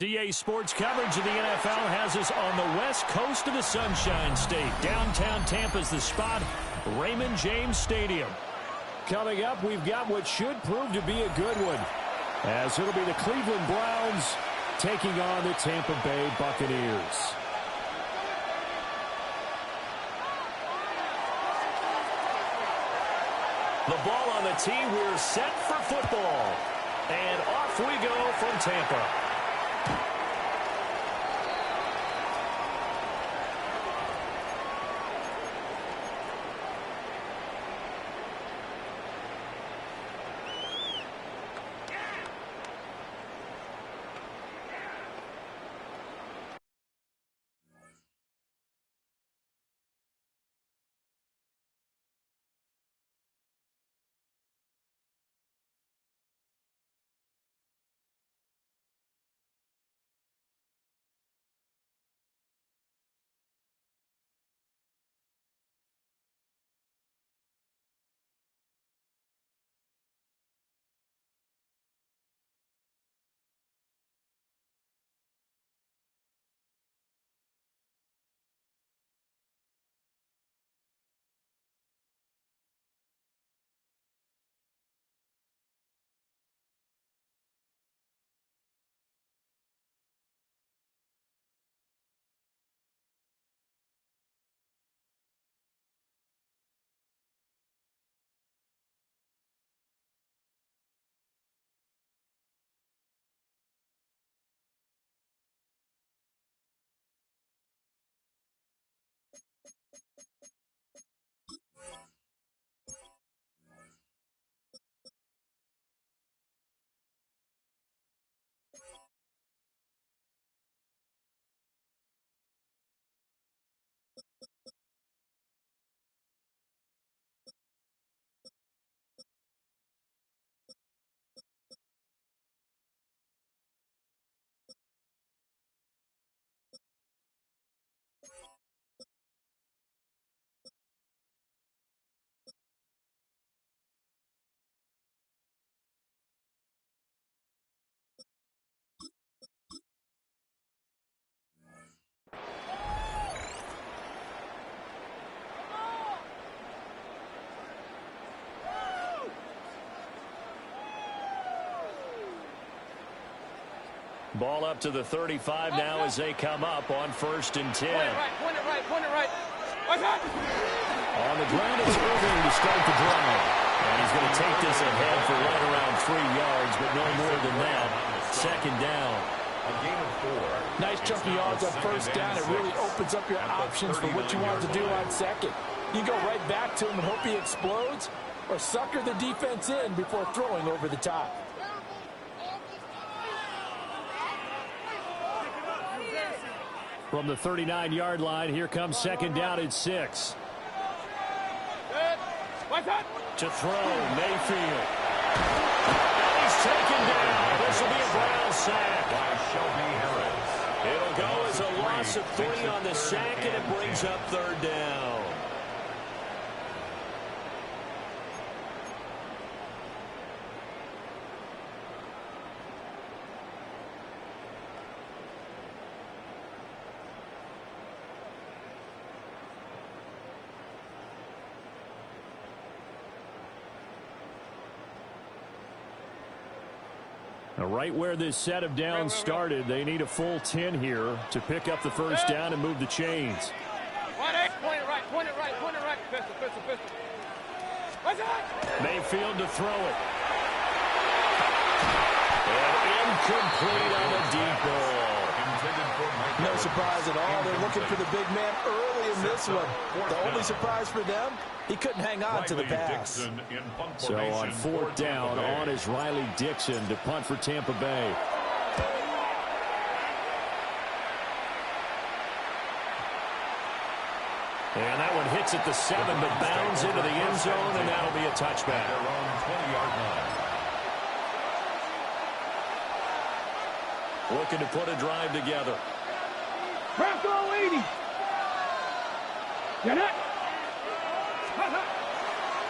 DA Sports coverage of the NFL has us on the west coast of the Sunshine State. Downtown Tampa's the spot, Raymond James Stadium. Coming up, we've got what should prove to be a good one, as it'll be the Cleveland Browns taking on the Tampa Bay Buccaneers. The ball on the tee, we're set for football. And off we go from Tampa. Ball up to the 35 now as they come up on 1st and 10. Point it right. On the ground, it's Irving to start the drive. And he's going to take this ahead for right around 3 yards, but no more than that. 2nd down. A game of 4. Nice chunk of yards on 1st down. It really opens up your options for what you want to do on 2nd. You go right back to him and hope he explodes, or sucker the defense in before throwing over the top. From the 39-yard line, here comes 2nd down and 6. To throw, Mayfield. And he's taken down. This will be a Brown sack. By Shelby Harris. It'll go as a loss of 3 on the sack, and it brings up 3rd down. Right where this set of downs started, they need a full 10 here to pick up the 1st down and move the chains. Point it right. Pistol. Mayfield to throw it. And incomplete on a deep ball. No surprise at all. They're looking for the big man early in this one. The only surprise for them, he couldn't hang on to the pass. So on 4th down, on is Riley Dixon to punt for Tampa Bay. And that one hits at the 7, but bounds into the end zone, and that'll be a touchback. Their own 20-yard line. Looking to put a drive together. Bronco 80. You're not.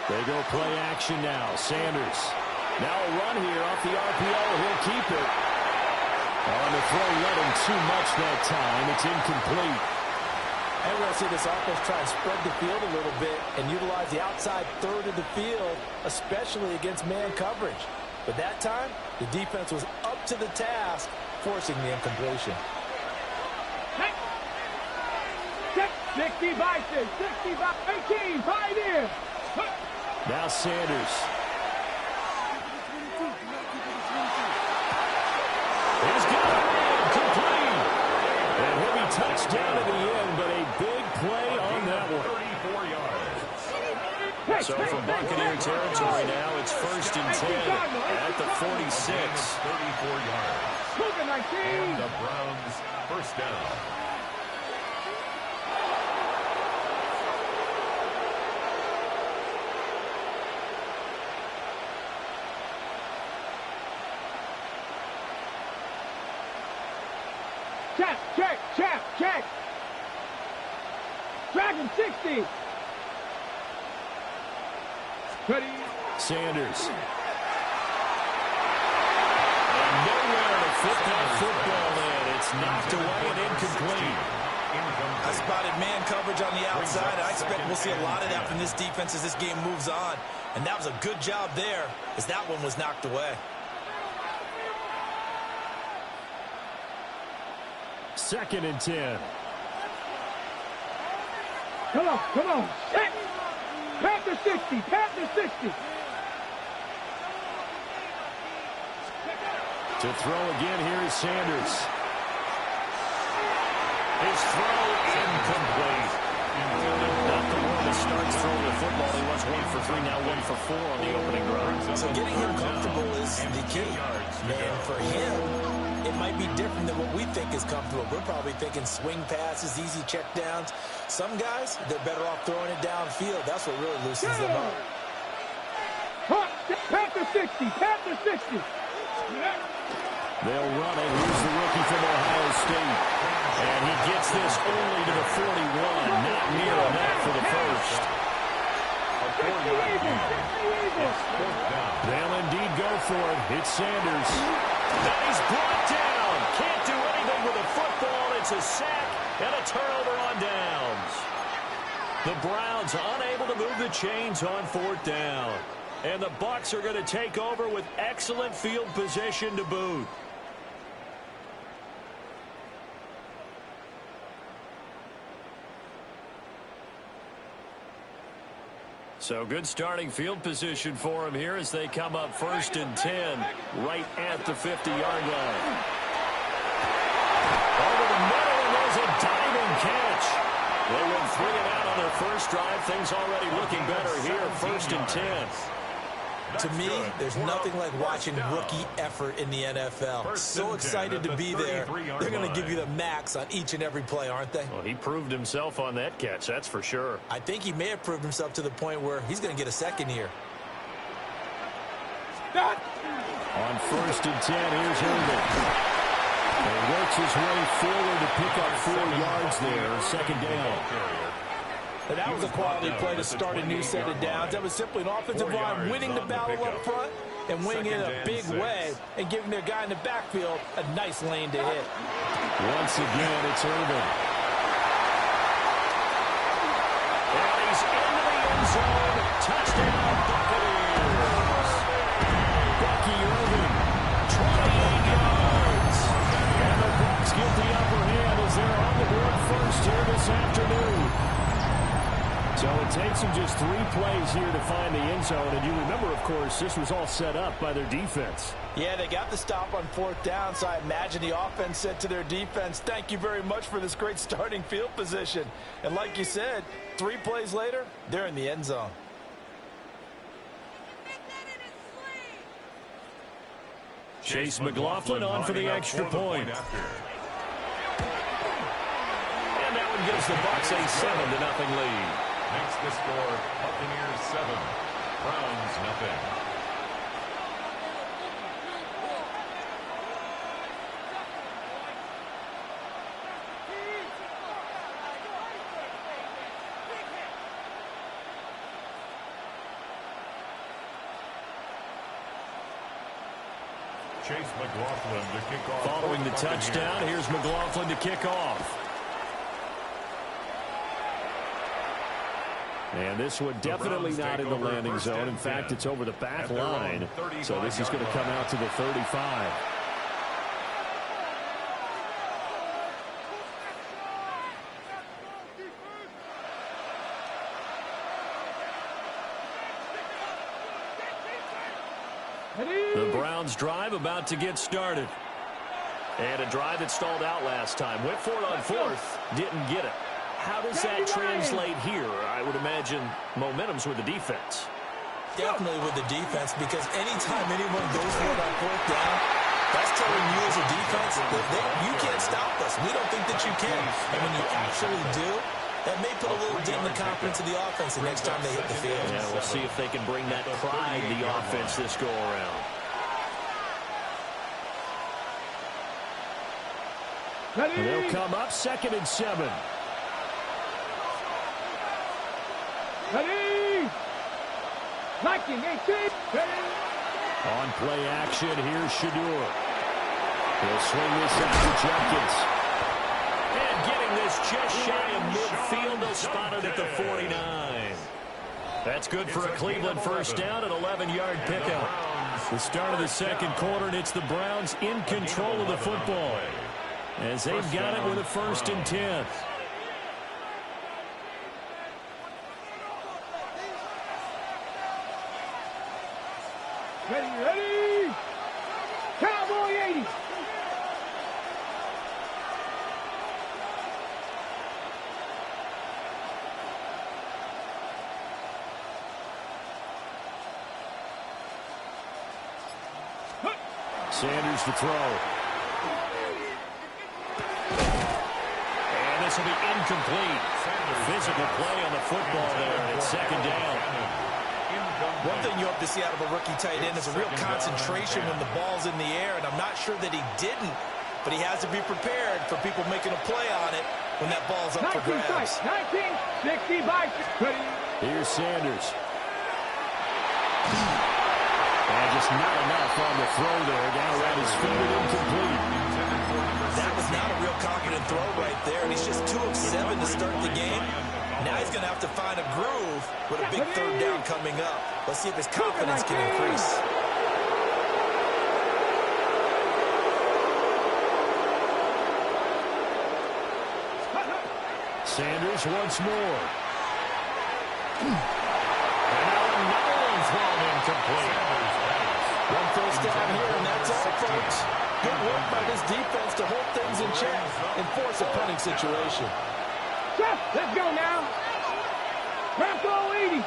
They go play action now. Sanders. Now a run here off the RPO. He'll keep it. On the throw, let him too much that time. It's incomplete. And we're going to see this offense try and spread the field a little bit and utilize the outside third of the field, especially against man coverage. But that time, the defense was up to the task, forcing the incompletion. 60 by 6, 60 by 18, 5 in. Now Sanders. He's got it, complete. And he'll be touchdown at the end, but a big play on that one. 34 yards. So from Buccaneer territory now, it's 1st and 10 at the 46. 34 yards. And the Browns first down. Check. Dragon 60. Sanders. And nowhere to fit that football in. It's knocked away and incomplete. I spotted man coverage on the outside. I expect we'll see a lot of that from this defense as this game moves on. And that was a good job there as that one was knocked away. 2nd and 10. Come on. Check. Panther 60. To throw again, here is Sanders. His throw incomplete. Not the one that starts throwing the football. He was 1 for 3, now 1 for 4 on the opening drive. So getting him comfortable is the key. And for him, it might be different than what we think is comfortable. We're probably thinking swing passes, easy checkdowns. Some guys, they're better off throwing it downfield. That's what really loosens them up. Panther 60. They'll run it. Here's the rookie from Ohio State. And he gets this only to the 41. Not near enough for the first. They'll indeed go for it. It's Sanders. Now he's brought down. Can't do anything with a football. It's a sack and a turnover on downs. The Browns unable to move the chains on 4th down. And the Bucs are going to take over with excellent field position to boot. So good starting field position for him here as they come up 1st and 10 right at the 50-yard line. Over the middle, and there's a diving catch. They went 3 and out on their first drive. Things already looking better here. 1st and 10. To me, there's nothing like watching rookie effort in the NFL. So excited to be there. They're going to give you the max on each and every play, aren't they? Well, he proved himself on that catch, that's for sure. I think he may have proved himself to the point where he's going to get a second here. On 1st and 10, here's Irvin. He works his way forward to pick up 4 yards there. 2nd down. And that was a quality play to start a new set of downs. That was simply an offensive line winning the battle up front and winning it in a big way and giving their guy in the backfield a nice lane to hit. Once again, it's Irvin. And he's into the end zone. Touchdown, Buccaneers. Bucky Irvin, 28 yards. And the Bucs get the upper hand as they're on the board first here this afternoon. So it takes them just 3 plays here to find the end zone. And you remember, of course, this was all set up by their defense. Yeah, they got the stop on 4th down, so I imagine the offense said to their defense, thank you very much for this great starting field position. And like you said, 3 plays later, they're in the end zone. Chase McLaughlin on for the extra point. And that one gives the Bucs a 7-0 lead. Makes the score Buccaneers 7, Browns nothing. Chase McLaughlin to kick off. Following the touchdown, here's McLaughlin to kick off. And this one definitely not in the landing zone. In fact, it's over the back line. So this is going to come out to the 35. The Browns drive about to get started. And a drive that stalled out last time. Went for it on fourth. Didn't get it. How does that translate here? I would imagine momentum's with the defense. Definitely with the defense, because anytime anyone goes for it on fourth down, that's telling you as a defense that you can't stop us. We don't think that you can. And when you actually do, that may put a little dent in the confidence of the offense the next time they hit the field. Yeah, we'll see if they can bring that pride to the offense this go-around. They'll come up 2nd and 7. Ready! Liking 18. Ready! On play action, here's Shadur. He'll swing this out to Jenkins. And getting this just shy of midfield, they'll spot it at the 49. That's good for a Cleveland first down, an 11-yard pickup. The start of the second quarter, and it's the Browns in control of the football, as they've got it with a 1st and 10. Ready, ready! Cowboy 80! Sanders to throw. And this will be incomplete. Physical play on the football there. It's 2nd down. One thing you hope to see out of a rookie tight end is a real concentration when the ball's in the air, and I'm not sure that he didn't, but he has to be prepared for people making a play on it when that ball's up for grabs. 19, 60 by 20. Here's Sanders. And just not enough on the throw there. Down around his feet and incomplete. That was not a real confident throw right there, and he's just 2 of 7 to start the game. Now he's going to have to find a groove with a big 3rd down coming up. Let's see if his confidence can increase. Sanders once more. And now another one thrown incomplete. One first down here, and that's all, folks. Good work by this defense to hold things in check and force a punting situation. Let's go now. Bronco 80.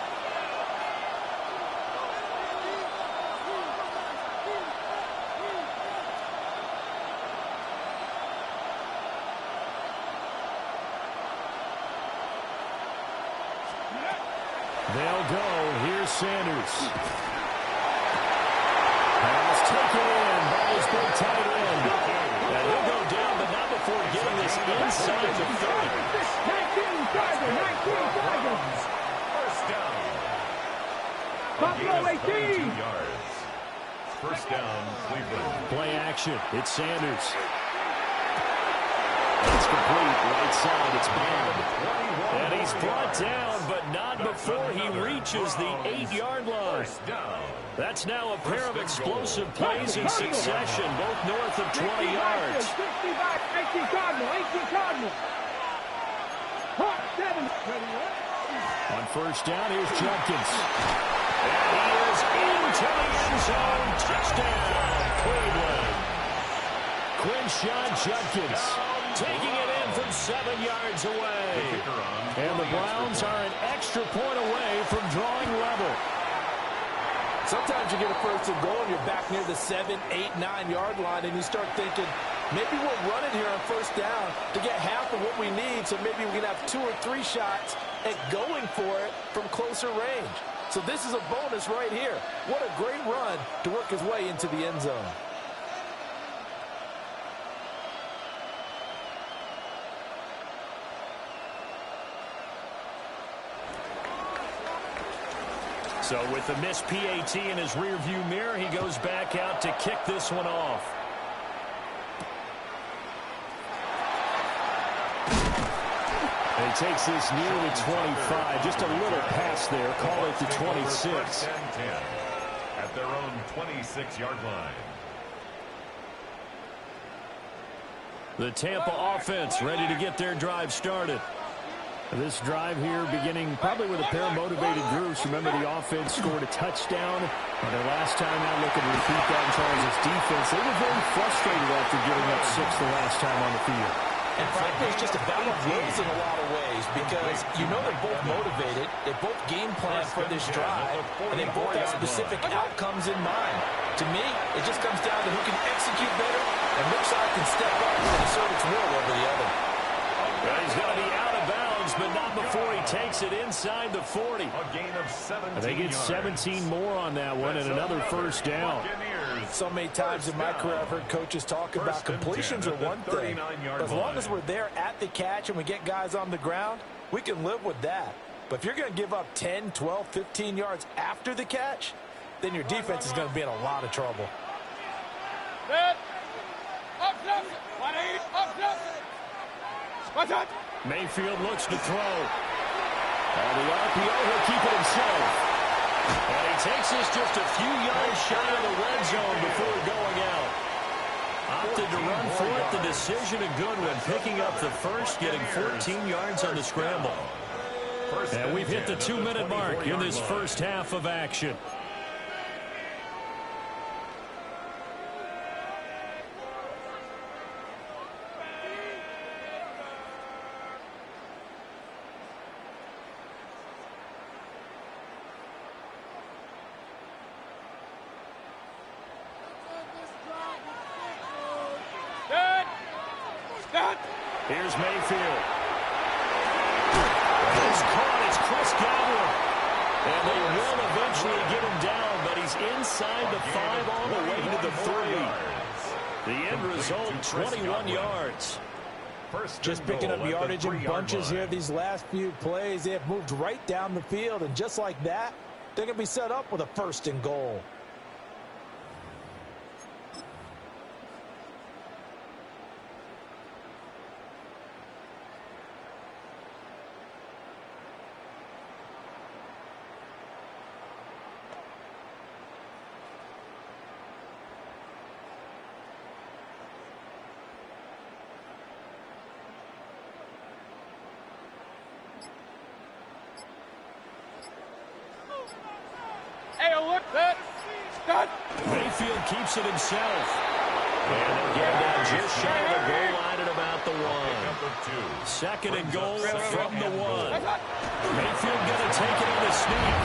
They'll go. Here's Sanders. Pass taken in by his big tight end. And he'll go down, but not before getting this inside the 30. 19 Tigers. First down. Buffalo 18. 18 yards. First down, Cleveland. Play action. It's Sanders. It's complete. Right side. It's Bond. And he's brought down, but not before he reaches the 8-yard line. That's now a pair of explosive plays in succession, both north of 20 yards. 18 Cardinal. 18 Cardinal. 7. On first down, here's Jenkins. And he is into the end zone. Touchdown, Cleveland. Quinshon Judkins taking it in from 7 yards away. And the Browns are an extra point away from drawing level. Sometimes you get a first and goal and you're back near the 7, 8, 9-yard line, and you start thinking, maybe we'll run it here on first down to get half of what we need, so maybe we can have 2 or 3 shots at going for it from closer range. So this is a bonus right here. What a great run to work his way into the end zone. So with the missed PAT in his rearview mirror, he goes back out to kick this one off. And he takes this near the 25. Just a little pass there. Call it the 26. At their own 26-yard line. The Tampa offense ready to get their drive started. This drive here beginning probably with a pair of motivated groups. Remember, the offense scored a touchdown on their last time out. Looking to repeat that in Charles' defense. They were very frustrated after giving up 6 the last time on the field. And frankly, it's just a battle of wills in a lot of ways because you know they're both motivated. They both game plan for this drive, and they both have specific outcomes in mind. To me, it just comes down to who can execute better and which side can step up and assert its will over the other. Well, he's going to be out of bounds, but not before he takes it inside the 40. A gain of 17 They get 17 more on that one and another first down. So many times in my career I've heard coaches talk about completions are one thing. As long as we're there at the catch and we get guys on the ground, we can live with that. But if you're going to give up 10, 12, 15 yards after the catch, then your defense is going to be in a lot of trouble. Mayfield looks to throw. On the RPO, he'll keep it himself. And he takes this just a few yards shy of the red zone before going out. Opted to run for it. The decision a good one. Picking up the first, getting 14 yards on the scramble. And we've hit the 2-minute mark in this first half of action. Here's Mayfield. And it's caught. It's Chris Godwin. And they will eventually get him down, but he's inside the 5 on the way to the 3. The end result, 21 yards. Just picking up yardage in bunches here these last few plays. They have moved right down the field, and just like that, they're going to be set up with a 1st and goal. Mayfield keeps it himself. And they'll get down just shy of the goal line at about the 1. 2nd and goal from the 1. Mayfield going to take it on a sneak.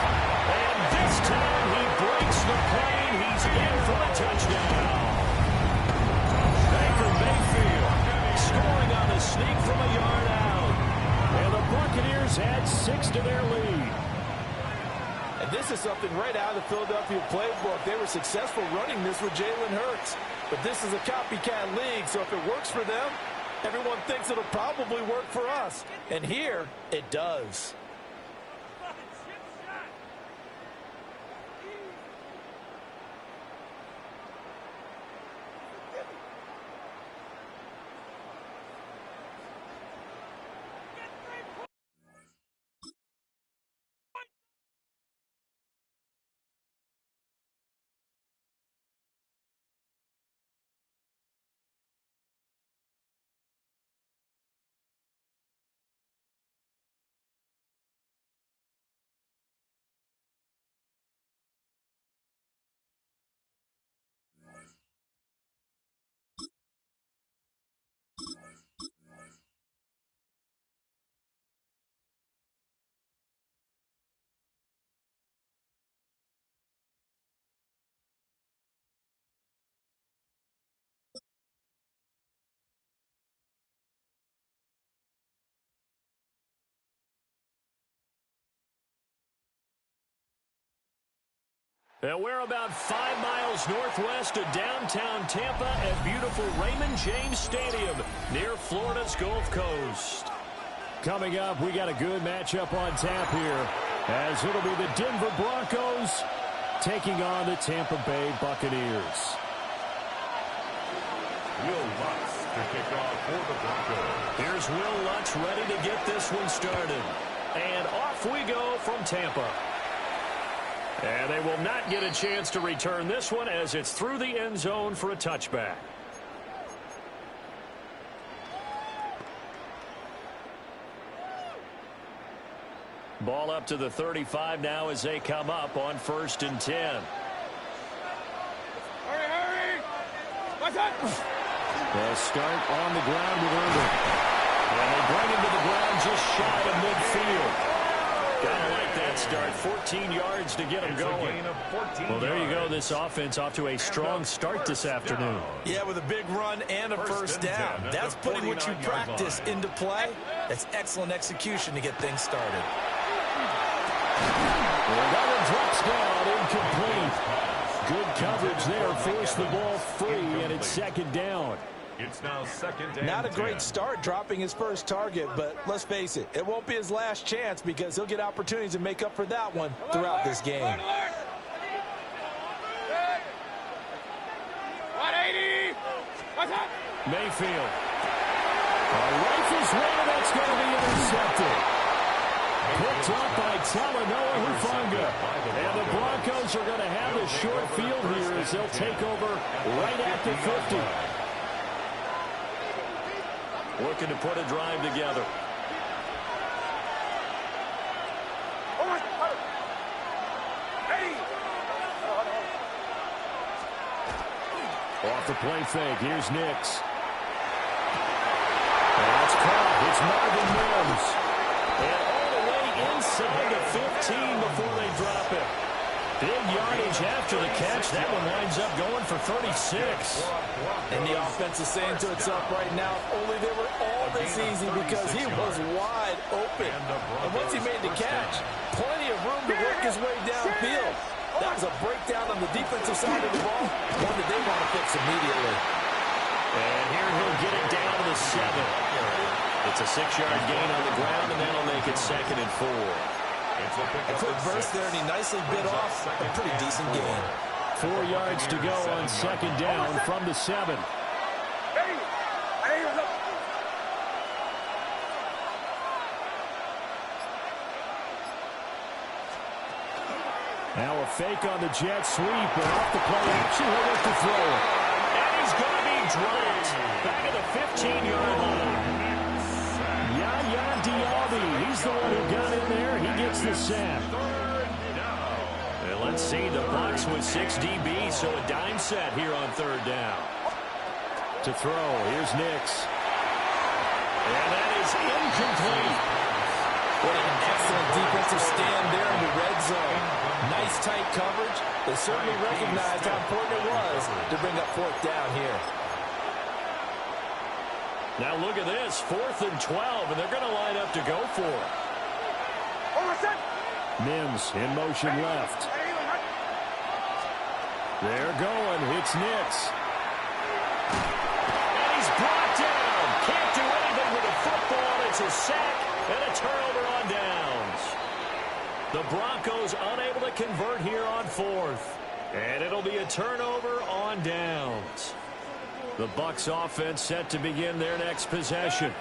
And this time he breaks the plane. He's in for a touchdown. Baker Mayfield scoring on a sneak from a yard out. And the Buccaneers add 6 to their lead. And this is something right out of the Philadelphia playbook. They were successful running this with Jalen Hurts. But this is a copycat league, so if it works for them, everyone thinks it'll probably work for us. And here, it does. And we're about 5 miles northwest of downtown Tampa at beautiful Raymond James Stadium near Florida's Gulf Coast. Coming up, we got a good matchup on tap here. as it'll be the Denver Broncos taking on the Tampa Bay Buccaneers. Will Lutz to kick off for the Broncos. Here's Will Lutz ready to get this one started. And off we go from Tampa. And they will not get a chance to return this one as it's through the end zone for a touchback. Ball up to the 35 now as they come up on 1st and 10. Hurry! What's up? They'll start on the ground with Irvin. And they bring him to the ground just shy of midfield. Gotta like that start. 14 yards to get him going. Well, there you go. This offense off to a strong start this afternoon. Yeah, with a big run and a first down. That's putting what you practice into play. That's excellent execution to get things started. Well, that one drops down incomplete. Good coverage there. Forced the ball free, and it's 2nd down. It's now 2nd and Not a 10. great start dropping his first target, but let's face it, it won't be his last chance because he'll get opportunities to make up for that one throughout this game. 180! What's up? Mayfield. Rifles one, that's going to be intercepted. Picked up by Talanoa Hufanga. And the Broncos are going to have a short field here as they'll take over right at the 50. Looking to put a drive together. Off the play fake. Here's Nix. That's caught. It's Marvin Mims. And all the way inside the 15 before they drop it. Big yardage after the catch. That one winds up going for 36. And the offense is saying to itself right now, only they were all this easy because he was wide open. And once he made the catch, plenty of room to work his way downfield. That was a breakdown on the defensive side of the ball, one that they want to fix immediately. And here he'll get it down to the 7. It's a 6-yard gain on the ground, and that'll make it 2nd and 4. A quick burst there, and he nicely bit off a pretty decent gain. 4 yards to go on 2nd down from the 7. Now a fake on the jet sweep, and off the play action, he'll look to throw it. And he's going to be dropped back at the 15-yard line. Yaya Diaby, he's the one who got in there. He gets the sack. And let's see, the Bucs with 6 DBs, so a dime set here on 3rd down. To throw, here's Nix. And that is incomplete. What an excellent defensive stand there in the red zone. Nice tight coverage. They certainly recognized how important it was to bring up 4th down here. Now look at this, 4th and 12, and they're going to line up to go for it. Mims in motion left. They're going. It's Nix. And he's brought down. Can't do anything with the football. It's a sack and a turnover on downs. The Broncos unable to convert here on 4th. And it'll be a turnover on downs. The Bucs offense set to begin their next possession.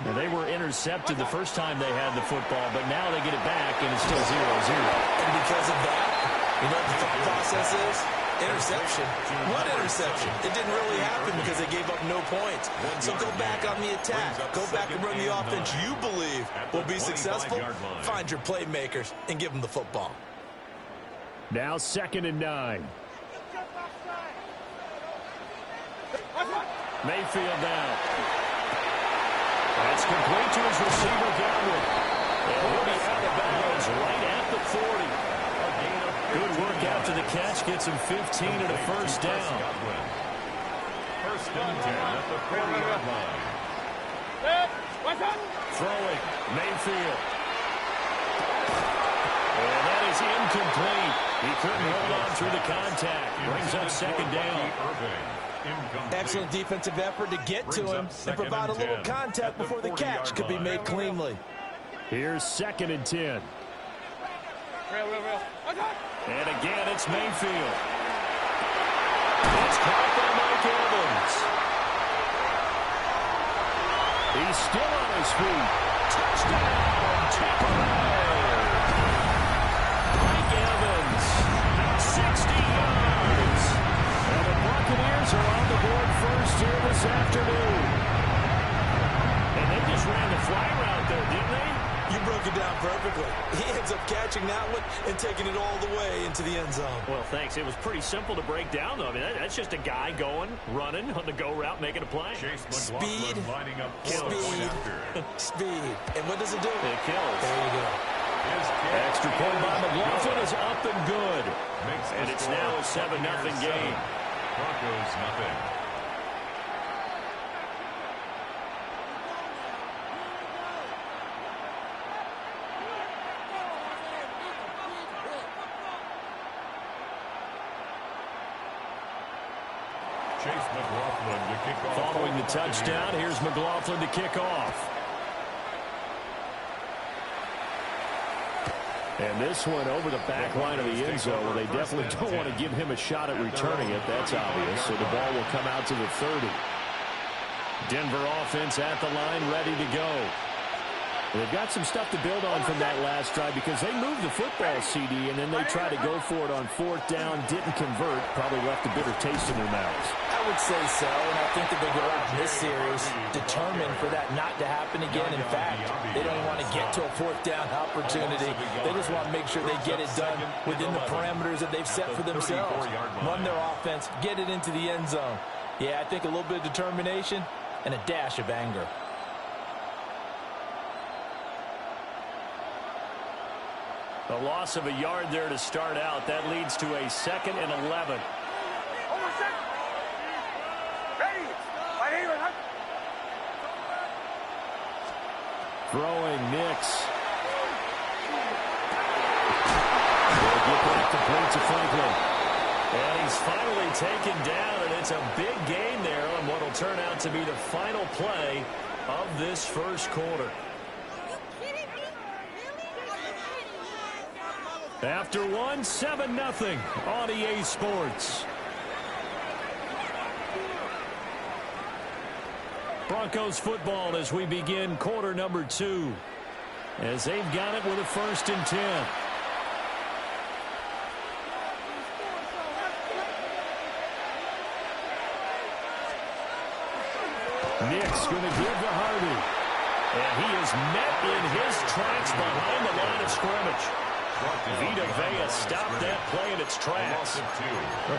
Now, they were intercepted the first time they had the football, but now they get it back, and it's still 0-0. And because of that, you know what the thought process is? Interception. What interception? It didn't really happen because they gave up no points. So go back on the attack. Go back and run the offense you believe will be successful. Find your playmakers and give them the football. Now 2nd and 9. Mayfield down. That's complete to his receiver, Godwin. And he'll be out of bounds right at the 40. Good work after the catch. Gets him 15 and a first down. 1st and 10 at the 40-yard line. Throwing. Mayfield. And that is incomplete. He couldn't hold on through the contact. Brings up 2nd down. Excellent defensive effort to get to him and provide a little contact before the catch could be made cleanly. Here's 2nd and 10. Real. And again, it's Mayfield. It's caught by Mike Evans. He's still on his feet. Touchdown, Tampa Bay. Mike Evans, 60 yards. And the Buccaneers are on the board first here this afternoon. And they just ran the fly route there, didn't they? You broke it down perfectly. He ends up catching that one and taking it all the way into the end zone. Well, thanks. It was pretty simple to break down, though. I mean, that's just a guy going, running on the go route, making a play. Speed, Speed. speed. And what does it do? It kills. There you go. Extra point by McLaughlin is up and good. And it's now a 7-0 game. Broncos nothing. Following the touchdown, here's McLaughlin to kick off. And this one over the back line of the end zone, where they definitely don't want to give him a shot at returning it. That's obvious. So the ball will come out to the 30. Denver offense at the line, ready to go. They've got some stuff to build on from that last drive because they moved the football, CD, and then they tried to go for it on 4th down, didn't convert, probably left a bitter taste in their mouths. I would say so, and I think that they go out in this series determined for that not to happen again. In fact, they don't want to get to a 4th down opportunity. They just want to make sure they get it done within the parameters that they've set for themselves. Run their offense, get it into the end zone. Yeah, I think a little bit of determination and a dash of anger. A loss of a yard there to start out. That leads to a 2nd and 11. Throwing Nix. They'll get back to point to Franklin. And he's finally taken down, and it's a big gain there on what will turn out to be the final play of this first quarter. After one, 7-0 on EA Sports. Broncos football as we begin quarter number 2. As they've got it with a 1st and 10. Nick's going to give to Harvey. And he is met in his tracks behind the line of scrimmage. Vita Vea stopped that play in its tracks.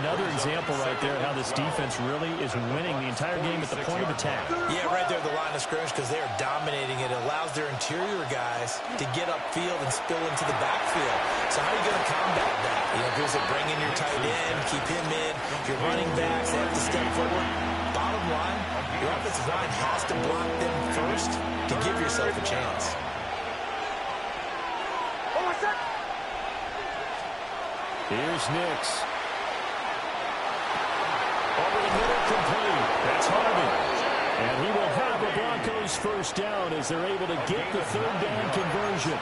Another example right there how this defense really is winning the entire game at the point of attack. Yeah, right there at the line of scrimmage because they are dominating it. It allows their interior guys to get upfield and spill into the backfield. So how are you going to combat that? You know, here's it, bring in your tight end, keep him in. Your running backs have to step forward. Bottom line, your offensive line has to block them first to give yourself a chance. Here's Nix. Over the middle, complete. That's Harvey. And he will have the Broncos 1st down as they're able to get the 3rd down conversion.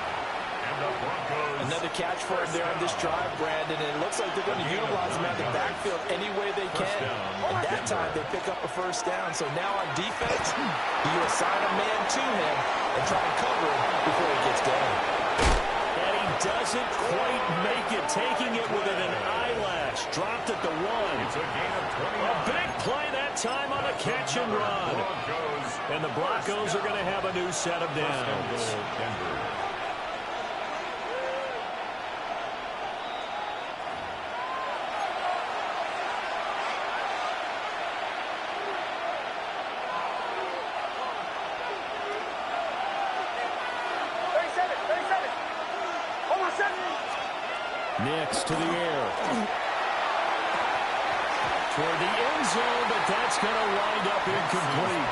Another catch for him there on this drive, Brandon, and it looks like they're going to utilize him out the backfield any way they can. And that time they pick up a 1st down. So now on defense, you assign a man to him and try and cover him before he gets going. And he doesn't quite make it, taking it within an eyelash. Dropped at the 1. A big play that time on a catch and run. And the Broncos are going to have a new set of downs. Nix to the air. Toward the end zone, but that's going to wind up incomplete.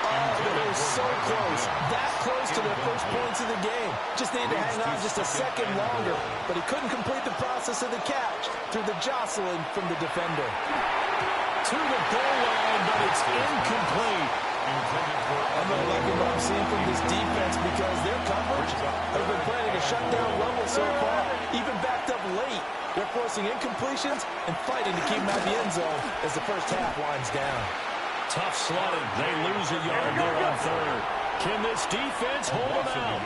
Oh, they're so close. That close to their first points of the game. Just needed to hang on just a second longer, but he couldn't complete the process of the catch through the jostling from the defender. To the goal line, but it's incomplete. I'm not liking what I'm seeing from this defense because their coverage has been playing at a shutdown level so far, even backed up late. They're forcing incompletions and fighting to keep them out of the end zone as the first half winds down. Tough slotted. They lose a yard there on third. Can this defense hold them out?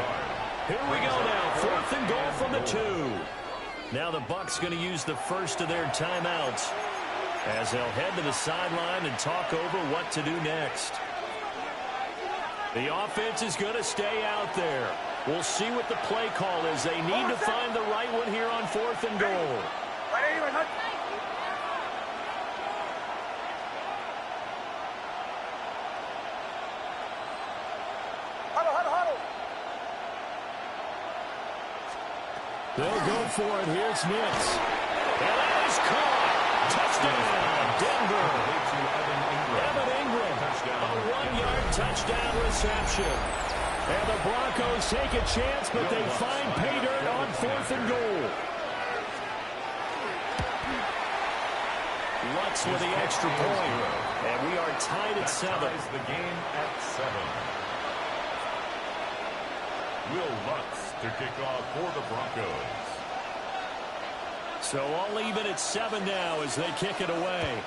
Here we go now. 4th and goal from the 2. Now the Bucs going to use the first of their timeouts as they'll head to the sideline and talk over what to do next. The offense is going to stay out there. We'll see what the play call is. They need to find the right one here on 4th and goal. They'll go for it. Here's Nitz. And that is caught. Touchdown, Denver. Evan Ingram, a 1-yard touchdown reception. And the Broncos take a chance, but they find pay dirt on 4th and goal. Lutz with the extra point. And we are tied at 7. The game at 7. Will Lutz to kick off for the Broncos. So all even at 7 now as they kick it away.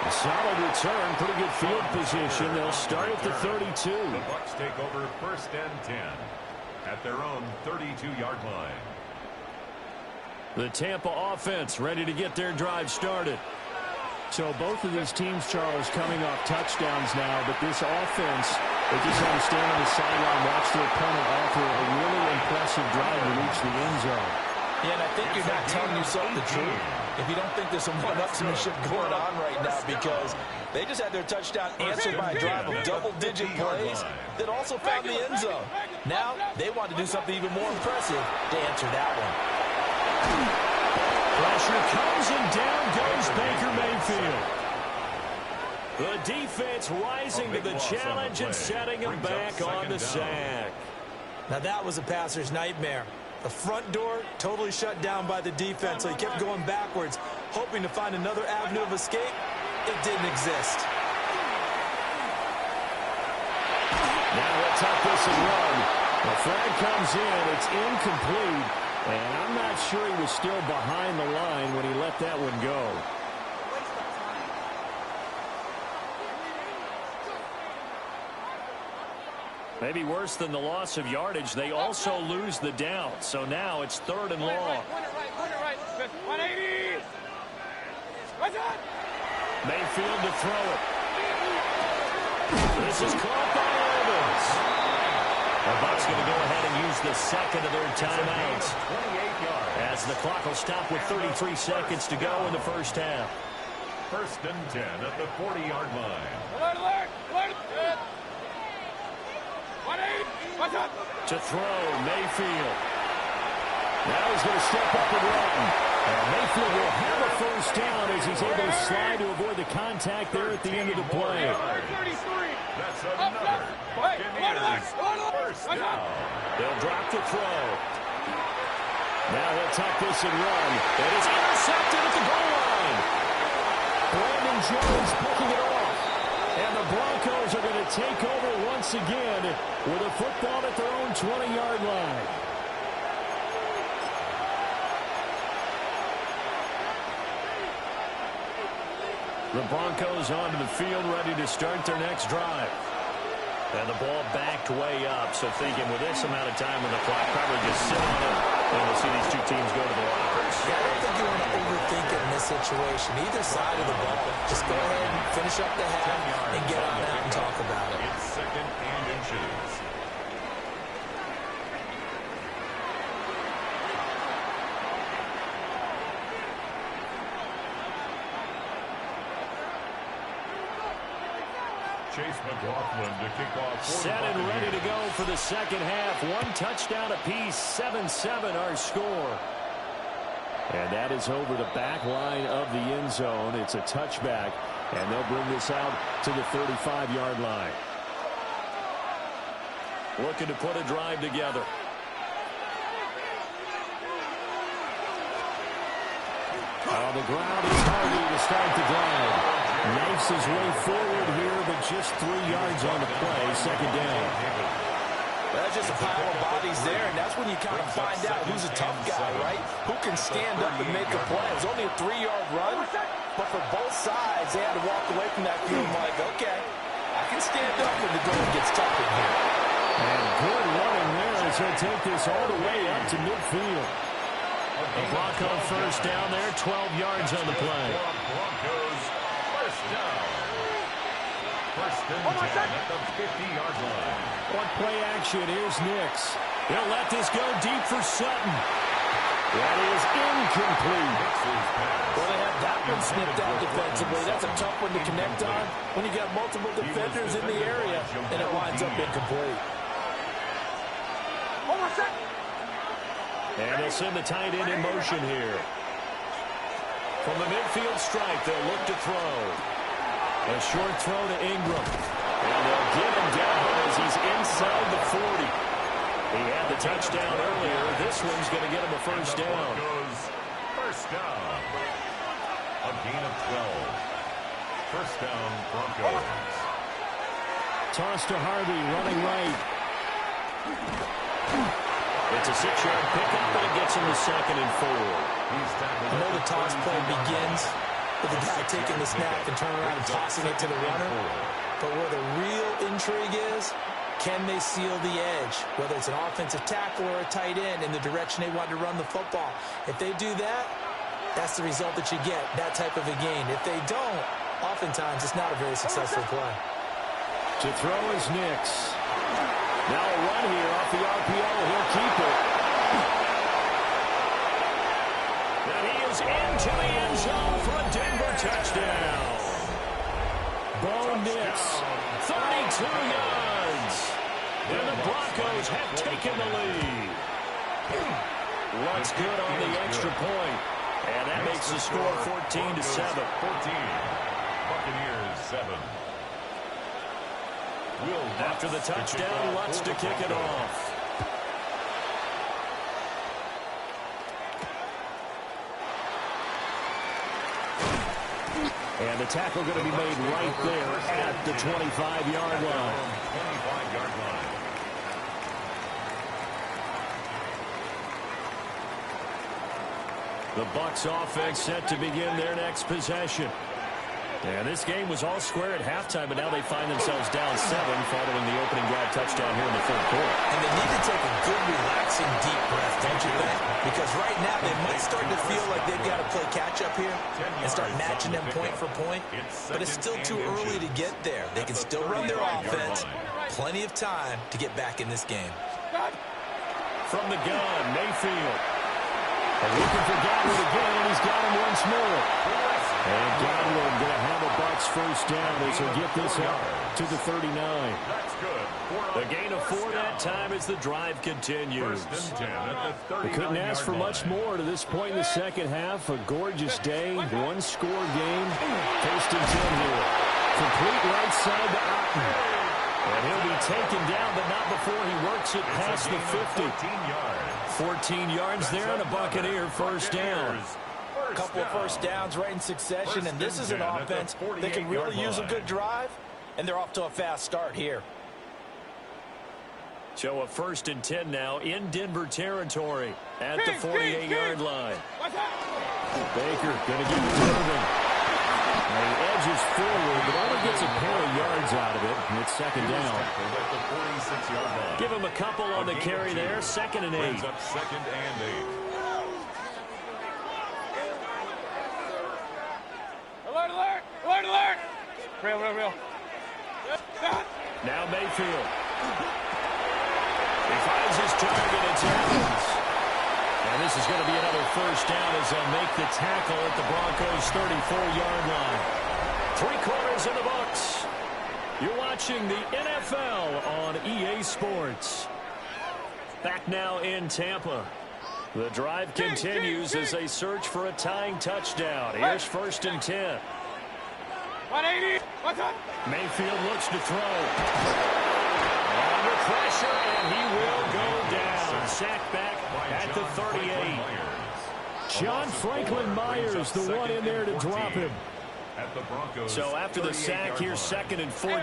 A solid return, pretty good field position. They'll start at the 32. The Bucs take over 1st and 10 at their own 32-yard line. The Tampa offense ready to get their drive started. So both of these teams, Charles, coming off touchdowns now, but this offense, they just understand on the sideline, watch their opponent offer a really impressive drive to reach the end zone. Yeah, and I think you're not telling yourself the truth if you don't think there's some one-upsmanship going on right now, because they just had their touchdown answered by a drive of double-digit plays that also found the end zone. Now they want to do something even more impressive to answer that one. Pressure comes and down goes Baker Mayfield. The defense rising to the challenge and setting him back on the sack. Now that was a passer's nightmare. The front door totally shut down by the defense, so he kept going backwards, hoping to find another avenue of escape. It didn't exist. Now he'll tuck this and run. The flag comes in. It's incomplete. And I'm not sure he was still behind the line when he let that one go. Maybe worse than the loss of yardage, they also lose the down. So now it's 3rd and long. 180. Mayfield to throw it. This is caught by Evans. The Bucs going to go ahead and use the second of their timeouts, as the clock will stop with 33 seconds to go in the first half. 1st and 10 at the 40-yard line. To throw, Mayfield. Now he's going to step up and run. And Mayfield will have a first down as he's able to slide to avoid the contact there at the end of the play. That's another Buccaneers first down. They'll drop the throw. Now he'll tuck this and run. It is intercepted at the goal line. Brandon Jones picking it off. And the Broncos are going to take over once again with a football at their own 20-yard line. The Broncos onto the field, ready to start their next drive. And the ball backed way up, so thinking with this amount of time on the clock, probably just sit on it. And we'll see these two teams go to the lockers. Yeah, I don't think you want to overthink it in this situation. Either side of the ball. Just go ahead and finish up the half and get on out and talk about it. It's 2nd and inches. Chase McLaughlin to kick off. Set and ready to go for the second half. One touchdown apiece, 7-7 our score. And that is over the back line of the end zone. It's a touchback, and they'll bring this out to the 35-yard line. Looking to put a drive together. On the ground is Harvey to start the drive. Makes his way forward here, but just 3 yards on the play. Second down. That's just a pile of bodies there, and that's when you kind of find out who's a tough guy, right? Who can stand up and make a play. It was only a 3-yard run, but for both sides, they had to walk away from that field like, okay, I can stand up when the going gets tough in here. And good running there as he'll take this all the way up to midfield. The Bronco first down there, 12 yards on the play. Broncos first down. First and 10 at the 50-yard line. What play action? Here's Nix. He'll let this go deep for Sutton. That is incomplete. Well, they have that one snipped out defensively. That's a tough one to connect on when you got multiple defenders in the area, and it winds up incomplete. And they'll send the tight end in motion here. From the midfield strike, they'll look to throw. A short throw to Ingram. And they'll get him down as he's inside the 40. He had the touchdown earlier. This one's going to get him a first down. First down. A gain of 12. First down, Broncos. Toss to Harvey, running right. It's a 6-yard pickup, and it gets him to 2nd and 4. I know the toss play begins with the guy taking the snap and turning around and tossing it to the runner. But where the real intrigue is, can they seal the edge? Whether it's an offensive tackle or a tight end in the direction they want to run the football. If they do that, that's the result that you get, that type of a gain. If they don't, oftentimes it's not a very successful play. To throw is Nix. Now a run here off the RPO. He'll keep it. And he is into the end zone for a Denver touchdown. Bo Nix, 32 yards. And the Broncos have taken the lead. What's good on the extra point? And that makes the score 14-7. 14. Buccaneers 7. After the touchdown, Lutz to kick it off. And the tackle going to be made right there at the 25-yard line. 25-yard line. The Bucs offense set to begin their next possession. And this game was all square at halftime, but now they find themselves down 7 following the opening drive touchdown here in the third quarter. And they need to take a good, relaxing, deep breath, don't you think? Because right now they might start to feel like they've got to play catch-up here and start matching them point for point. But it's still too early to get there. They can still run their offense. Plenty of time to get back in this game. From the gun, Mayfield. And looking for Godwin again, and he's got him once more. And Godwin going to have a Bucs first down as he'll get this out to the 39. The gain of 4 that time as the drive continues. We couldn't ask for much more to this point in the second half. A gorgeous day, one-score game. First and 10 here. Complete right side to Otten. And he'll be taken down, but not before he works it past the 50. 14 yards there and a Buccaneer first down. A couple of first downs right in succession, and this is an offense that can really use a good drive, and they're off to a fast start here. So a first and 10 now in Denver territory at the 48-yard line. Baker going to give it to Irving. Now he edges forward, but only gets a pair of yards out of it. And it's second down. Give him a couple on the carry there. 2nd and 8. Second and 8. Alert, alert! Alert, alert! Real. Now Mayfield. He finds his target. It's Evans. And this is going to be another first down as they'll make the tackle at the Broncos' 34-yard line. 3/4 in the books. You're watching the NFL on EA Sports. Back now in Tampa. The drive continues as they search for a tying touchdown. Here's first and 10. 180! What's up? Mayfield looks to throw. Under pressure, and he will go down. Sacked back at the 38. John Franklin Myers, the one in there to drop him. At the Broncos, so after the sack, here's 2nd and 14.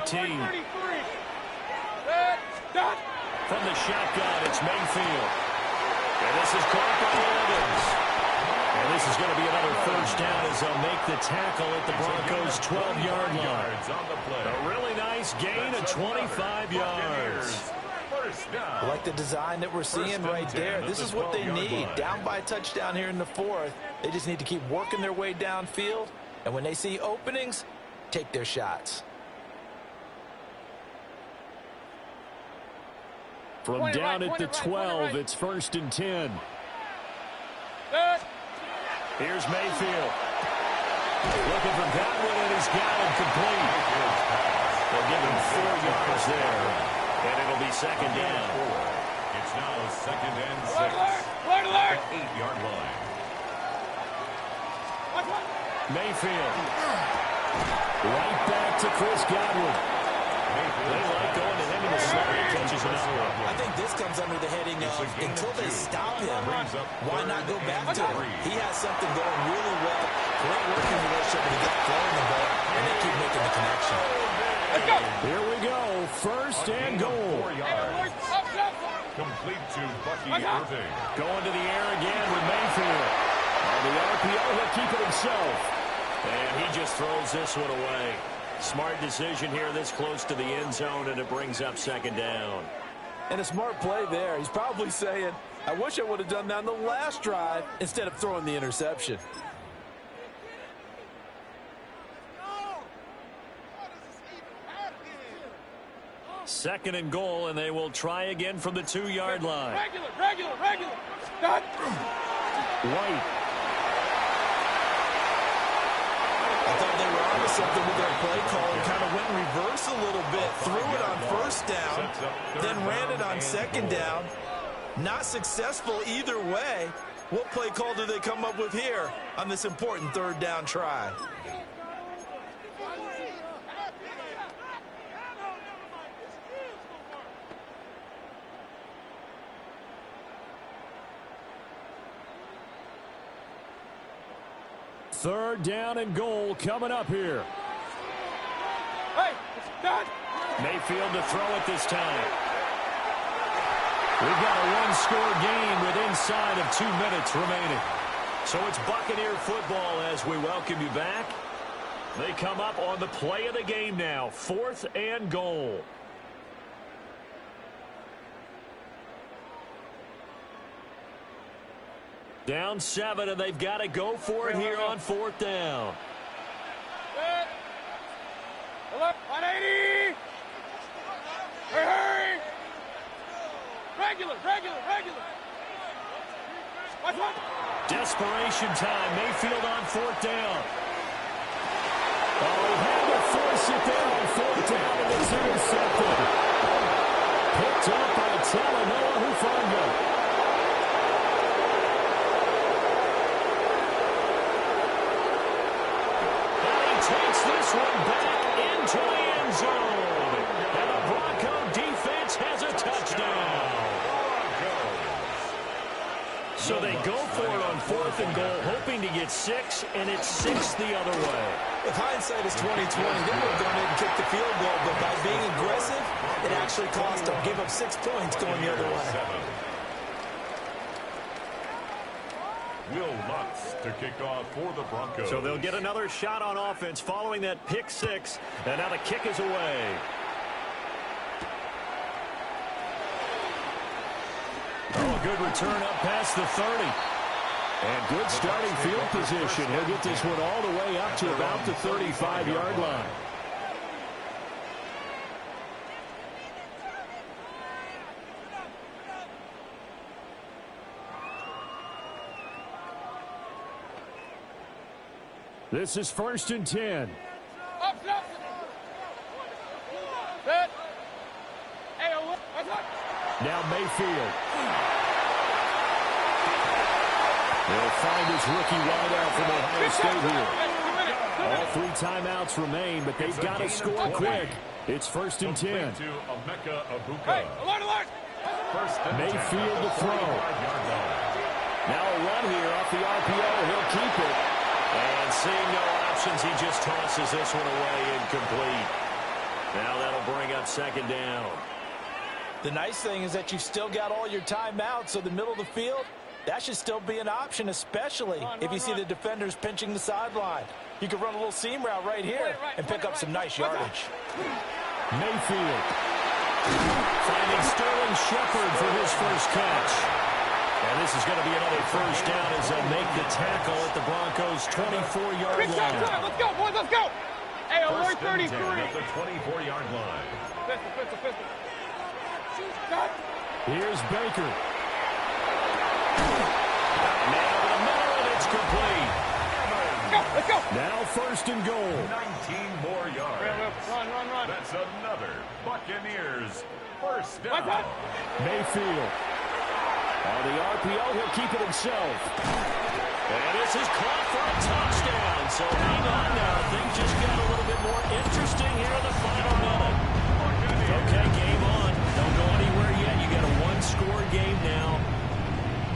From the shotgun, it's Mayfield. And this is caught by Evans. And this is going to be another first down as they'll make the tackle at the Broncos' 12-yard line. A really nice gain of 25 yards. I like the design that we're seeing right there. This is what they need. Down by a touchdown here in the 4th. They just need to keep working their way downfield. And when they see openings, take their shots. From down at the 12, it's 1st and 10. Here's Mayfield. Looking for Godwin, and he's got him complete. They'll give him 4 yards there. And it'll be 2nd down. It's now 2nd and 6. 8-yard line. Mayfield. Right back to Chris Godwin. They like going to him in the slot. He catches another one. I think this comes under the heading of until they stop him, why not go back to him? He has something going really well. Great working relationship when he gets throwing the ball, and they keep making the connection. Here we go. 1st and goal. 4 yards. Complete to Bucky Irving. Going to the air again with Mayfield. On the RPO, he'll keep it himself. And he just throws this one away. Smart decision here this close to the end zone, and it brings up 2nd down. And a smart play there. He's probably saying, I wish I would have done that on the last drive instead of throwing the interception. Second and goal, and they will try again from the 2-yard line. Regular. Stop. White. I thought they were onto something with their play call and kind of went in reverse a little bit. Threw it on 1st down, then ran it on 2nd down. Not successful either way. What play call do they come up with here on this important 3rd down try? Third down and goal coming up here. Hey, stop. Mayfield to throw it this time. We've got a one-score game with inside of 2 minutes remaining. So it's Buccaneer football as we welcome you back. They come up on the play of the game now. 4th and goal. Down 7, and they've got to go for it here on 4th down. 180. Hurry. Regular. Watch one. Desperation time. Mayfield on 4th down. Oh, he had to force it there on 4th down, and it's intercepted. Picked up by Talanoa Hufanga. Takes this one back into the end zone. And the Bronco defense has a touchdown. So they go for it on 4th and goal, hoping to get 6, and it's 6 the other way. If hindsight is 20/20, they would have gone in and kicked the field goal, but by being aggressive, it actually cost them. Gave up 6 points going the other way. Will Lutz to kick off for the Broncos. So they'll get another shot on offense following that pick 6, and now the kick is away. Oh, a good return up past the 30. And good starting field position. He'll get this one all the way up to about the 35-yard line. This is 1st and 10. Up. Set. Hey, watch one. Now Mayfield. They'll find his rookie wideout from Ohio State here. All 3 timeouts remain, but they've got to score quick. It's 1st and 10. Hey, alert. Mayfield to throw. Now a run here off the RPO. He'll keep it. And seeing no options, he just tosses this one away, incomplete. Now that'll bring up second down. The nice thing is that you've still got all your timeouts, so the middle of the field, that should still be an option, especially if you see the defenders pinching the sideline. You can run a little seam route right here and pick up some nice yardage. Mayfield finding Sterling Shepard for his first catch. And this is going to be another first down as they make the tackle at the Broncos' 24-yard line. Let's go, boys, let's go. Hey, alert 33. At the 24-yard line. Pistol. Here's Baker. Now to the middle, and it's complete. Let's go. Now first and goal. 19 more yards. Run. That's another Buccaneers first down. Mayfield. On the RPO, he'll keep it himself. And this is caught for a touchdown. So hang on now. Things just got a little bit more interesting here in the final minute. Okay, game on. Don't go anywhere yet. You got a one-score game now.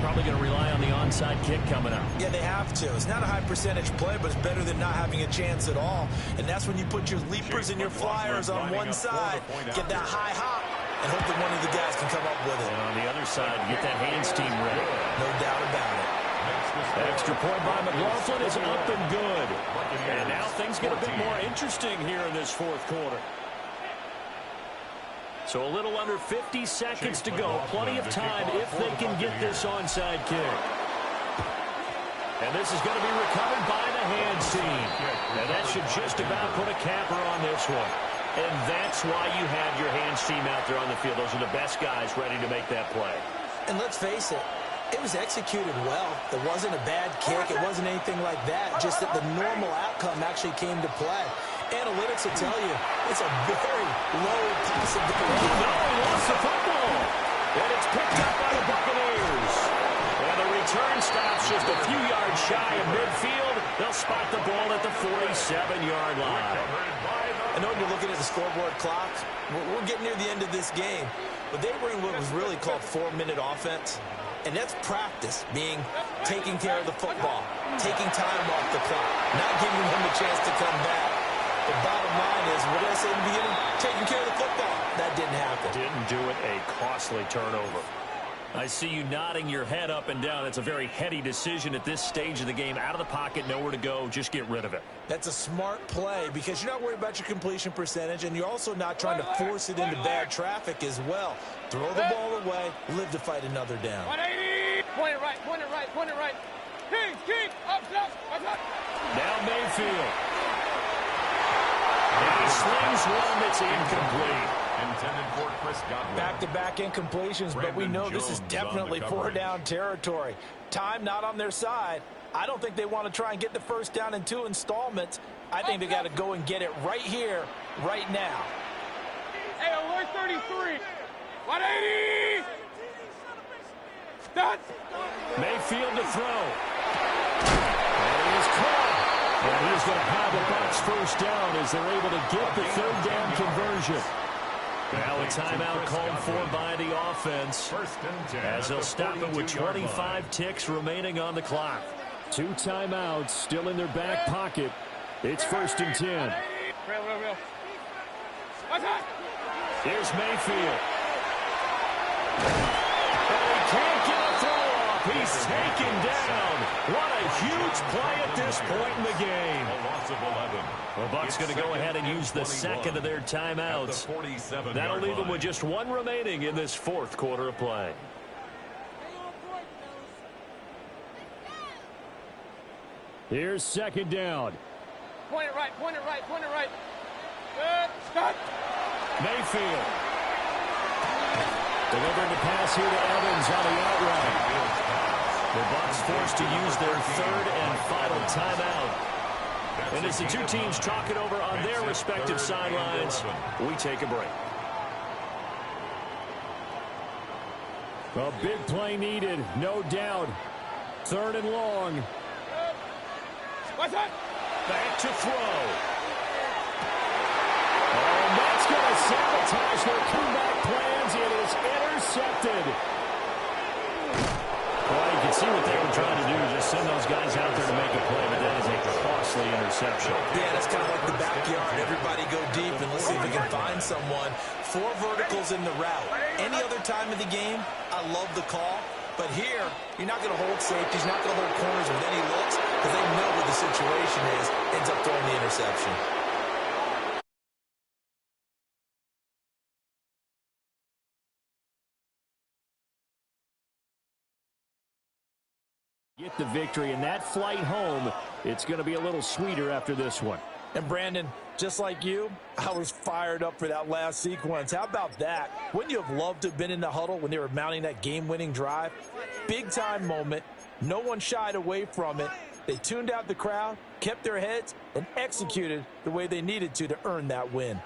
Probably going to rely on the onside kick coming up. Yeah, they have to. It's not a high-percentage play, but it's better than not having a chance at all. And that's when you put your leapers and your flyers on one side, get that high hop, and hope that one of the guys can come up with it. And on the other side, get that hands team ready. No doubt about it. Extra point by McLaughlin is up and good. And now things get a bit more interesting here in this fourth quarter. So a little under 50 seconds to go. Plenty of time if they can get this onside kick. And this is going to be recovered by the hands team. And that should just about put a capper on this one. And that's why you have your hands team out there on the field. Those are the best guys ready to make that play. And let's face it, it was executed well. It wasn't a bad kick. It wasn't anything like that. Just that the normal outcome actually came to play. Analytics will tell you it's a very low possibility. No, he lost the football. And it's picked up by the Buccaneers. And the return stops just a few yards shy of midfield. They'll spot the ball at the 47-yard line. I know when you're looking at the scoreboard clock, we're getting near the end of this game. But they were in what was really called 4-minute offense. And that's practice, being taking care of the football, taking time off the clock, not giving them a chance to come back. The bottom line is, what did I say in the beginning? Taking care of the football. That didn't happen. Didn't do it. A costly turnover. I see you nodding your head up and down. It's a very heady decision at this stage of the game. Out of the pocket, nowhere to go. Just get rid of it. That's a smart play because you're not worried about your completion percentage, and you're also not trying to force it into bad traffic as well. Throw the ball away, live to fight another down. 180. Point it right. King, up. Now Mayfield. And he slings one that's incomplete. Intended for Chris Godwin. Back-to-back incompletions, but we know this is definitely four-down territory. Time not on their side. I don't think they want to try and get the first down in 2 installments. I think they got to go and get it right here, right now. Hey, alert 33. 180. Done. Mayfield to throw. And he is caught. And he's going to have the Bucs first down as they're able to get the third down conversion. Now a timeout called for by the offense as they'll stop it with 25 ticks remaining on the clock. 2 timeouts still in their back pocket. It's first and 10. Real. Here's Mayfield. And he can't get a throw off. He's taken down. What a huge play at this point in the game. A loss of 11. The Bucs going to go ahead and use the second of their timeouts. That'll leave them with just 1 remaining in this fourth quarter of play. Here's second down. Point it right. Good. Start. Mayfield. Delivering the pass here to Evans on the outright. The Bucs forced to use their third and final timeout. And as the two teams talk it over on their respective sidelines, we take a break. A big play needed, no doubt. Third and long. Back to throw. And that's going to sabotage their comeback plans. It is intercepted. Boy, you can see what they were trying to do, just send those guys out there to make a play, but that is a costly interception. Yeah, that's kind of like the backyard. Everybody go deep, and let's see if we can find someone. 4 verticals in the route. Any other time of the game, I love the call. But here, you're not going to hold safeties, not going to hold corners with any looks, because they know what the situation is, ends up throwing the interception. Get the victory, and that flight home, it's going to be a little sweeter after this one. And Brandon, just like you, I was fired up for that last sequence. How about that? Wouldn't you have loved to have been in the huddle when they were mounting that game-winning drive? Big-time moment. No one shied away from it. They tuned out the crowd, kept their heads, and executed the way they needed to earn that win.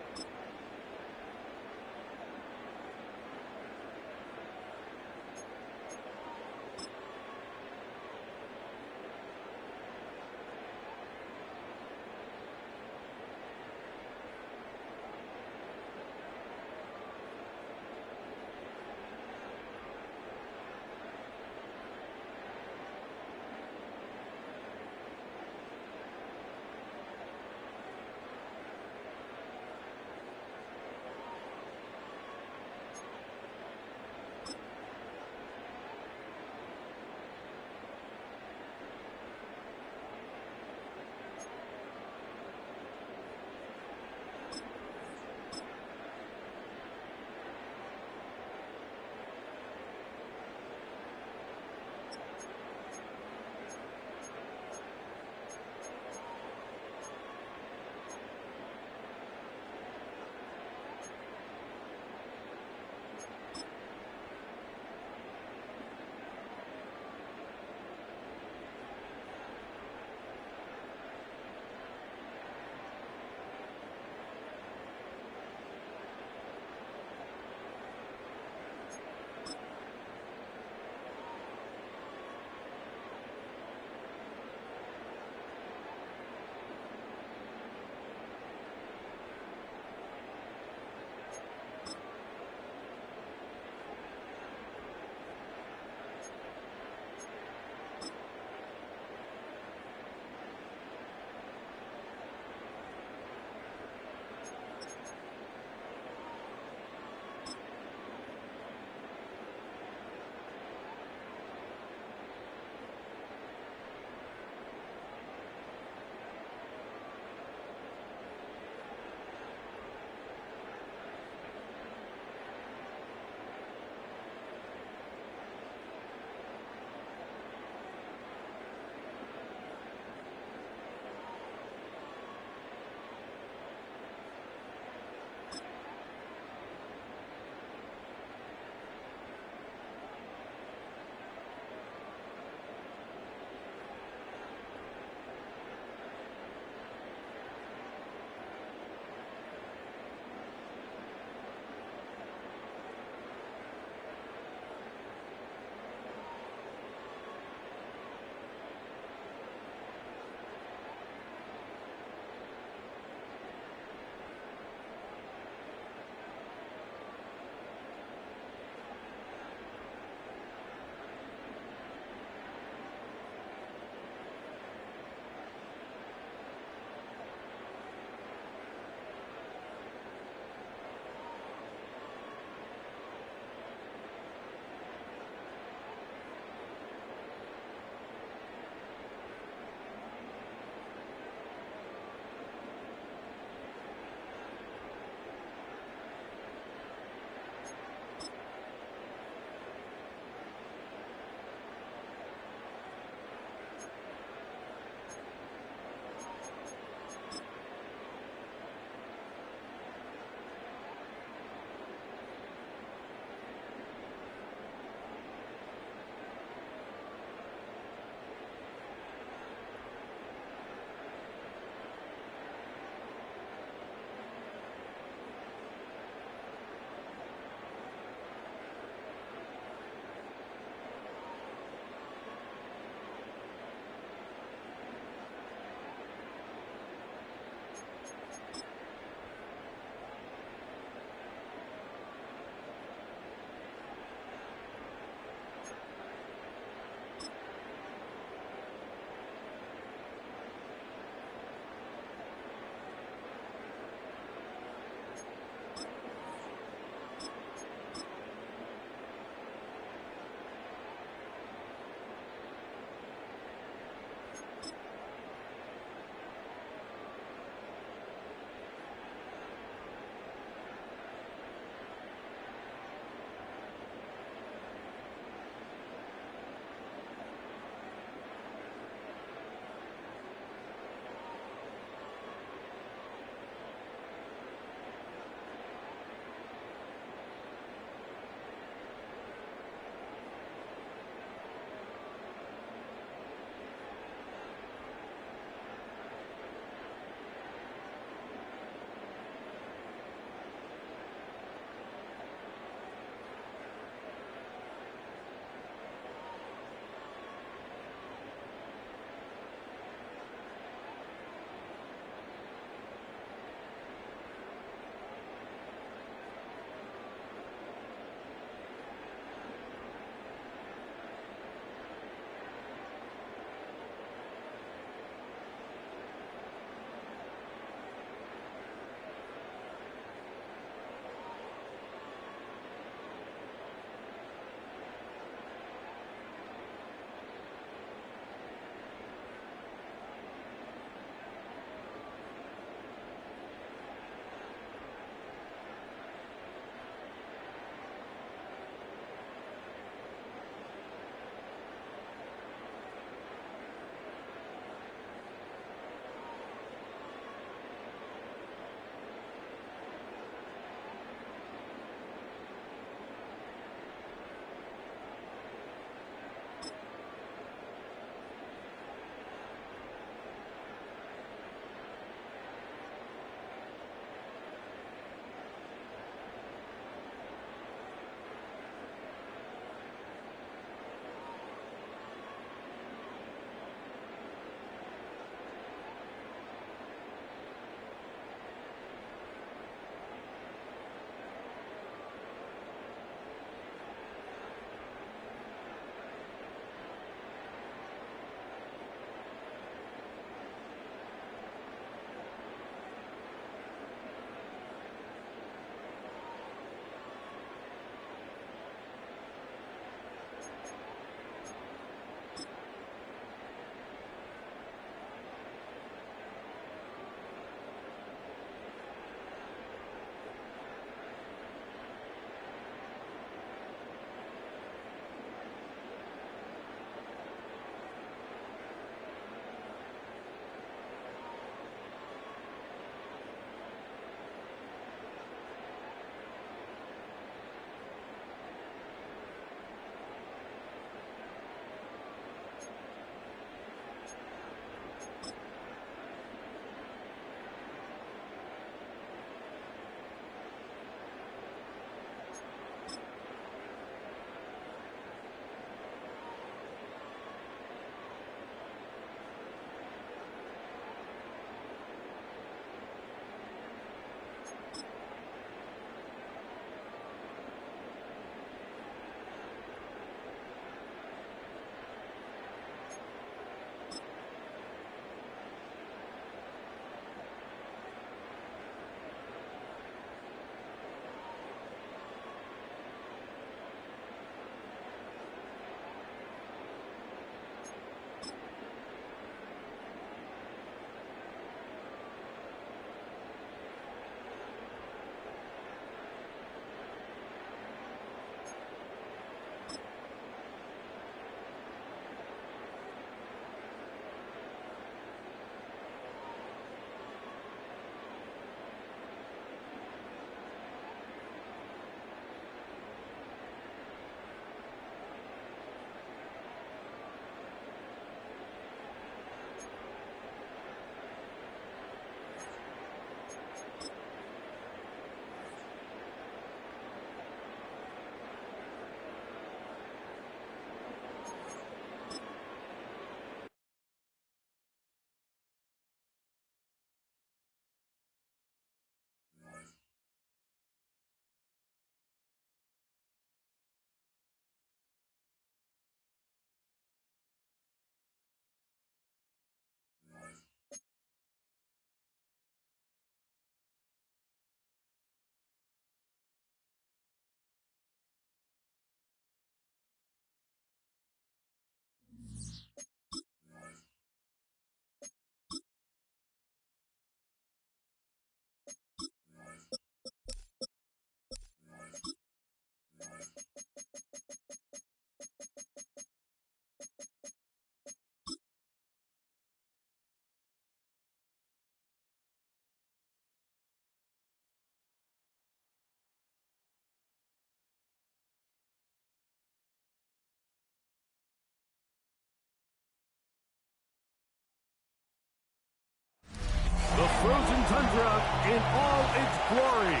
frozen tundra in all its glory.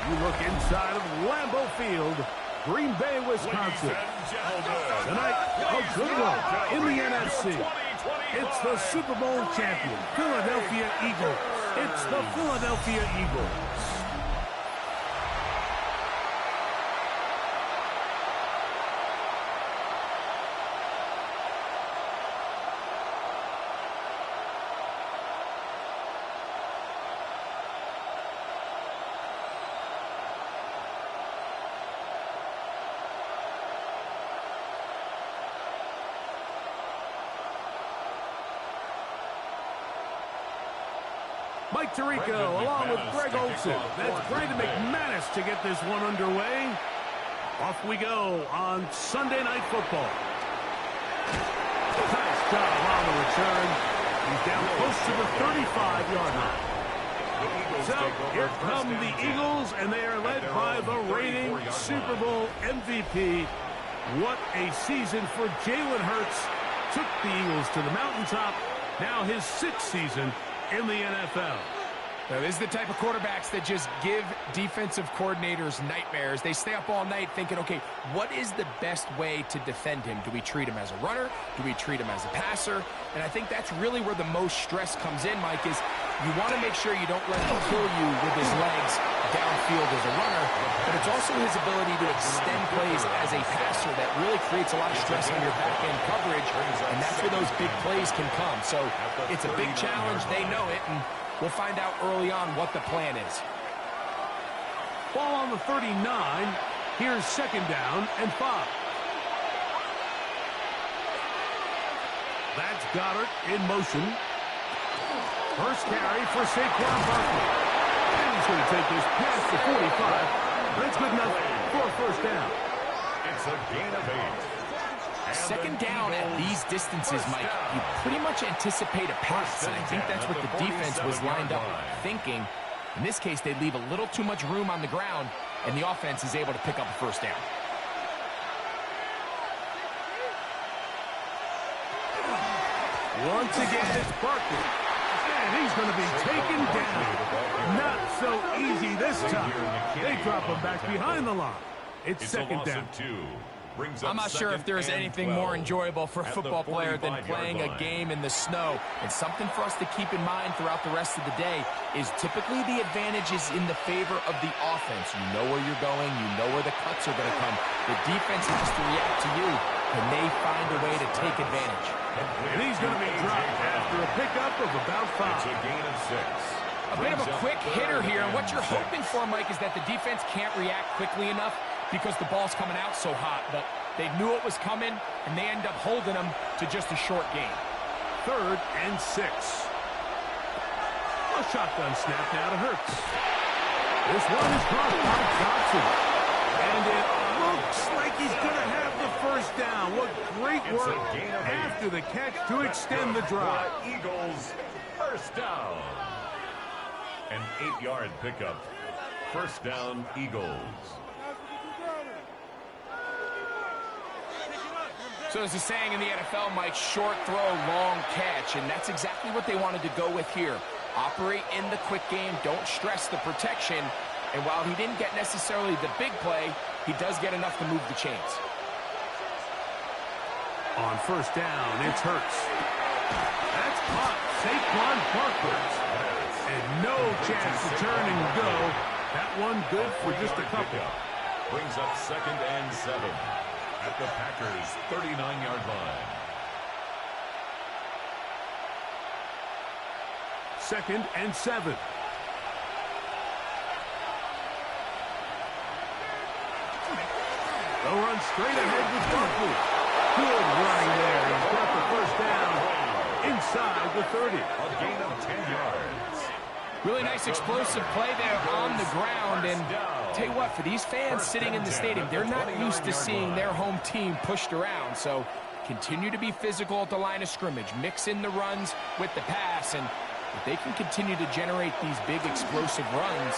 You look inside of Lambeau Field, Green Bay, Wisconsin. Tonight, a good one in the NFC. It's the Super Bowl champion, Philadelphia Eagles. It's the Philadelphia Eagles. Mike Tirico along with Greg Olsen. That's Brandon McManus to get this one underway. Off we go on Sunday Night Football. Nice job on the return. He's down close to the 35-yard line. So here come the Eagles, and they are led by the reigning Super Bowl MVP. What a season for Jalen Hurts. Took the Eagles to the mountaintop. Now his 6th season in the NFL. Now, this is the type of quarterbacks that just give defensive coordinators nightmares. They stay up all night thinking, okay, what is the best way to defend him? Do we treat him as a runner? Do we treat him as a passer? And I think that's really where the most stress comes in, Mike, is you want to make sure you don't let him kill you with his legs downfield as a runner, but it's also his ability to extend plays as a passer that really creates a lot of stress on your back-end coverage, and that's where those big plays can come. So it's a big challenge. They know it, and we'll find out early on what the plan is. Ball on the 39. Here's 2nd down and 5. That's Goddard in motion. First carry for Saquon Barkley. And he's going to take this past the 45. That's good enough for a first down. It's a gain of 8. 2nd down at these distances, Mike, you pretty much anticipate a pass, and I think that's what the defense was lined up thinking. In this case, they leave a little too much room on the ground, and the offense is able to pick up a first down. Once again, it's Barkley. And he's going to be taken down. Not so easy this time. They drop him back behind the line. It's 2nd down. I'm not sure if there's anything more enjoyable for a football player than playing a game in the snow. And something for us to keep in mind throughout the rest of the day is typically the advantage is in the favor of the offense. You know where you're going. You know where the cuts are going to come. The defense has to react to you. Can they find a way to take advantage? And he's going to be dropped after a pickup of about 5. It's a gain of 6. A bit of a quick hitter here, and what you're hoping for, Mike, is that the defense can't react quickly enough because the ball's coming out so hot, but they knew it was coming, and they end up holding them to just a short gain. 3rd and 6. A shotgun snap now to Hurts. This one is caught by Johnson. And it looks like he's going to have the first down. What great work after the catch to extend the drive. Eagles, first down. An 8-yard pickup. First down, Eagles. So there's a saying in the NFL, Mike, short throw, long catch, and that's exactly what they wanted to go with here. Operate in the quick game, don't stress the protection, and while he didn't get necessarily the big play, he does get enough to move the chains. On first down, it's Hurts. That's caught. Saquon Barkley. And no chance to turn and go. That one good for just a couple. Brings up 2nd and 7 at the Packers' 39-yard line. 2nd and 7. They'll run straight ahead with Barkley. Good running there. He's got the first down inside the 30. A gain of 10 yards. Really nice explosive play there on the ground, and tell you what, for these fans sitting in the stadium, they're not used to seeing their home team pushed around, so continue to be physical at the line of scrimmage, mix in the runs with the pass, and if they can continue to generate these big explosive runs,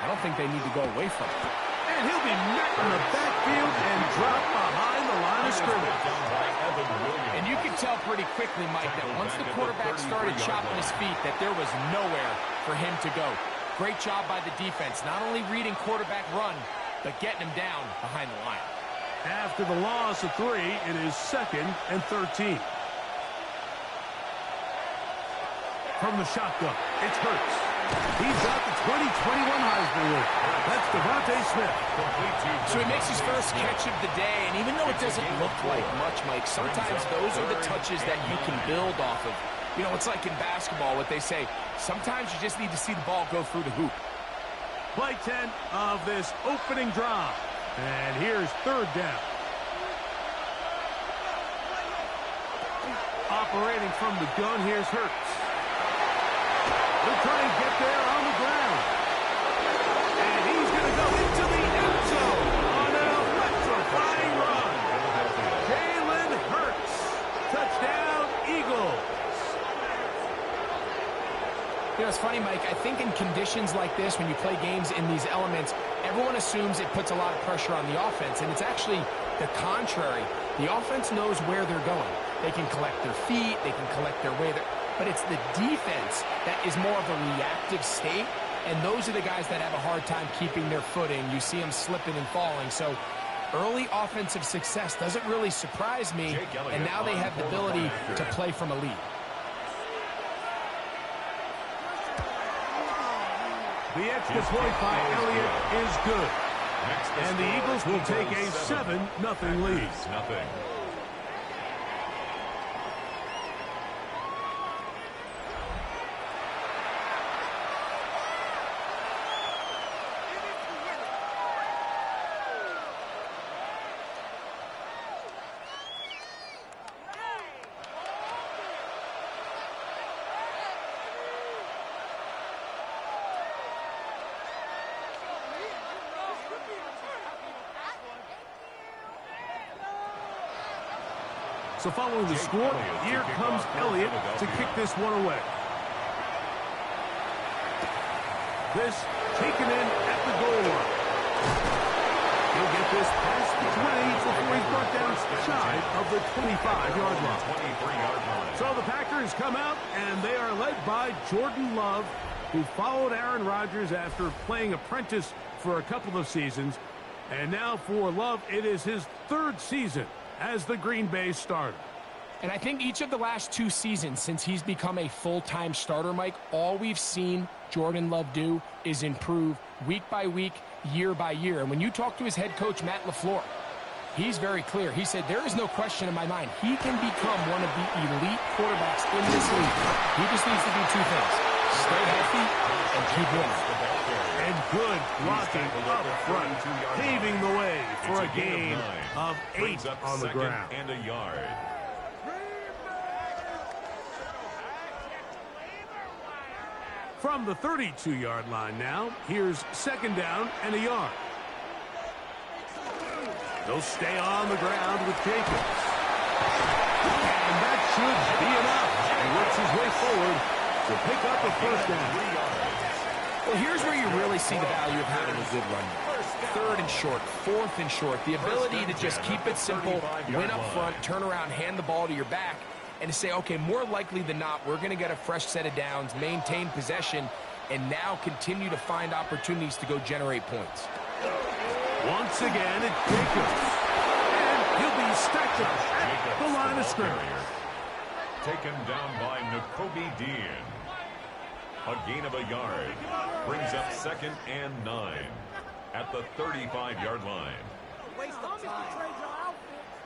I don't think they need to go away from it. And he'll be met in the backfield and dropped behind the line of scrimmage. And you can tell pretty quickly, Mike, that once the quarterback started chopping his feet, that there was nowhere for him to go. Great job by the defense, not only reading quarterback run, but getting him down behind the line. After the loss of 3, it is 2nd and 13. From the shotgun, it's Hurts. He's got the 2021 Heisman winner. That's Devontae Smith. So he makes his first catch of the day, and even though it doesn't look like much, Mike, sometimes those are the touches that you can build off of. You know, it's like in basketball, what they say, sometimes you just need to see the ball go through the hoop. Play 10 of this opening drive. And here's 3rd down. Operating from the gun, here's Hurts. They'll try and get there on the ground. And he's going to go into the end zone on an electrifying run. Jalen Hurts. Touchdown, Eagles. You know, it's funny, Mike. I think in conditions like this, when you play games in these elements, everyone assumes it puts a lot of pressure on the offense, and it's actually the contrary. The offense knows where they're going. They can collect their feet. They can collect their way. But it's the defense that is more of a reactive state, and those are the guys that have a hard time keeping their footing. You see them slipping and falling. So early offensive success doesn't really surprise me, and now they have the ability to play from a lead. The extra point by Elliott is good. And the Eagles will take a 7-0 lead. So following the score, here comes Elliott to kick this one away. This taken in at the goal line. He'll get this past the 20 before he's brought down shy of the 25-yard line. So the Packers come out, and they are led by Jordan Love, who followed Aaron Rodgers after playing apprentice for a couple of seasons. And now for Love, it is his 3rd season as the Green Bay starter. And I think each of the last 2 seasons since he's become a full-time starter, Mike, all we've seen Jordan Love do is improve week by week, year by year. And when you talk to his head coach, Matt LaFleur, he's very clear. He said, there is no question in my mind. He can become one of the elite quarterbacks in this league. He just needs to do 2 things: stay healthy and keep winning. And good blocking up front, paving the way for a gain of 8 on the ground. And a yard. From the 32-yard line now, here's 2nd down and a yard. They'll stay on the ground with Jacobs. And that should be enough. He works his way forward to pick up a 1st down. Well, here's where you really see the value of having a good run. 3rd and short, 4th and short. The ability to just keep it simple, win up front, turn around, hand the ball to your back, and to say, okay, more likely than not, we're going to get a fresh set of downs, maintain possession, and now continue to find opportunities to go generate points. Once again, it's Jacobs. And he'll be stacked up at the line of scrimmage. Taken down by Nakobe Dean. A gain of a yard. Brings up 2nd and 9 at the 35-yard line.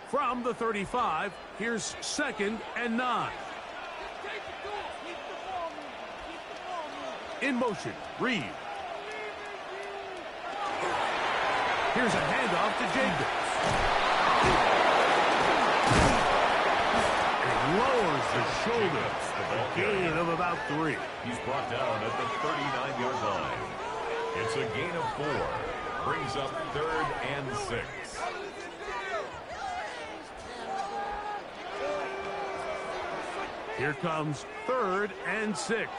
From the 35, here's 2nd and 9. In motion, Reed. Here's a handoff to Jacobs. And lowers the shoulder. A gain of about 3. He's brought down at the 39-yard line. It's a gain of 4. Brings up 3rd and 6. Here comes 3rd and 6.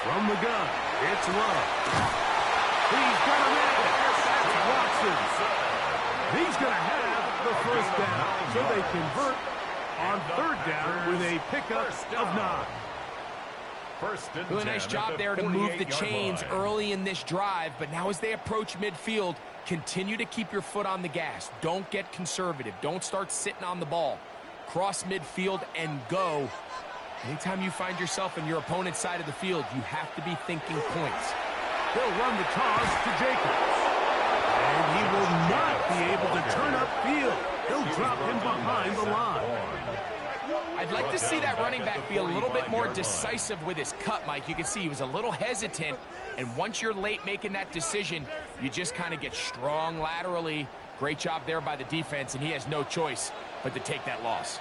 From the gun, it's Love. He's got a man. Watson. He's going to have the 1st down. So they convert on third down with a pickup of 9. Really nice job there to move the chains early in this drive, but now as they approach midfield, continue to keep your foot on the gas. Don't get conservative. Don't start sitting on the ball. Cross midfield and go. Anytime you find yourself in your opponent's side of the field, you have to be thinking points. He'll run the toss to Jacobs. And he will not be able to turn upfield. He'll drop him behind the line. I'd like to see that running back be a little bit more decisive with his cut, Mike. You can see he was a little hesitant, and once you're late making that decision, you just kind of get strong laterally. Great job there by the defense, and he has no choice but to take that loss.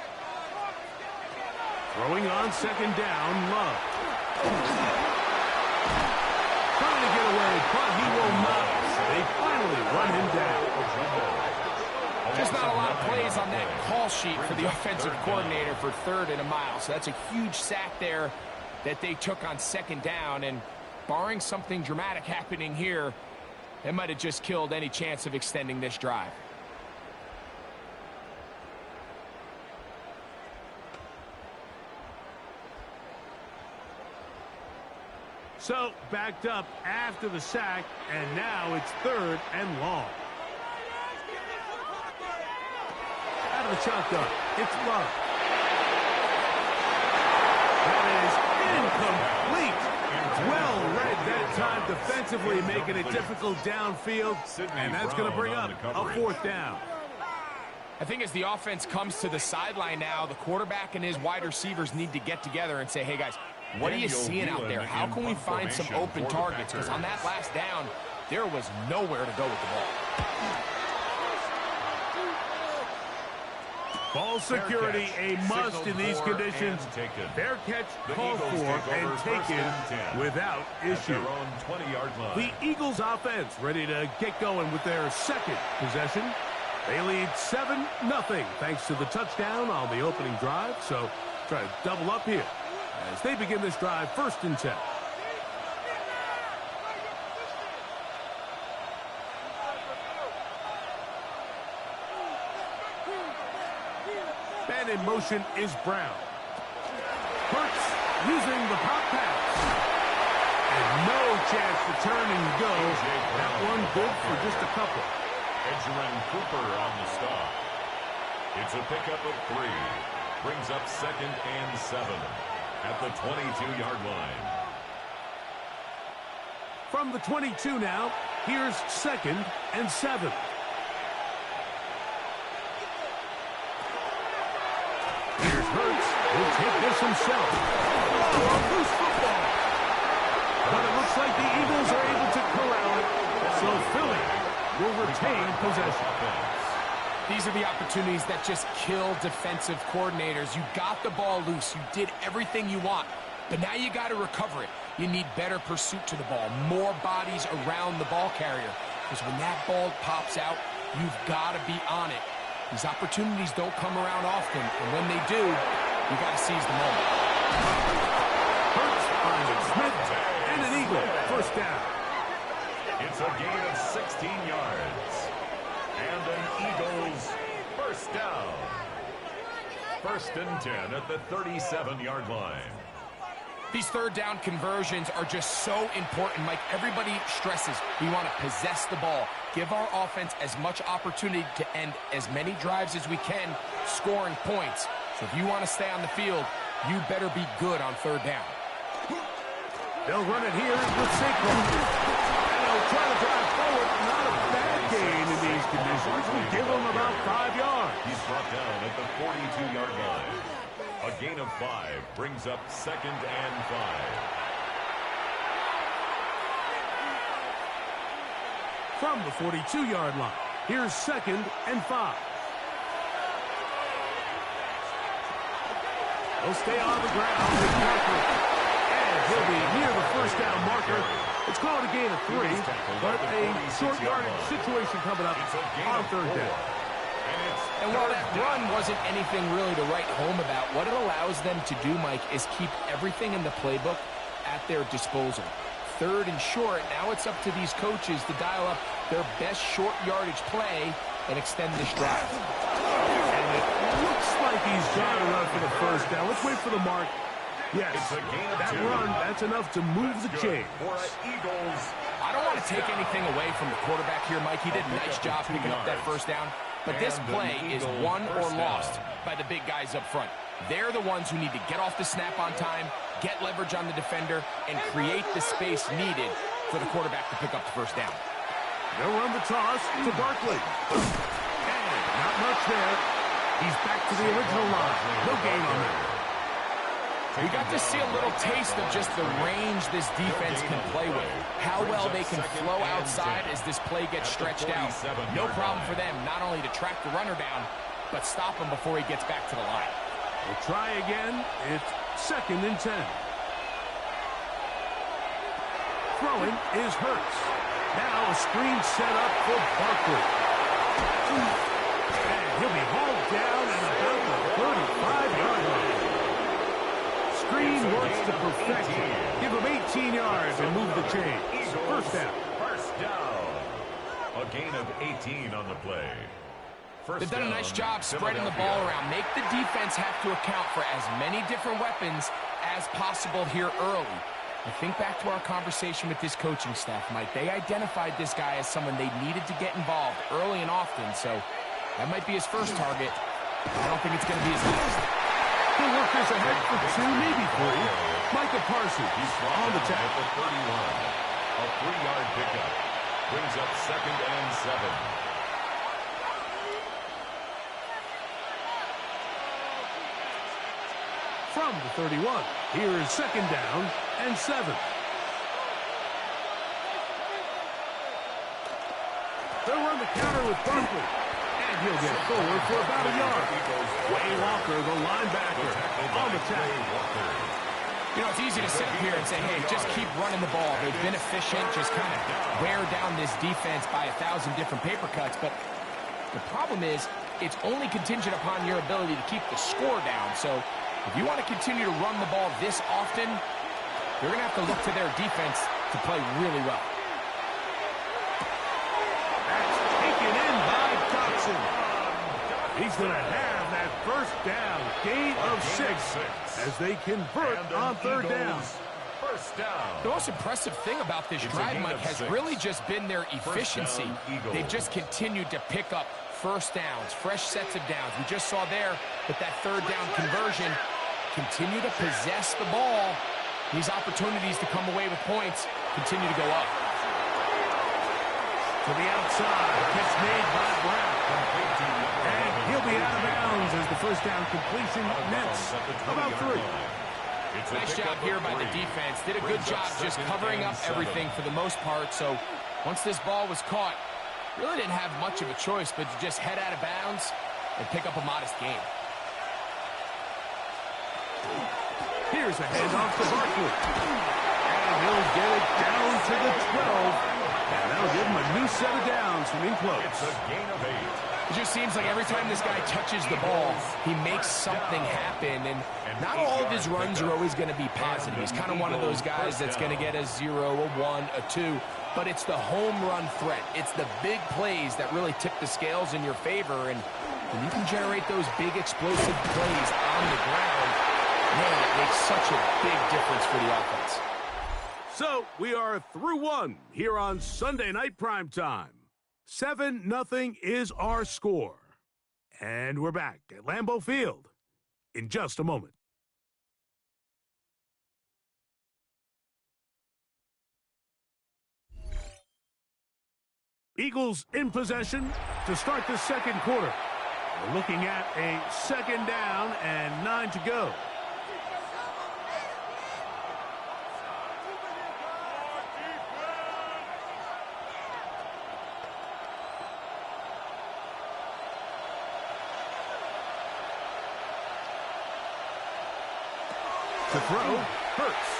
Throwing on second down, Love. Trying to get away, but he will not. They finally run him down. Just not a lot of plays on that call sheet for the offensive coordinator for 3rd and a mile. So that's a huge sack there that they took on second down. And barring something dramatic happening here, that might have just killed any chance of extending this drive. So, backed up after the sack, and now it's 3rd and long. Out of the shotgun, it's Love. That is incomplete. Well read that time defensively, making it difficult downfield, and that's going to bring up a 4th down. I think as the offense comes to the sideline now, the quarterback and his wide receivers need to get together and say, hey guys, what are you seeing out there? How can we find some open targets? Because on that last down, there was nowhere to go with the ball. Ball security a must in these conditions. Fair catch called for and taken without issue. The Eagles offense ready to get going with their second possession. They lead 7-0 thanks to the touchdown on the opening drive. So try to double up here as they begin this drive 1st and 10. Man in motion is Brown. Hurts using the pop pass. And no chance to turn and go. That one good for just a couple. Edgerrin Cooper on the stop. It's a pickup of 3. Brings up 2nd and 7 at the 22-yard line. From the 22 now, here's 2nd and 7. Here's Hurts. He'll take this himself. Oh, a loose football. But it looks like the Eagles are able to corral it. So Philly will retain possession. These are the opportunities that just kill defensive coordinators. You got the ball loose. You did everything you want. But now you got to recover it. You need better pursuit to the ball, more bodies around the ball carrier. Because when that ball pops out, you've got to be on it. These opportunities don't come around often, and when they do, you got to seize the moment. Hurts finding Smith and an Eagle. 1st down. It's a gain of 16 yards. And an Eagles 1st down. 1st and 10 at the 37-yard line. These 3rd down conversions are just so important, Mike. Everybody stresses we want to possess the ball, give our offense as much opportunity to end as many drives as we can, scoring points. So if you want to stay on the field, you better be good on 3rd down. They'll run it here with Saquon. And they'll try to drive forward. Not a bad gain in these conditions. We'll give them about 5 yards. He's brought down at the 42-yard line. A gain of 5 brings up 2nd and 5. From the 42-yard line, here's 2nd and 5. They'll stay on the ground with Parker. And he'll be near the 1st down marker. It's called a gain of 3, but a short yardage situation coming up on 3rd down. And while that run wasn't anything really to write home about, what it allows them to do, Mike, is keep everything in the playbook at their disposal. 3rd and short, now it's up to these coaches to dial up their best short yardage play and extend this drive. And it looks like he's got enough for the first down. Let's wait for the mark. Yes, that run, that's enough to move the chains. I don't want to take anything away from the quarterback here, Mike. He did a nice job picking up that first down. But this play is won or lost by the big guys up front. They're the ones who need to get off the snap on time, get leverage on the defender, and create the space needed for the quarterback to pick up the first down. They'll run the toss to Barkley. And not much there. He's back to the original line. No gain on that. We got to see a little taste of just the range this defense can play with. How well they can flow outside as this play gets stretched out. No problem for them not only to track the runner down, but stop him before he gets back to the line. We'll try again. It's 2nd and 10. Throwing is Hurts. Now a screen set up for Barkley. And he'll be hauled down at about the 35-yard line. Screen works to perfection. Give him 18 yards and move the chains. First down. First down. A gain of 18 on the play. They've done a nice job spreading the ball around. Make the defense have to account for as many different weapons as possible here early. I think back to our conversation with this coaching staff, Mike. They identified this guy as someone they needed to get involved early and often, so that might be his first target. I don't think it's going to be his last. He'll work this ahead for 2, maybe 3. Micah Parsons, he's on the tack. At the 31. A 3-yard pickup. Brings up 2nd and 7. From the 31, here's 2nd down and 7. They'll run the counter with Barkley. And he'll get forward for about a yard. Wayne Walker, the linebacker, on the tack. You know, it's easy to sit here and say, hey, just keep running the ball. They've been efficient, just kind of wear down this defense by 1,000 different paper cuts. But the problem is, it's only contingent upon your ability to keep the score down. So if you want to continue to run the ball this often, you're going to have to look to their defense to play really well. That's taken in by Dotson. He's going to have that first down, gain of 6, as they convert on 3rd down. First down. The most impressive thing about this drive, Mike, has really just been their efficiency. They've just continued to pick up first downs, fresh sets of downs. We just saw there with that 3rd down conversion, continue to possess the ball. These opportunities to come away with points continue to go up. To the outside, catch made by Brown. And he'll be out of bounds as the first down completion nets about 3. Nice job here by the defense. Did a good job just covering up everything for the most part. So once this ball was caught, really didn't have much of a choice but to just head out of bounds and pick up a modest gain. Here's a handoff to Barkley. And he'll get it down to the 12. And that'll give him a new set of downs from in close. It's a gain of 8. It just seems like every time this guy touches the ball, he makes something happen. And not all of his runs are always going to be positive. He's kind of one of those guys that's going to get a 0, a 1, a 2. But it's the home run threat. It's the big plays that really tip the scales in your favor. And when you can generate those big explosive plays on the ground, man, it makes such a big difference for the offense. So we are through 1 here on Sunday Night Primetime. 7-0 is our score. And we're back at Lambeau Field in just a moment. Eagles in possession to start the 2nd quarter. We're looking at a 2nd down and 9 to go. To throw, Hurts.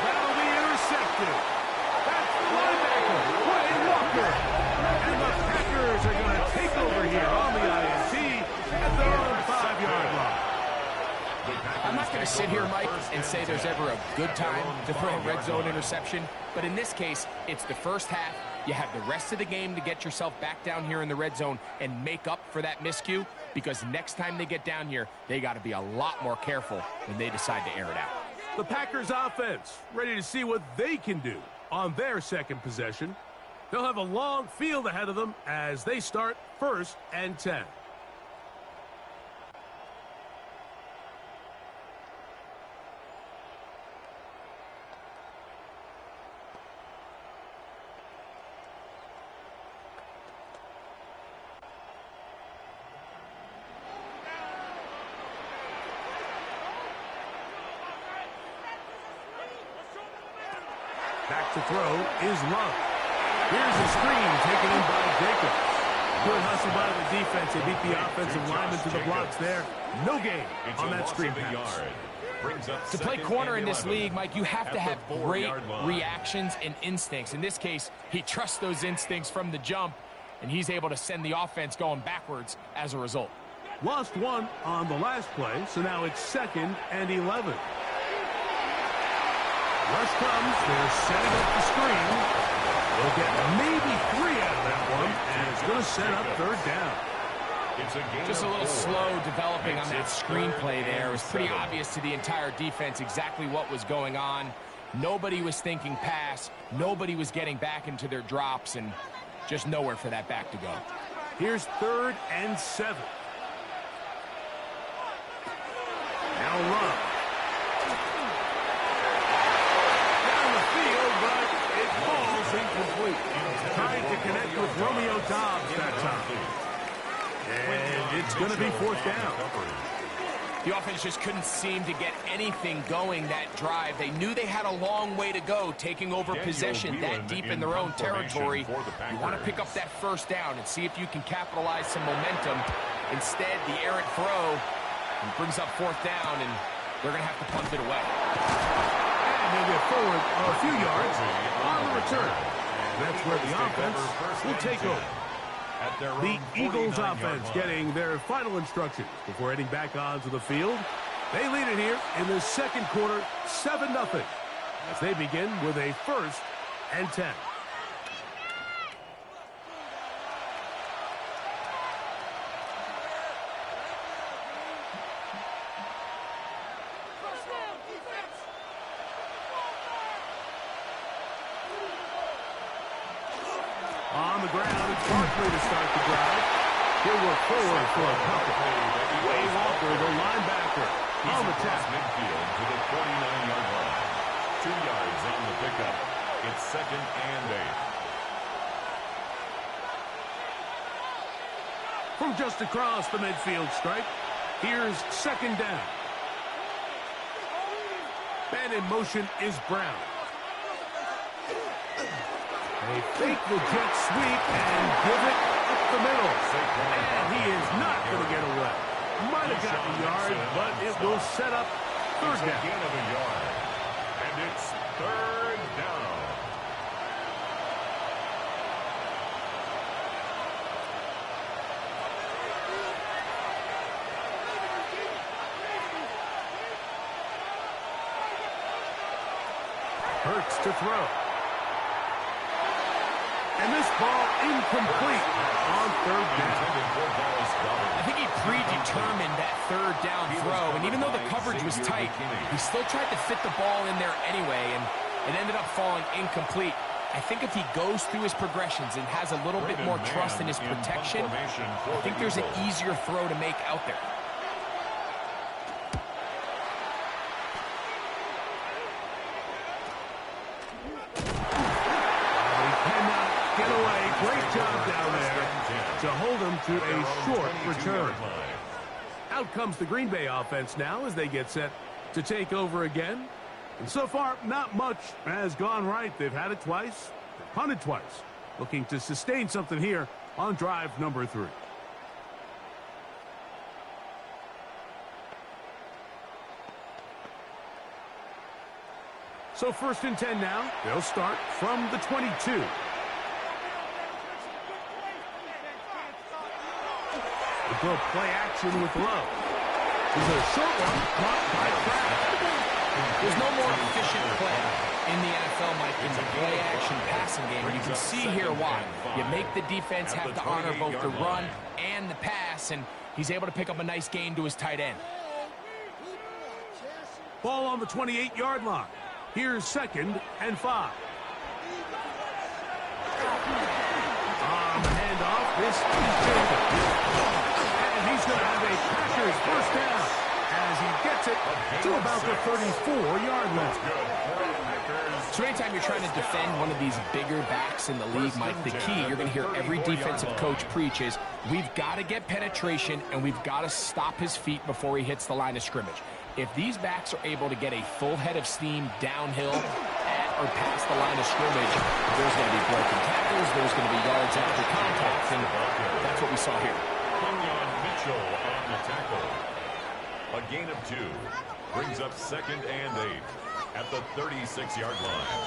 That'll be intercepted. That's the linebacker, Wayne Walker. And the Packers are going to take over here on the INT at their own 5-yard line. I'm not going to sit here, Mike, and say there's ever a good time to throw a red zone interception, but in this case, it's the first half. You have the rest of the game to get yourself back down here in the red zone and make up for that miscue, because next time they get down here, they got to be a lot more careful when they decide to air it out. The Packers offense ready to see what they can do on their second possession. They'll have a long field ahead of them as they start 1st and 10. Back to throw is Love. Here's a screen taken in by Jacobs. Good hustle by the defense. They beat the offensive lineman to the blocks there. No gain on that screen pass. To play corner in this league, Mike, you have to have great reactions and instincts. In this case, he trusts those instincts from the jump, and he's able to send the offense going backwards as a result. Lost one on the last play, so now it's 2nd and 11. Rush comes. They're setting up the screen. They'll get maybe 3 out of that one, and it's going to set up 3rd down. Just a little slow developing on that screenplay there. It was pretty obvious to the entire defense exactly what was going on. Nobody was thinking pass. Nobody was getting back into their drops, and just nowhere for that back to go. Here's 3rd and 7. Now Love. Incomplete. Trying to connect with Romeo Doubs that time. And it's going to be 4th down. The offense just couldn't seem to get anything going that drive. They knew they had a long way to go, taking over possession that deep in their own territory. You want to pick up that 1st down and see if you can capitalize some momentum. Instead, the errant throw brings up 4th down, and they're going to have to punt it away. They'll get forward a few yards on the return. That's where the offense will take over. The Eagles offense getting their final instructions before heading back onto the field. They lead it here in the 2nd quarter, 7-0, as they begin with a 1st and 10. On the ground, it's Barkley to start the drive. He'll work forward for a couple. Way Walker, the linebacker, on the tap. Midfield to the 49-yard line. 2 yards on the pickup. It's 2nd and 8. From just across the midfield stripe, here's 2nd down. And in motion is Brown. They fake the jet sweep and give it up the middle. And he is not going to get away. Might have gotten a yard, but it will set up 3rd down. Gain of a yard. And it's 3rd down. Hurts to throw. And this ball incomplete on 3rd down. I think he predetermined that 3rd down throw, and even though the coverage was tight, he still tried to fit the ball in there anyway, and it ended up falling incomplete. I think if he goes through his progressions and has a little bit more trust in his protection, I think there's an easier throw to make out there. Great job down there to hold him to a short return. Out comes the Green Bay offense now as they get set to take over again. And so far, not much has gone right. They've had it twice, punted twice. Looking to sustain something here on drive number 3. So 1st and 10 now. They'll start from the 22. They go play action with Love. This is a short one caught by Pratt. There's no more efficient play in the NFL, Mike, in the play-action passing game. You can see here why. You make the defense have to honor both the run and the pass, and he's able to pick up a nice gain to his tight end. Ball on the 28-yard line. Here's 2nd and 5. On the handoff, this is Jacobs. And he's going to have a Packers first down as he gets it to about the 34-yard line. So anytime you're trying to defend one of these bigger backs in the league, Mike, the key you're going to hear every defensive coach preach is we've got to get penetration and we've got to stop his feet before he hits the line of scrimmage. If these backs are able to get a full head of steam downhill at or past the line of scrimmage, there's going to be broken tackles, there's going to be yards after contact, and that's what we saw here. Kenyon Mitchell on the tackle. A gain of 2 brings up 2nd and 8 at the 36-yard line.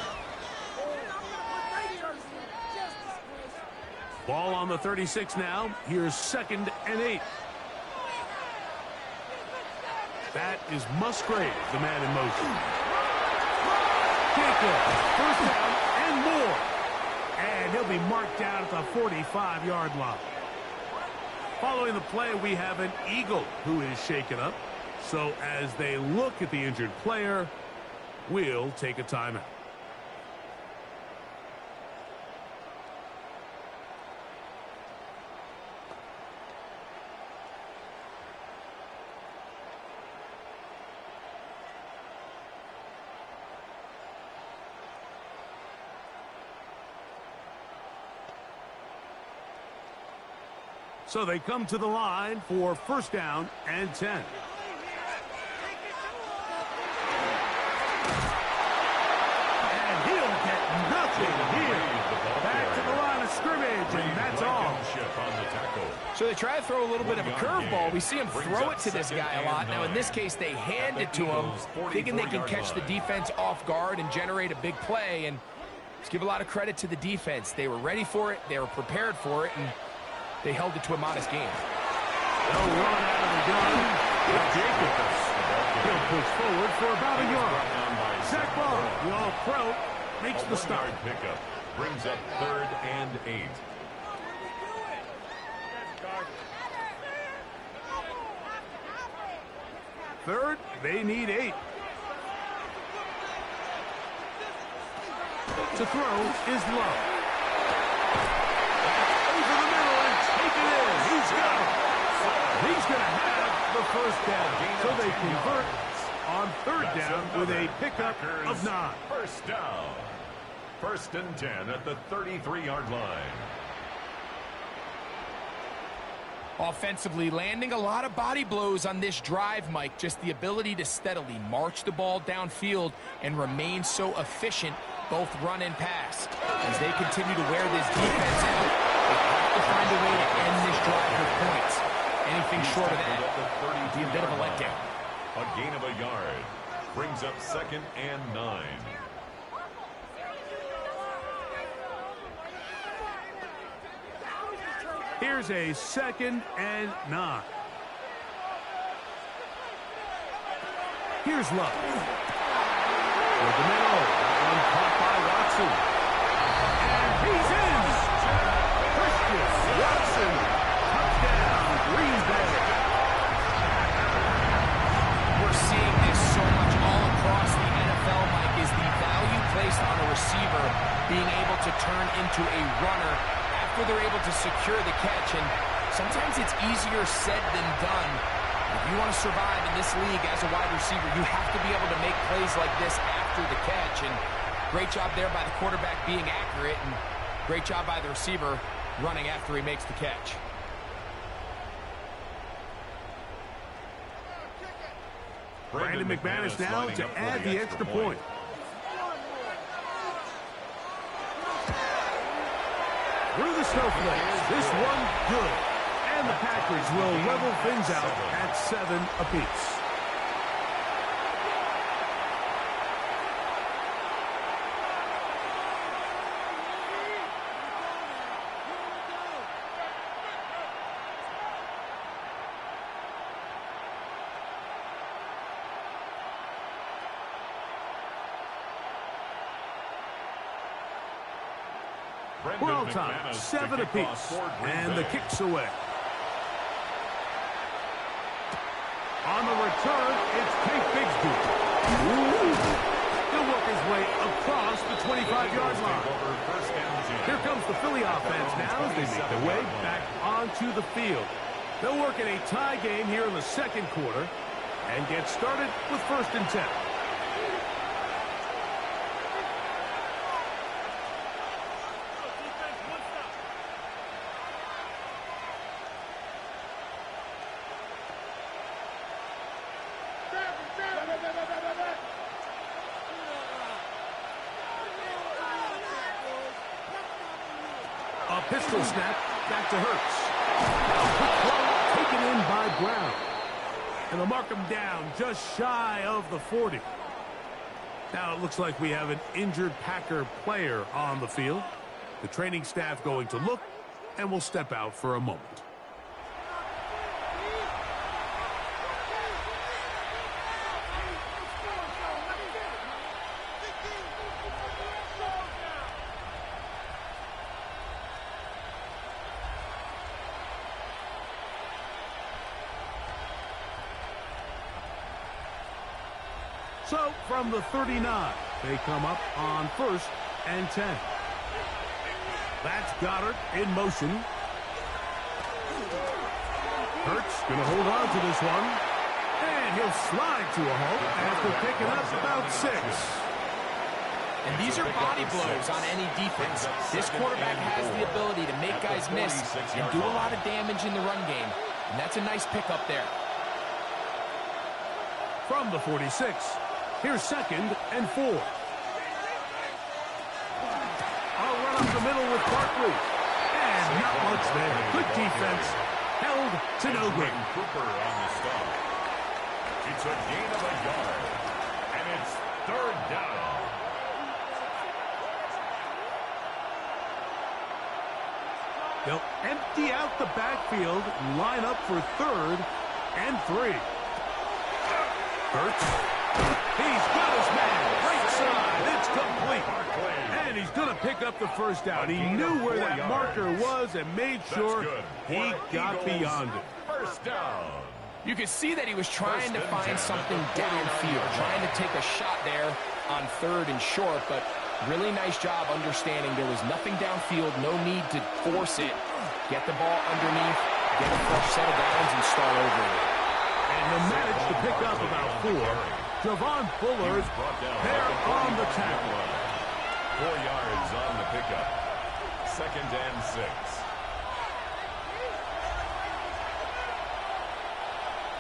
Ball on the 36 now. Here's 2nd and 8. That is Musgrave, the man in motion. Jacobs, first down and more. And he'll be marked down at the 45-yard line. Following the play, we have an Eagle who is shaken up. So as they look at the injured player, we'll take a timeout. So they come to the line for first down and 10. And he'll get nothing here. Back to the line of scrimmage, and that's all. So they try to throw a little bit of a curveball. We see him throw it to this guy a lot. Now, in this case, they hand it to him, thinking they can catch the defense off guard and generate a big play. And let's give a lot of credit to the defense. They were ready for it. They were prepared for it. And they held it to a modest game. They'll run out of the gun. Jacobs. He'll push forward for about a yard. Zach Ball, the all-pro, makes the start. Pickup brings up 3rd and 8. Third, they need 8. To throw is Lowe. He's going to have the first down. So they convert on 3rd down with a pickup of 9. First down. 1st and 10 at the 33-yard line. Offensively, landing a lot of body blows on this drive, Mike. Just the ability to steadily march the ball downfield and remain so efficient, both run and pass. As they continue to wear this defense out, they have to find a way to end this drive with points. Anything short of that would be a bit of a letdown. A gain of a yard brings up 2nd and 9. Here's a 2nd and 9. Here's Love. With the middle. That one caught by Watson. And he's in. Christian Watson. Touchdown, Green Bay. We're seeing this so much all across the NFL, Mike, is the value placed on a receiver being able to turn into a runner after they're able to secure the catch. And sometimes it's easier said than done. If you want to survive in this league as a wide receiver, you have to be able to make plays like this after the catch. And great job there by the quarterback being accurate, and great job by the receiver running after he makes the catch. Brandon McManus now to add the extra point. Through the snowflakes, this one good. And the Packers will level things out at 7 apiece. We're all tied, 7 apiece. And the kick's away. On the return, it's Kate Bigsby. He'll work his way across the 25-yard line. Here comes the Philly offense now as they make their way back onto the field. They'll work in a tie game here in the second quarter and get started with 1st and 10. A pistol snap back to Hurts. Taken in by Brown. And they'll mark him down just shy of the 40. Now it looks like we have an injured Packer player on the field. The training staff going to look and will step out for a moment. So, from the 39, they come up on 1st and 10. That's Goddard in motion. Hurts going to hold on to this one. And he'll slide to a halt after picking up about 6. And these are body blows on any defense. This quarterback has the ability to make guys miss and do a lot of damage in the run game. And that's a nice pickup there. From the 46. Here's 2nd and 4. I'll run up the middle with Barkley. And not much there. Good defense. Held to no gain. Cooper on the stop. It's a gain of a yard. And it's 3rd down. They'll empty out the backfield, line up for 3rd and 3. Hurts. He's got his man. Right side. It's complete. And he's going to pick up the 1st down. He knew where that marker was and made sure he got beyond it. 1st down. You could see that he was trying to find something downfield, trying to take a shot there on 3rd and short, but really nice job understanding there was nothing downfield, no need to force it. Get the ball underneath, get a fresh set of downs, and start over it. And he'll manage to pick up about 4. Javon Bullard there on the tackle. 4 yards on the pickup. 2nd and 6.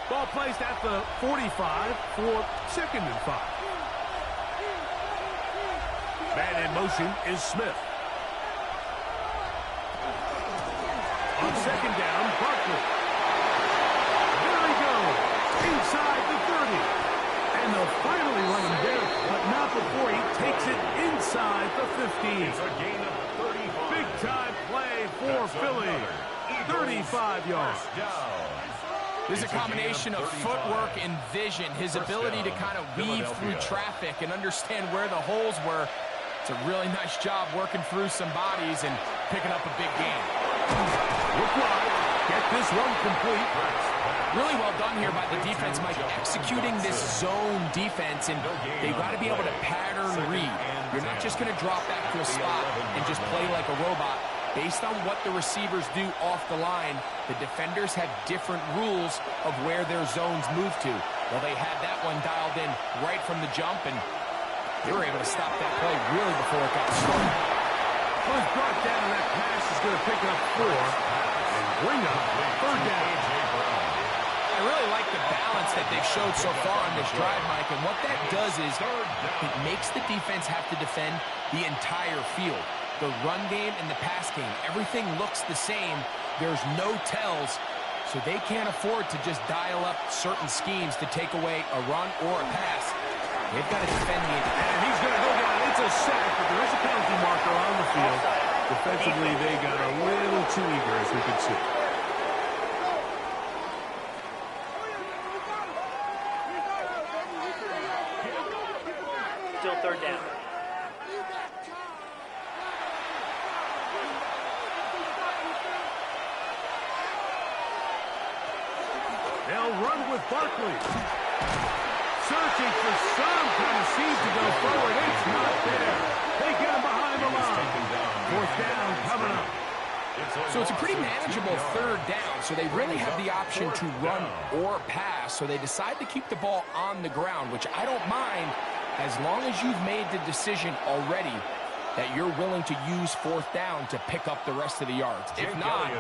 Ball placed at the 45 for 2nd and 5. Man in motion is Smith. On 2nd down, Barkley. There he goes. Inside the 30. And they'll finally run him down, but not before he takes it inside the 15. It's a gain of 35. Big-time play for Philly. 35 yards. There's a combination of footwork and vision, his ability to kind of weave through traffic and understand where the holes were. It's a really nice job working through some bodies and picking up a big gain. Look wide. Get this one complete. Really well done here by the defense, Mike, executing this zone defense, and they've got to be able to pattern read. You're not just going to drop back to a spot and just play like a robot. Based on what the receivers do off the line, the defenders have different rules of where their zones move to. Well, they had that one dialed in right from the jump, and they were able to stop that play really before it got started. Was brought down, and that pass is going to pick up 4 and bring up 3rd down. I really like the balance that they've showed so far on this drive, Mike, and what that does is it makes the defense have to defend the entire field. The run game and the pass game, everything looks the same. There's no tells, so they can't afford to just dial up certain schemes to take away a run or a pass. They've got to defend the entire. And he's going to go down. It's a sack, but there is a penalty marker on the field. Defensively, they got a little too eager, as we can see. Still 3rd down. run with Barkley. Searching for some kind of seed to go forward. It's not there. They get him behind the line. Fourth down coming up. So it's a pretty manageable third down, so they really have the option to run or pass, so they decide to keep the ball on the ground, which I don't mind as long as you've made the decision already that you're willing to use fourth down to pick up the rest of the yards. If not,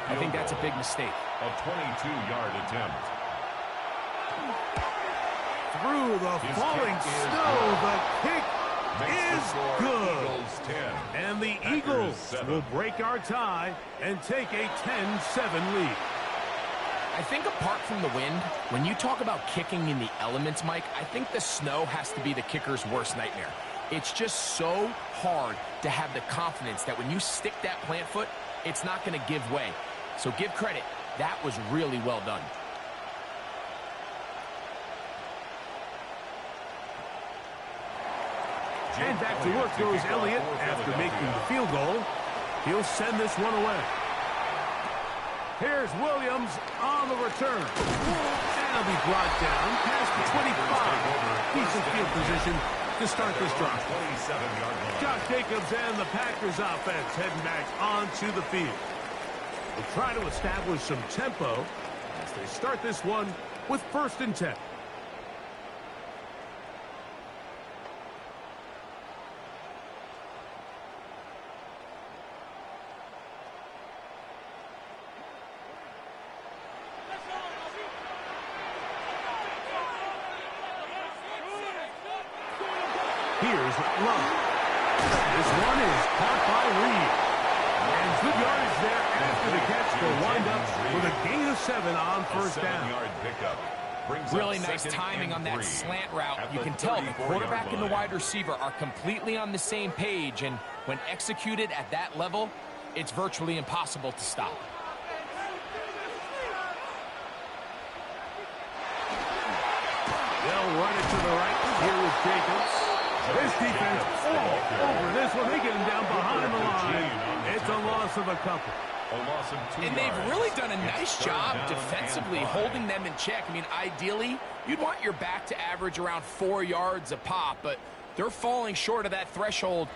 I think that's a big mistake. A 22-yard attempt. Through the falling snow, the kick is good. And the Eagles will break our tie and take a 10-7 lead. I think apart from the wind, when you talk about kicking in the elements, Mike, I think the snow has to be the kicker's worst nightmare. It's just so hard to have the confidence that when you stick that plant foot, it's not going to give way. So give credit. That was really well done. And back to work goes Elliott after making the field goal. He'll send this one away. Here's Williams on the return. And he'll be brought down past the 25. Decent field position to start this drive. Josh Jacobs and the Packers offense heading back onto the field. They'll try to establish some tempo as they start this one with 1st and 10. Here's Love. This one is caught by Reed. And good yardage there after the catch. They'll wind up with a gain of 7 on 1st down. Really nice timing on that slant route. You can tell the quarterback and the wide receiver are completely on the same page, and when executed at that level, it's virtually impossible to stop. They'll run it to the right here with Jacobs. This defense all over this one. They get him down behind the line. It's a loss of a couple. And they've really done a nice job defensively holding them in check. I mean, ideally, you'd want your back to average around 4 yards a pop, but they're falling short of that threshold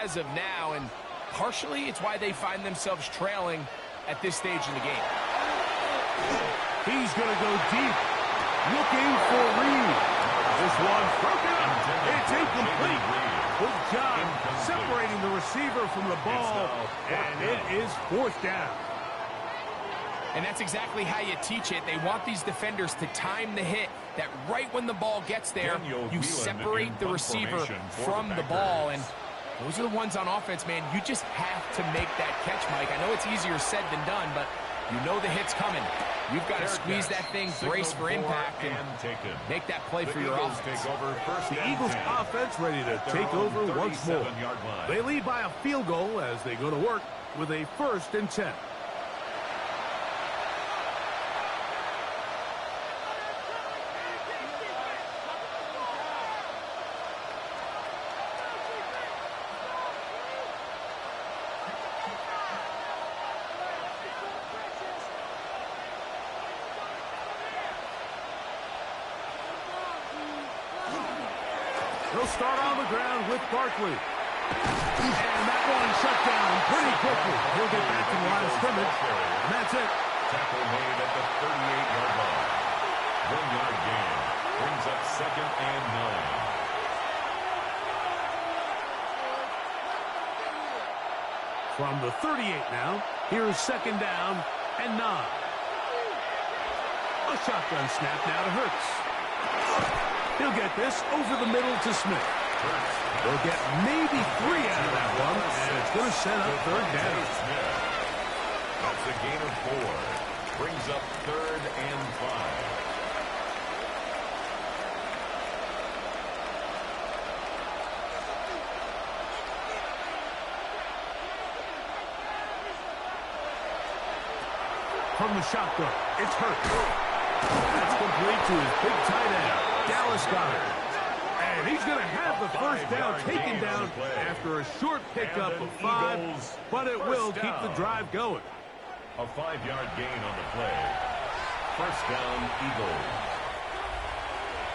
as of now, and partially it's why they find themselves trailing at this stage in the game. He's going to go deep, looking for Reed. This one broken up. It's incomplete. Good job separating the receiver from the ball, and it is 4th down. And that's exactly how you teach it. They want these defenders to time the hit, that right when the ball gets there, you separate the receiver from the ball. And those are the ones on offense, man. You just have to make that catch, Mike. I know it's easier said than done, but you know the hit's coming. You've got to squeeze that thing, brace for impact, and make that play for your offense. The Eagles offense ready to take over once more. They lead by a field goal as they go to work with a 1st and 10. They'll start on the ground with Barkley. And that one shut down pretty quickly. He'll get back to the line of scrimmage. And that's it. Tackle made at the 38-yard line. 1-yard gain. Brings up 2nd and 9. From the 38 now, here's 2nd down and 9. A shotgun snap now to Hurts. He'll get this over the middle to Smith. They'll get maybe 3 out of that one, and it's going to set up 3rd down. That's a gain of 4. Brings up 3rd and 5. From the shotgun, it's Hurts. That's complete to his big tight end, Dallas Goedert. And he's going to have the 1st down taken down after a short pickup of 5, but it will keep the drive going. A 5-yard gain on the play. first down, Eagles.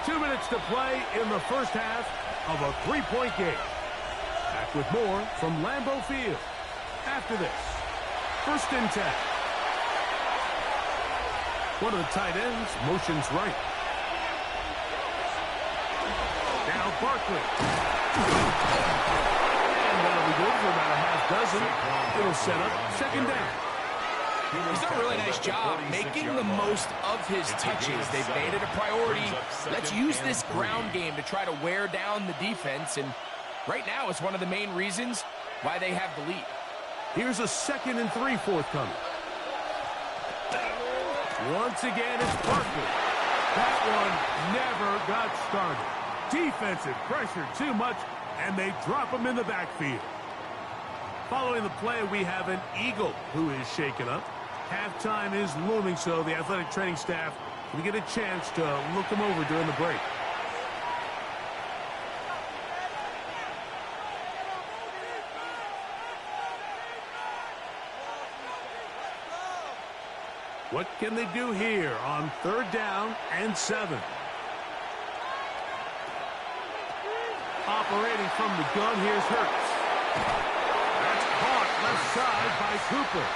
2 minutes to play in the first half of a 3-point game. Back with more from Lambeau Field. After this, 1st and 10. One of the tight ends motions right. Now Barkley. And that'll be good for about a half dozen. It'll set up 2nd down. He's done a really nice job making the most of his touches. They've made it a priority. Let's use this ground game to try to wear down the defense. And right now, it's one of the main reasons why they have the lead. Here's a 2nd and 3 forthcoming. Once again, it's Barkley. That one never got started. Defensive pressure too much, and they drop him in the backfield. Following the play, we have an Eagle who is shaken up. Halftime is looming, so the athletic training staff will get a chance to look him over during the break. What can they do here on 3rd down and 7? Operating from the gun, here's Hurts. That's caught left side by Cooper.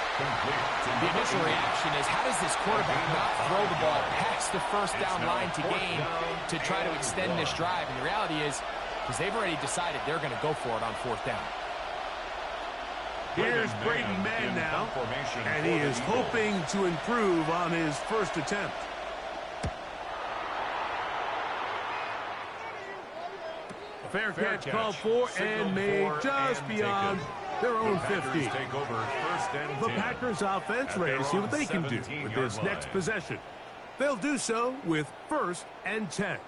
The initial reaction is, how does this quarterback not throw the ball past the 1st down line to gain to try to extend this drive? And the reality is they've already decided they're going to go for it on 4th down. Here's Brady Man now, and he is hoping to improve on his first attempt. A fair catch called for and made just beyond their own 50. The Packers offense ready to see what they can do with this next possession. They'll do so with 1st and 10.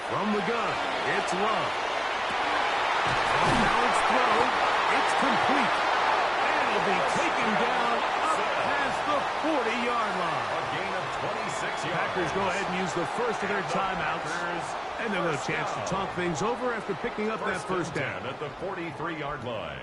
From the gun, it's Love. Now it's thrown. It's complete. And it'll be taken down up past the 40-yard line. A gain of 26 yards. Packers go ahead and use the first of their timeouts. And they'll have a chance to talk things over after picking up that first down. At the 43-yard line.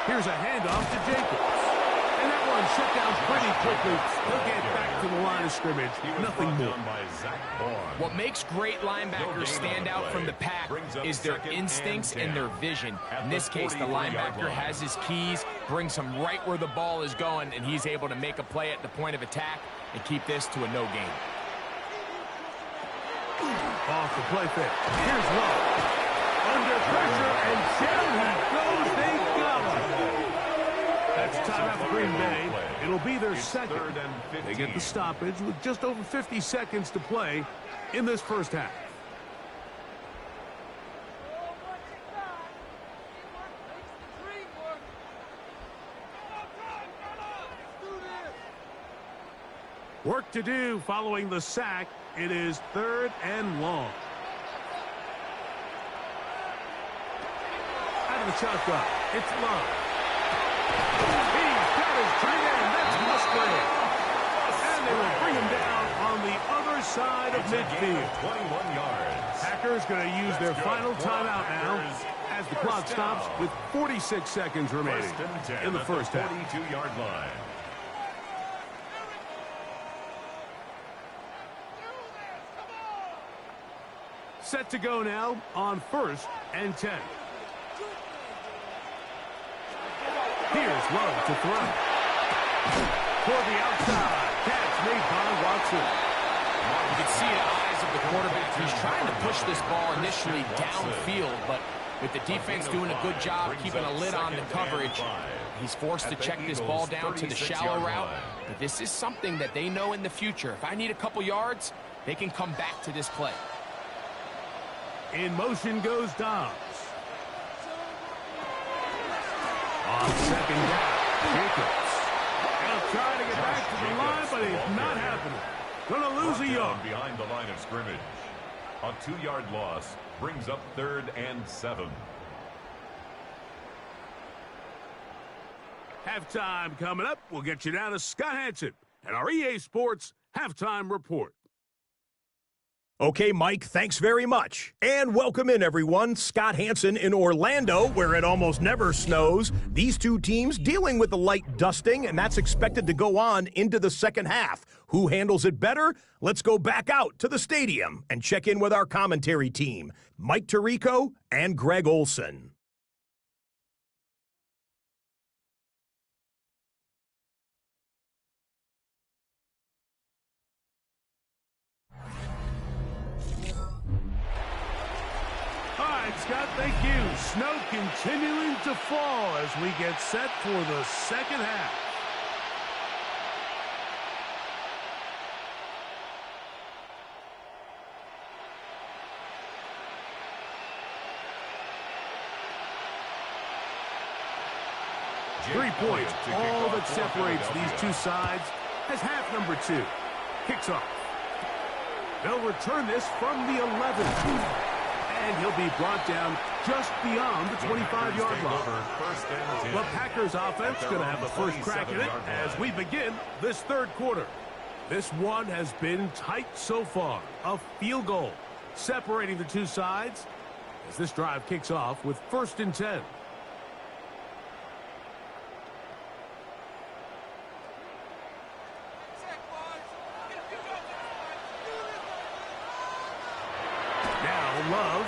Here's a handoff to Jacobs. And that one shut down pretty quickly. They'll get back to the line of scrimmage. Nothing more. What makes great linebackers stand out from the pack is their instincts and their vision. In this case, the linebacker has his keys, brings him right where the ball is going, and he's able to make a play at the point of attack and keep this to a no gain. Off the play fake. Here's Love. Under pressure, and down he goes. They got him. That's timeout for Green Bay. It'll be their 2nd. They get the stoppage with just over 50 seconds to play in this first half. Work to do following the sack. It is 3rd and long. Out of the shotgun, it's Love. He's got his tight end. That's Musgrave. And they will bring him down on the other side of midfield. 21 yards. Packers going to use their final timeout now as the clock stops with 46 seconds remaining in the first half. 42-yard line. Set to go now on 1st and 10. Here's Love to throw. For the outside. Catch made by Watson. You can see in the eyes of the quarterback, he's trying to push this ball initially downfield, but with the defense doing a good job keeping a lid on the coverage, he's forced to check this ball down to the shallow route. But this is something that they know in the future. If I need a couple yards, they can come back to this play. In motion goes Dobbs. On 2nd down, Jacobs. trying to get back to the line, but it's not happening. Gonna lose a yard. Behind the line of scrimmage. A 2-yard loss brings up 3rd and 7. Halftime coming up. We'll get you down to Scott Hansen and our EA Sports Halftime Report. Okay, Mike, thanks very much. And welcome in, everyone. Scott Hansen in Orlando, where it almost never snows. These two teams dealing with the light dusting, and that's expected to go on into the second half. Who handles it better? Let's go back out to the stadium and check in with our commentary team, Mike Tirico and Greg Olson. Scott, thank you. Snow continuing to fall as we get set for the second half. Three points, all that separates these two sides as half number 2 kicks off. They'll return this from the 11th. And he'll be brought down just beyond the 25-yard line. The Packers offense going to have the first crack at it as we begin this third quarter. This one has been tight so far. A field goal separating the two sides as this drive kicks off with 1st and 10. Love.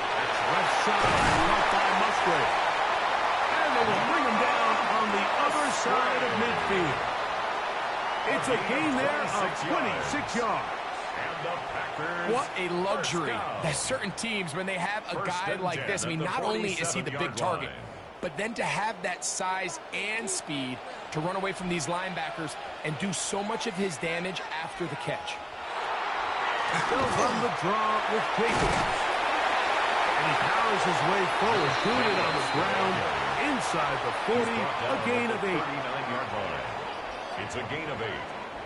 That's left side, caught by Musgrave. And they will bring him down on the other side of midfield. It's a gain there of 26 yards. What a luxury that certain teams, when they have a guy like this, I mean, not only is he the big target, but then to have that size and speed to run away from these linebackers and do so much of his damage after the catch. Still on the draw with Jacobs. And he powers his way forward, doing it on the ground inside the 40, a gain of 8. 39-yard line. It's a gain of 8.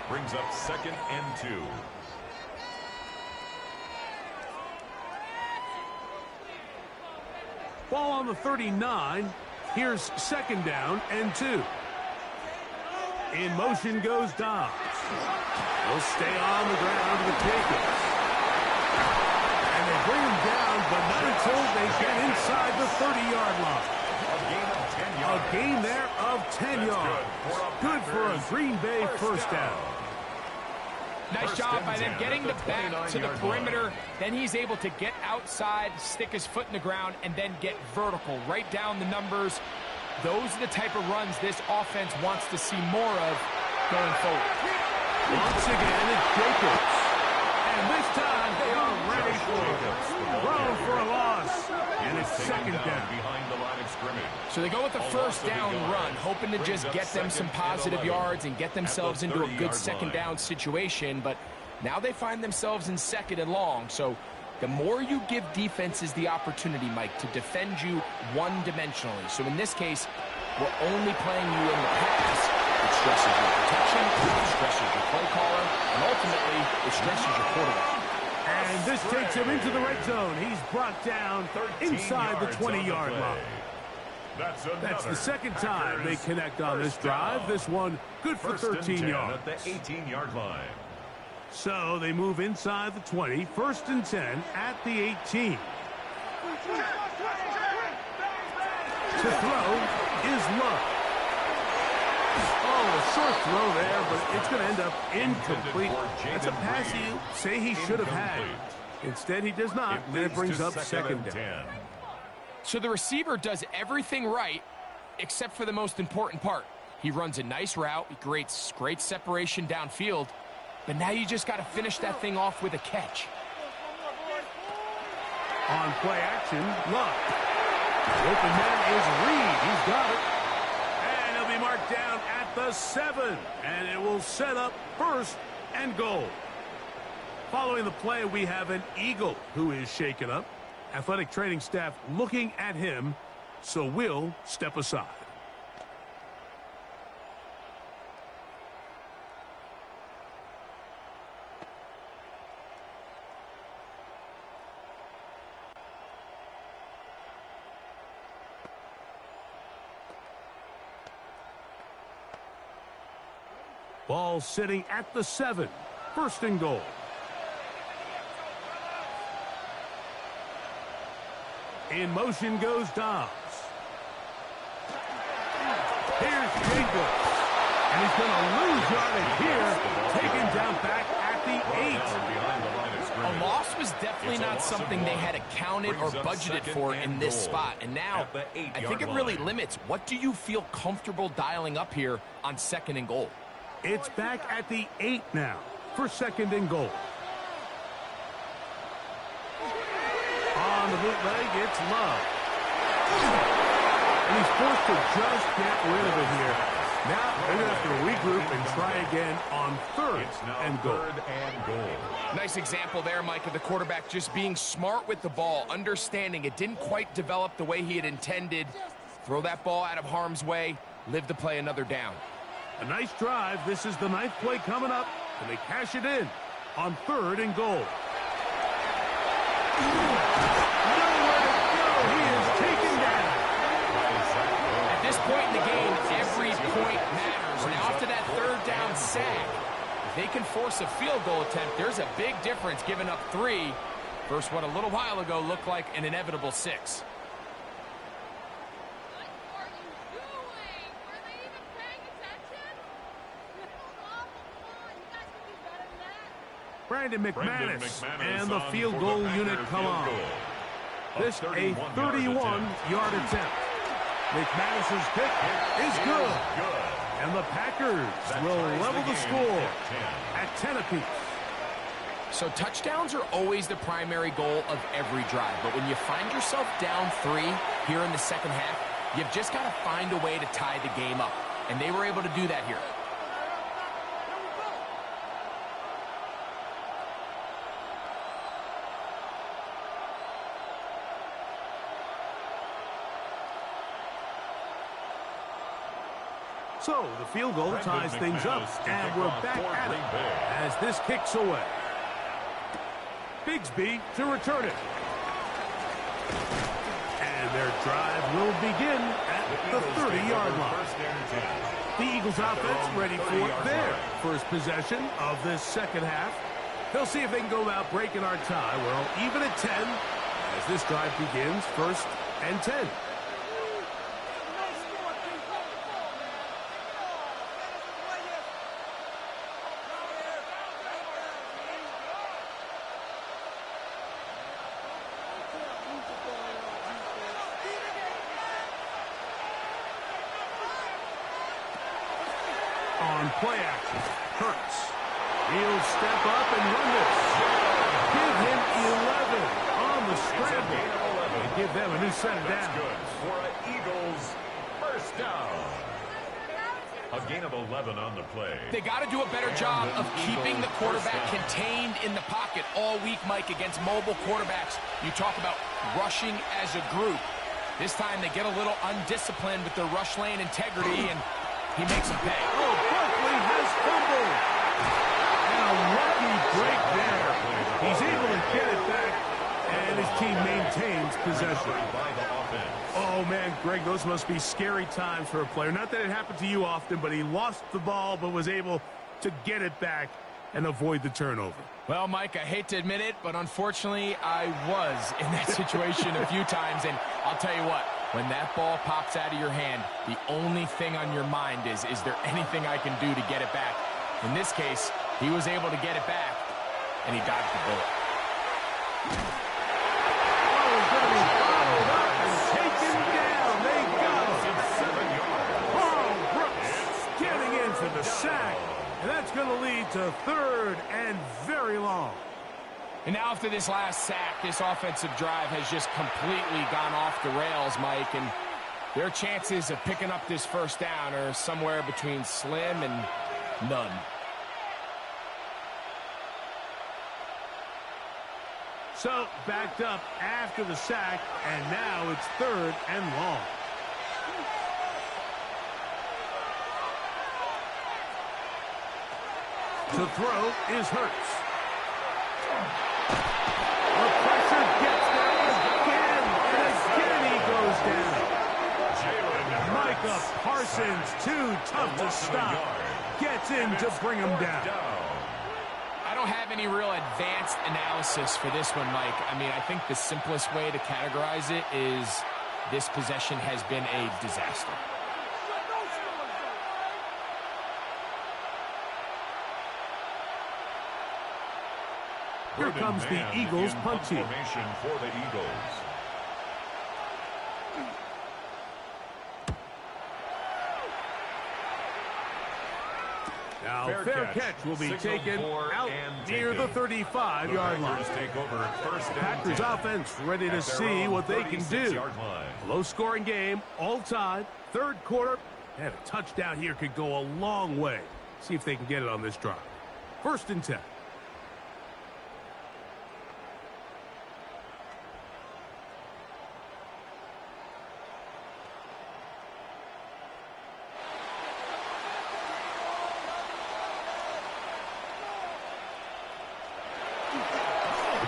Brings up 2nd and 2. Ball on the 39. Here's 2nd down and 2. In motion goes Dobbs. He'll stay on the ground with Jacobs. And they bring him down, but not until they get inside the 30-yard line. A gain there of 10 yards. Good for a Green Bay first down. Nice job by them getting the back to the perimeter. Then he's able to get outside, stick his foot in the ground, and then get vertical. Right down the numbers. Those are the type of runs this offense wants to see more of going forward. Once again, it's Jacobs. And this time, they are ready for it. Thrown for a loss. And it's 2nd down. Behind the line of scrimmage. So they go with the first down run, hoping to just get them some positive yards and get themselves into a good 2nd down situation. But now they find themselves in 2nd and long. So the more you give defenses the opportunity, Mike, to defend you one-dimensionally. So in this case, we're only playing you in the pass. It stresses your protection, it stresses your play caller, and ultimately, it stresses your quarterback. And this takes him into the red zone. He's brought down inside the 20-yard line. That's the 2nd time they connect on this drive. This one good for 13 yards. At the 18-yard line. So they move inside the 20, 1st and 10 at the 18. To throw is Love. Oh, a short throw there, but it's going to end up incomplete. That's a pass you say he should have had. Instead, he does not, and it brings up 2nd down. So the receiver does everything right except for the most important part. He runs a nice route, he creates great separation downfield, but now you just got to finish that thing off with a catch. On play action, Love. The open man is Reed. He's got it. And he'll be marked down at the 7. And it will set up 1st and goal. Following the play, we have an Eagle who is shaken up. Athletic training staff looking at him, so we'll step aside. Ball sitting at the 7. First and goal. In motion goes Dobbs. Here's Jacobs. And he's going to lose yardage here. Taken down back at the 8. A loss was definitely not something they had accounted or budgeted for in this spot. And now, I think it really limits. What do you feel comfortable dialing up here on 2nd and goal? It's back at the 8 now for 2nd and goal. On the bootleg, it's Love. And he's forced to just get rid of it here. Now they're going to have to regroup and try again on 3rd and goal. Nice example there, Mike, of the quarterback just being smart with the ball, understanding it didn't quite develop the way he had intended. Throw that ball out of harm's way, live to play another down. A nice drive. This is the 9th play coming up, and they cash it in on 3rd and goal. Nowhere to go. He is taken down. At this point in the game, every point matters. Now after that 3rd down sack, if they can force a field goal attempt, there's a big difference giving up 3 versus what a little while ago looked like an inevitable 6. Brandon McManus and the field goal unit come on. This a 31-yard attempt. McManus's kick is good. And the Packers will level the score at 10 apiece. So touchdowns are always the primary goal of every drive. But when you find yourself down 3 here in the 2nd half, you've just got to find a way to tie the game up. And they were able to do that here. So the field goal ties things up, and we're back at it as this kicks away. Bigsby to return it. And their drive will begin at the 30-yard line. The Eagles offense ready for their first possession of this 2nd half. They'll see if they can go about breaking our tie. We're all even at 10 as this drive begins, 1st and 10. On play action, Hurts. He'll step up and run this. Give him 11 on the scramble. And give them a new set of downs. Good for an Eagles first down. A gain of 11 on the play. They got to do a better job of keeping the quarterback contained in the pocket all week, Mike, against mobile quarterbacks. You talk about rushing as a group. This time they get a little undisciplined with their rush lane integrity, and he makes them pay. Oh, Barkley has fumbled. And a lucky break there. He's able to get it back, and his team maintains possession. Oh, man, Greg, those must be scary times for a player. Not that it happened to you often, but he lost the ball but was able to get it back and avoid the turnover. Well, Mike, I hate to admit it, but unfortunately, I was in that situation a few times, and I'll tell you what, when that ball pops out of your hand, the only thing on your mind is there anything I can do to get it back? In this case, he was able to get it back, and he dodged the bullet. Oh, he's going to be followed up and taken down. They got him. 7 yards. Carl Brooks getting in for the sack, and that's going to lead to 3rd and very long. And now after this last sack, this offensive drive has just completely gone off the rails, Mike, and their chances of picking up this first down are somewhere between slim and none. So backed up after the sack, and now it's 3rd and long. To throw is Hurts. The pressure gets there again, and again he goes down. Micah Parsons, too tough to stop. gets in to bring him down. I don't have any real advanced analysis for this one, Mike. I mean, I think the simplest way to categorize it is this possession has been a disaster. Here comes the Eagles punch team. For the Eagles. Now, fair catch will be taken out near the 35-yard line. Packers offense ready to see what they can do. Low-scoring game, all tied, third quarter, and a touchdown here could go a long way. See if they can get it on this drive. 1st and 10.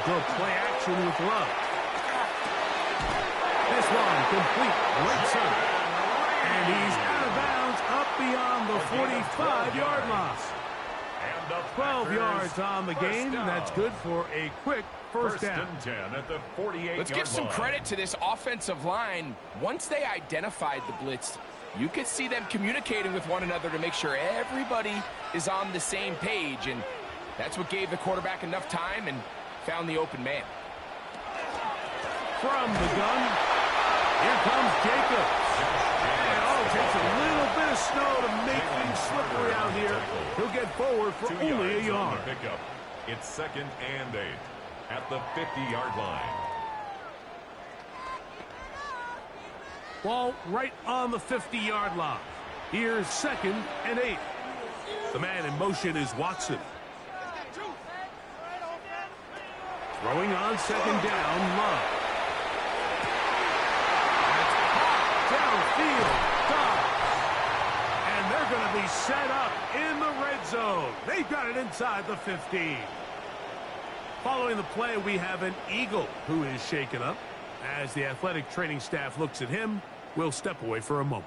Go play action with Love. This one complete, right side. And he's out of bounds up beyond the 45-yard line. 12 yards on the game. That's good for a quick first down. At the 48-yard Let's give some credit to this offensive line. Once they identified the blitz, you could see them communicating with one another to make sure everybody is on the same page. And that's what gave the quarterback enough time and found the open man. From the gun, here comes Jacobs. And it takes a little bit of snow to make things slippery out here. He'll get forward for only a yard. It's 2nd and 8 at the 50-yard line. Ball right on the 50-yard line. Here's 2nd and 8. The man in motion is Watson. Throwing on 2nd down, Love. Downfield, Dobbs. And they're going to be set up in the red zone. They've got it inside the 15. Following the play, we have an Eagle who is shaken up. As the athletic training staff looks at him, we'll step away for a moment.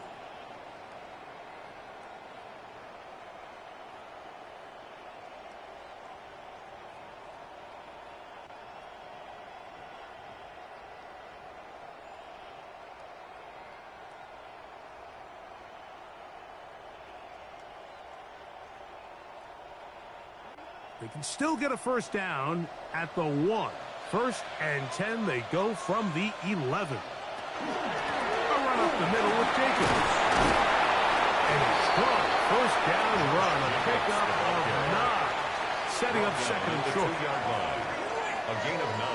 They can still get a first down at the 1. 1st and 10, they go from the 11. A run up the middle with Jacobs. And a strong first down run, a pickup of 9. Setting up 2nd and short. A gain of 9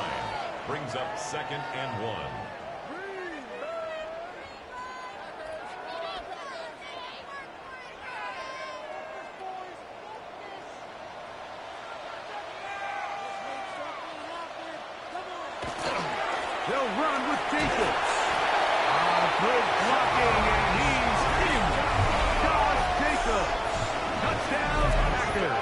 brings up 2nd and 1. They'll run with Jacobs. Good blocking, and he's in. Josh Jacobs. Touchdown, Packers.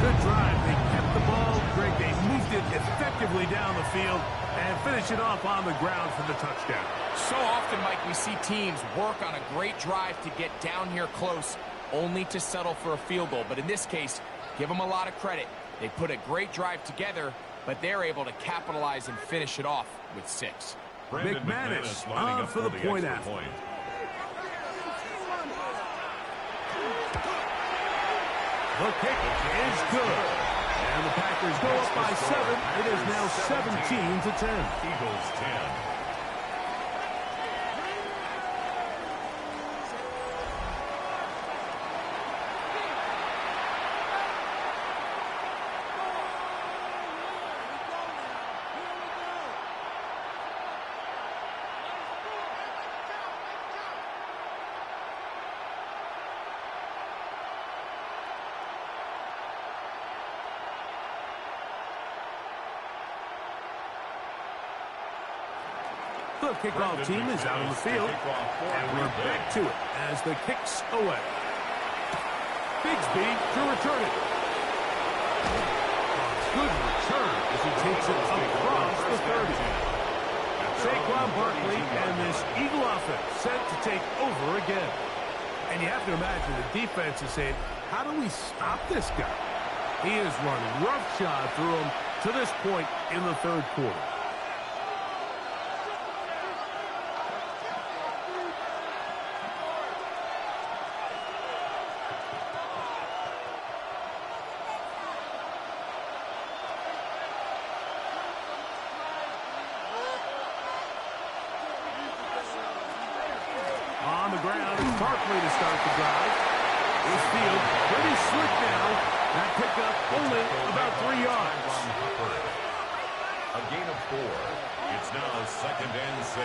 Good drive. They kept the ball. Greg, they moved it effectively down the field and finish it off on the ground for the touchdown. So often, Mike, we see teams work on a great drive to get down here close, only to settle for a field goal. But in this case, give them a lot of credit. They put a great drive together, but they're able to capitalize and finish it off with 6. McManus on for the point after. The kick is good. And the Packers go up by 7. It is now 17-10. Eagles 10. The kickoff team is out on the field, and we're back to it as the kick's away. Bigsby to return it. Good return as he takes it across the 30. Saquon Barkley and this Eagle offense set to take over again. And you have to imagine the defense is saying, how do we stop this guy? He has run roughshod through him to this point in the third quarter. On the ground, it's Barkley to start the drive. This field pretty slick now. That pickup only about 3 yards. A gain of 4. It's now 2nd and 6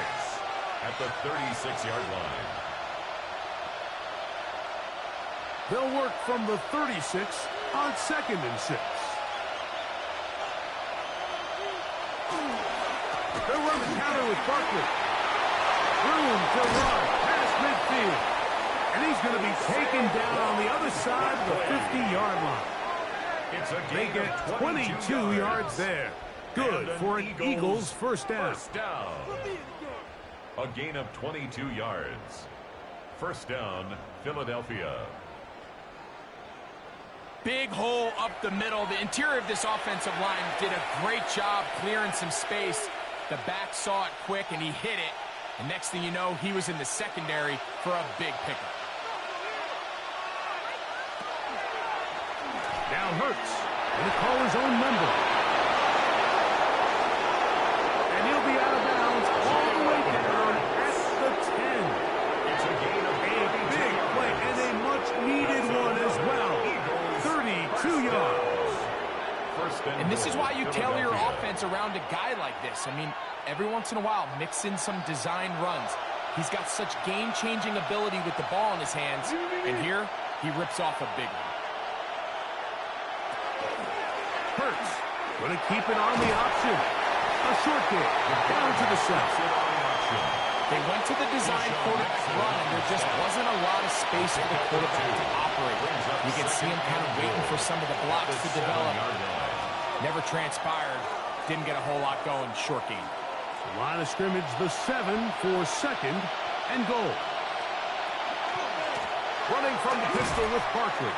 at the 36-yard line. They'll work from the 36 on 2nd and 6. They'll run the counter with Barkley. Room to run past midfield. And he's going to be taken down on the other side of the 50-yard line. They get 22 yards there. Good for an Eagles first down. A gain of 22 yards. First down, Philadelphia. Big hole up the middle. The interior of this offensive line did a great job clearing some space. The back saw it quick, and he hit it. And next thing you know, he was in the secondary for a big pickup. Now Hurts going to call his own number. And he'll be out of bounds all the way down at the 10. It's a gain of a big play and a much-needed one as well. 32 yards. And this is why you tailor your offense around a guy like this. I mean, every once in a while, mix in some design runs. He's got such game-changing ability with the ball in his hands. And here, he rips off a big one. Hurts going to keep it on the option. A short kick down to the south. They went to the design quarterback run, and there just wasn't a lot of space for the quarterback to operate. You can see him kind of waiting for some of the blocks to develop. Never transpired. Didn't get a whole lot going. Short game. The line of scrimmage, the 7 for 2nd and goal. Running from the pistol with Barkley.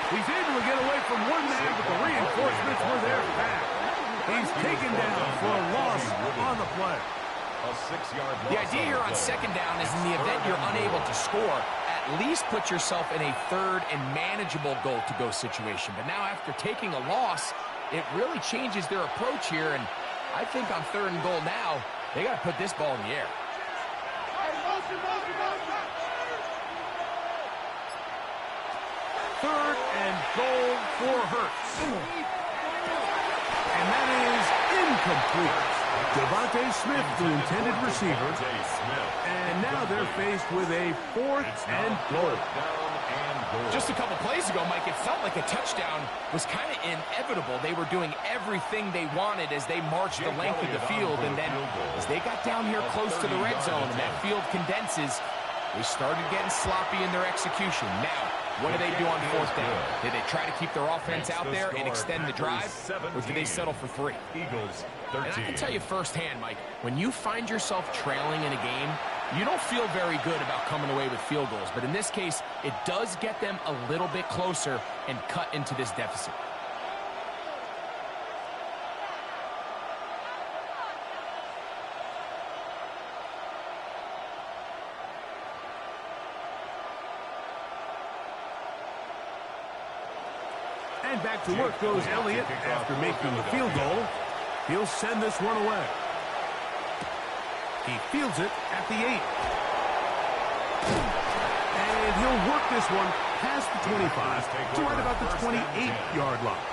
He's able to get away from one man, but the reinforcements were there back. He's taken down for a loss on the play. A 6-yard loss. The idea here on 2nd down is in the event you're unable to score, at least put yourself in a 3rd and manageable goal-to-go situation. But now after taking a loss, it really changes their approach here. And I think on 3rd and goal now, they got to put this ball in the air. Third and goal for Hurts. And that is incomplete. Devontae Smith, the intended receiver. And now they're faced with a 4th and goal. Just a couple plays ago, Mike, it felt like a touchdown was kind of inevitable. They were doing everything they wanted as they marched the length of the field. And then as they got down here close to the red zone and that field condenses, they started getting sloppy in their execution. Now, what do they do on 4th down? Did they try to keep their offense out there and extend the drive, or do they settle for 3? Eagles 13. And I can tell you firsthand, Mike, when you find yourself trailing in a game, you don't feel very good about coming away with field goals. But in this case, it does get them a little bit closer and cut into this deficit. And back to work goes Elliott after making the field goal. He'll send this one away. He fields it at the 8. And he'll work this one past the 25 to right about the 28-yard line.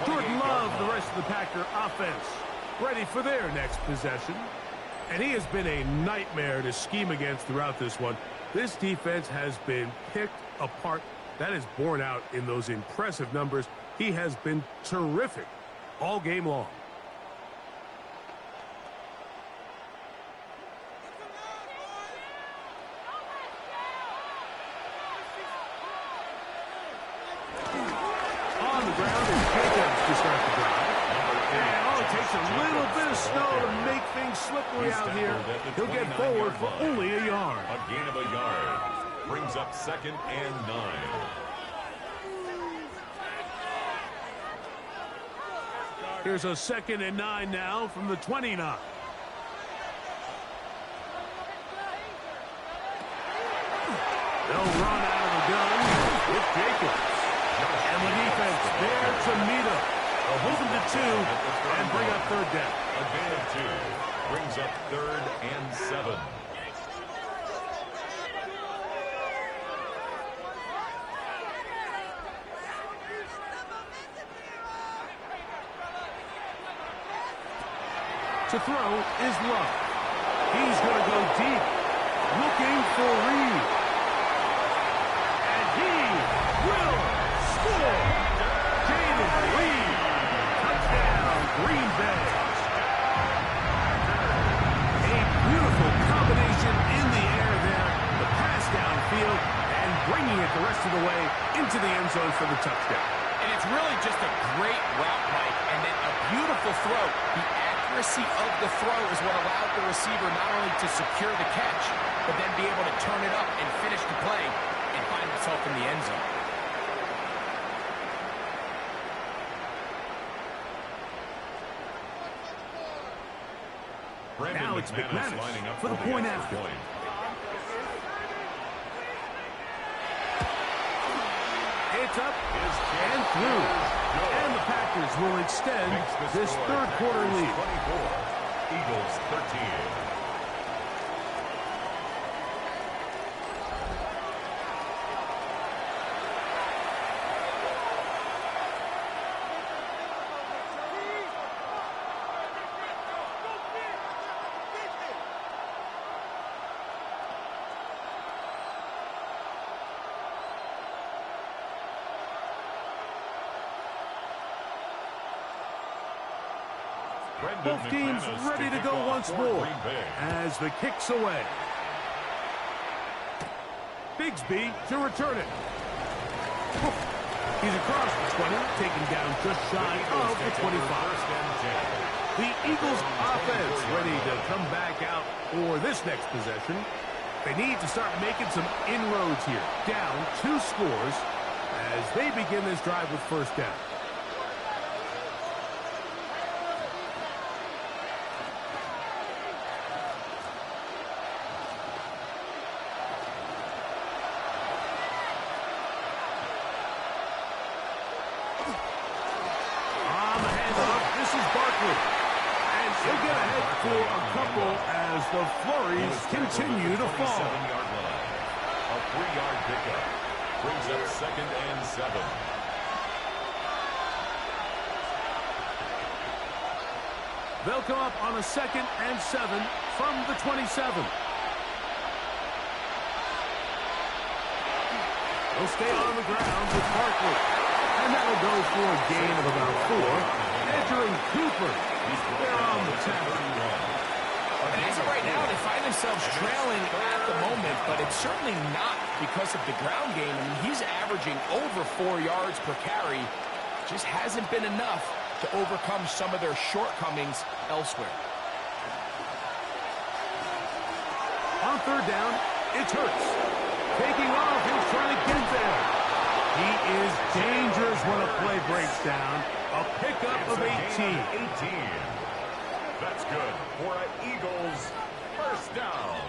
Jordan Love, the rest of the Packer offense, ready for their next possession. And he has been a nightmare to scheme against throughout this one. This defense has been picked apart. That is borne out in those impressive numbers. He has been terrific all game long. On the ground is Jacobs to start the drive. And it takes a little bit of snow to make things slippery out here. He'll get forward for only a yard. A gain of a yard. Brings up 2nd and 9. Here's a 2nd and 9 now from the 29. They'll run out of the gun with Jacobs. And the defense there to meet him. They'll hold him to 2 and bring up 3rd down. A gain of 2. Brings up 3rd and 7. To throw is Love. He's going to go deep, looking for Reed. And he will score. David Reed. Touchdown, Green Bay. A beautiful combination in the air there. The pass downfield and bringing it the rest of the way into the end zone for the touchdown. And it's really just a great route, Mike, and then a beautiful throw. The accuracy of the throw is what allowed the receiver not only to secure the catch, but then be able to turn it up and finish the play and find himself in the end zone. Now it's McManus lining up for the point after. It's up and through. And the Packers will extend this 3rd quarter lead. 24. Eagles 13. Both teams ready to go once more as the kick's away. Bigsby to return it. He's across the 20, taken down just shy of the 25. The Eagles offense ready to come back out for this next possession. They need to start making some inroads here. Down 2 scores as they begin this drive with 1st down. For a couple as the flurries continue to fall. 7-yard line. A 3-yard pickup. Brings up 2nd and 7. They'll come up on a 2nd and 7 from the 27. They'll stay on the ground with Barkley. And that'll go for a gain of about 4. Entering Cooper. They're on the 10. And as of right now, they find themselves trailing at the moment, but it's certainly not because of the ground game. I mean, he's averaging over 4 yards per carry. Just hasn't been enough to overcome some of their shortcomings elsewhere. On 3rd down, it's Hurts. Taking off, he's trying to get there. He is dangerous when a play breaks down. A pickup of 18. That's good for an Eagles 1st down.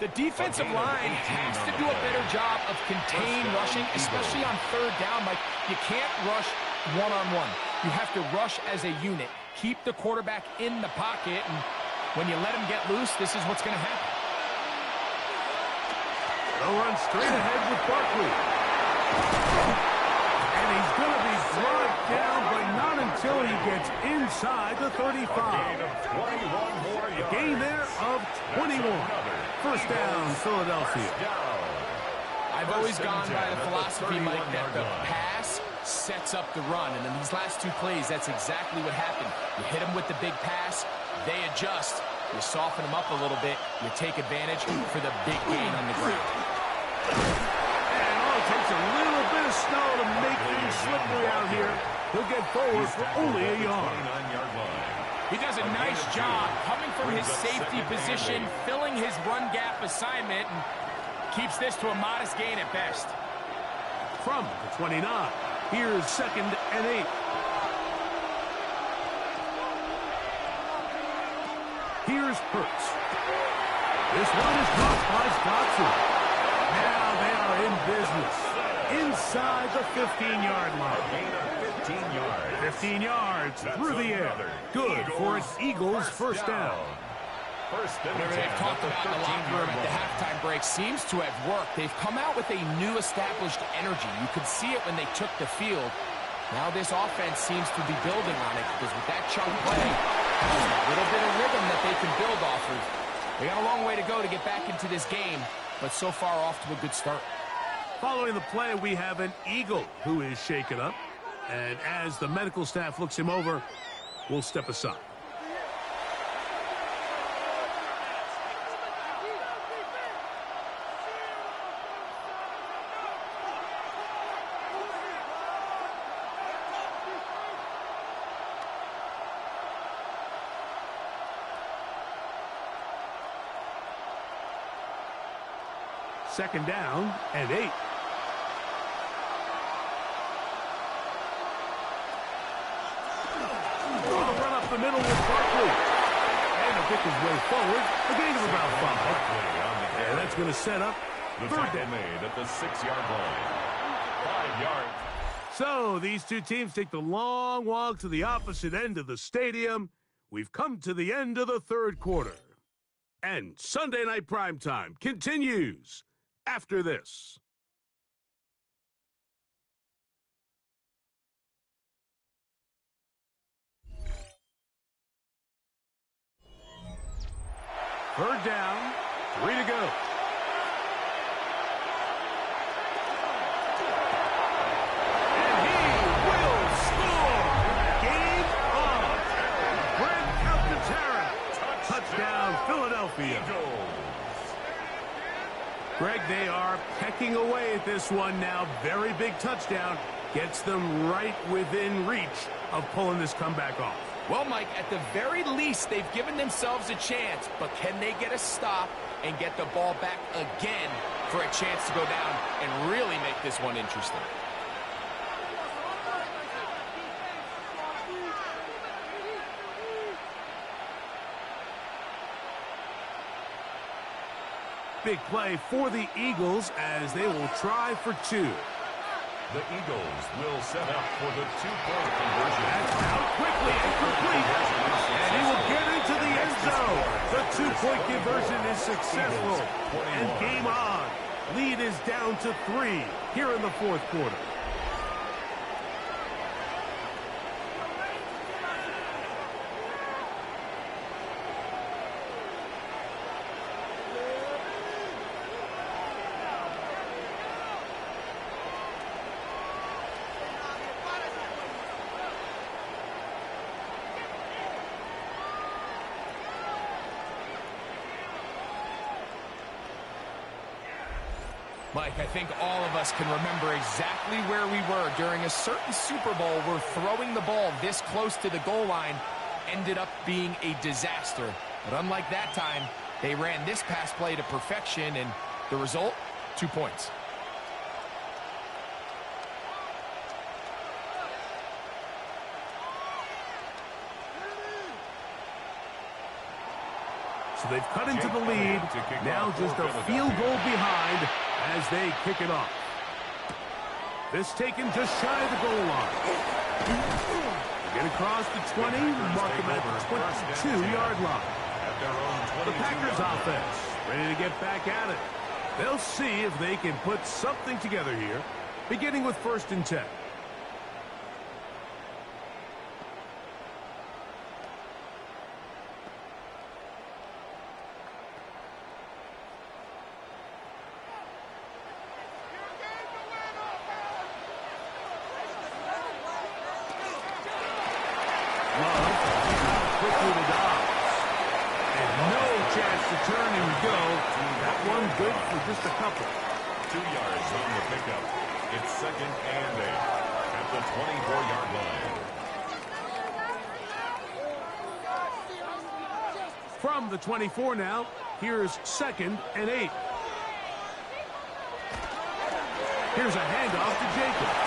The defensive line has to do a better job of contained rushing, especially on 3rd down. Like, you can't rush one-on-one. You have to rush as a unit. Keep the quarterback in the pocket, and when you let him get loose, this is what's going to happen. They'll run straight ahead with Barkley. And he's going to be brought down, but not until he gets inside the 35. A gain there of 21. 1st down, Philadelphia. I've always gone by the philosophy, Mike, that the pass sets up the run. And in these last 2 plays, that's exactly what happened. You hit them with the big pass, they adjust. You soften them up a little bit, you take advantage for the big gain on the ground. And all it takes a little bit of snow to make things slippery out here. He'll get forward for only a yard. He does a nice job coming from his safety position, filling his run gap assignment. And Keeps this to a modest gain at best. From the 29, here's 2nd and 8. Here's Hurts. This one is caught by Dotson. Now they are in business. Inside the 15-yard line. Gain of 15 yards. 15 yards through the air. Good for an Eagles first down. First and Whatever 10 they've talked at the about in the locker room at the 13-yard line. halftime break seems to have worked. They've come out with a new established energy. You could see it when they took the field. Now this offense seems to be building on it because with that chunk play, there's a little bit of rhythm that they can build off of. They got a long way to go to get back into this game, but so far off to a good start. Following the play, we have an Eagle who is shaken up. And as the medical staff looks him over, we'll step aside. Second down and 8. Run up the middle with Barkley. And to pick his way forward, a gain of about 5. And that's going to set up The third tackle down. made at the 6-yard line. 5 yards. So these two teams take the long walk to the opposite end of the stadium. We've come to the end of the third quarter. And Sunday Night Primetime continues after this. Third down, 3 to go. And he will score! Game on! Brent Alcantara. Touchdown, Philadelphia. Greg, they are pecking away at this one now. Very big touchdown. Gets them right within reach of pulling this comeback off. Well, Mike, at the very least, they've given themselves a chance, but can they get a stop and get the ball back again for a chance to go down and really make this one interesting? Big play for the Eagles as they will try for 2. The Eagles will set up for the 2-point conversion. That's out quickly and complete. And he will get into the end zone. The 2-point conversion is successful. And game on. Lead is down to 3 here in the fourth quarter. Mike, I think all of us can remember exactly where we were during a certain Super Bowl where throwing the ball this close to the goal line ended up being a disaster. But unlike that time, they ran this pass play to perfection, and the result, 2 points. So they've cut into the lead. Now just a field goal behind as they kick it off. This taken just shy of the goal line. Get across the 20, mark them at the 22-yard line. The Packers offense ready to get back at it. They'll see if they can put something together here, beginning with 1st and 10. Quickly to Dobbs. And no chance to turn and go. That one good for just a couple. 2 yards on the pickup. It's 2nd and 8 at the 24-yard line. From the 24 now, here's 2nd and 8. Here's a handoff to Jacobs.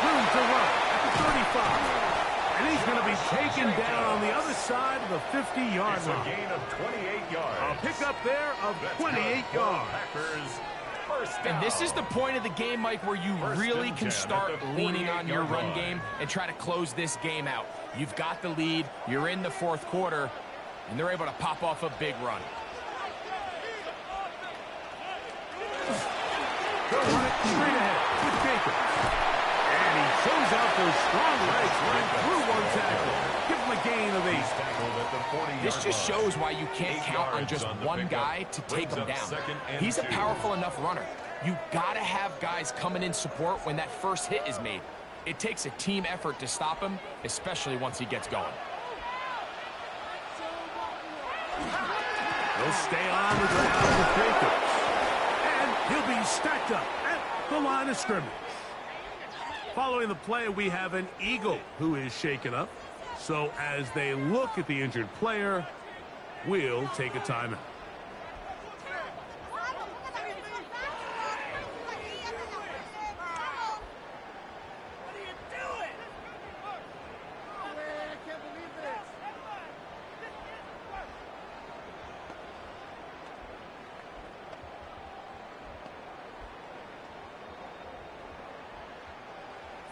Room to run at the 35. And he's going to be taken down on the other side of the 50-yard line. It's a gain of 28 yards. A pickup there of 28 yards. And this is the point of the game, Mike, where you really can start leaning on your run game and try to close this game out. You've got the lead, you're in the fourth quarter, and they're able to pop off a big run. They'll run it straight ahead with Jacobs. And he shows out those strong legs running through one tackle. Give him a gain of 8. This just shows why you can't count on just one guy to take him down. He's a powerful enough runner. You gotta have guys coming in support when that first hit is made. It takes a team effort to stop him, especially once he gets going. He'll stay on the ground with Jacobs. And he'll be stacked up at the line of scrimmage. Following the play, we have an Eagle who is shaken up. So as they look at the injured player, we'll take a timeout.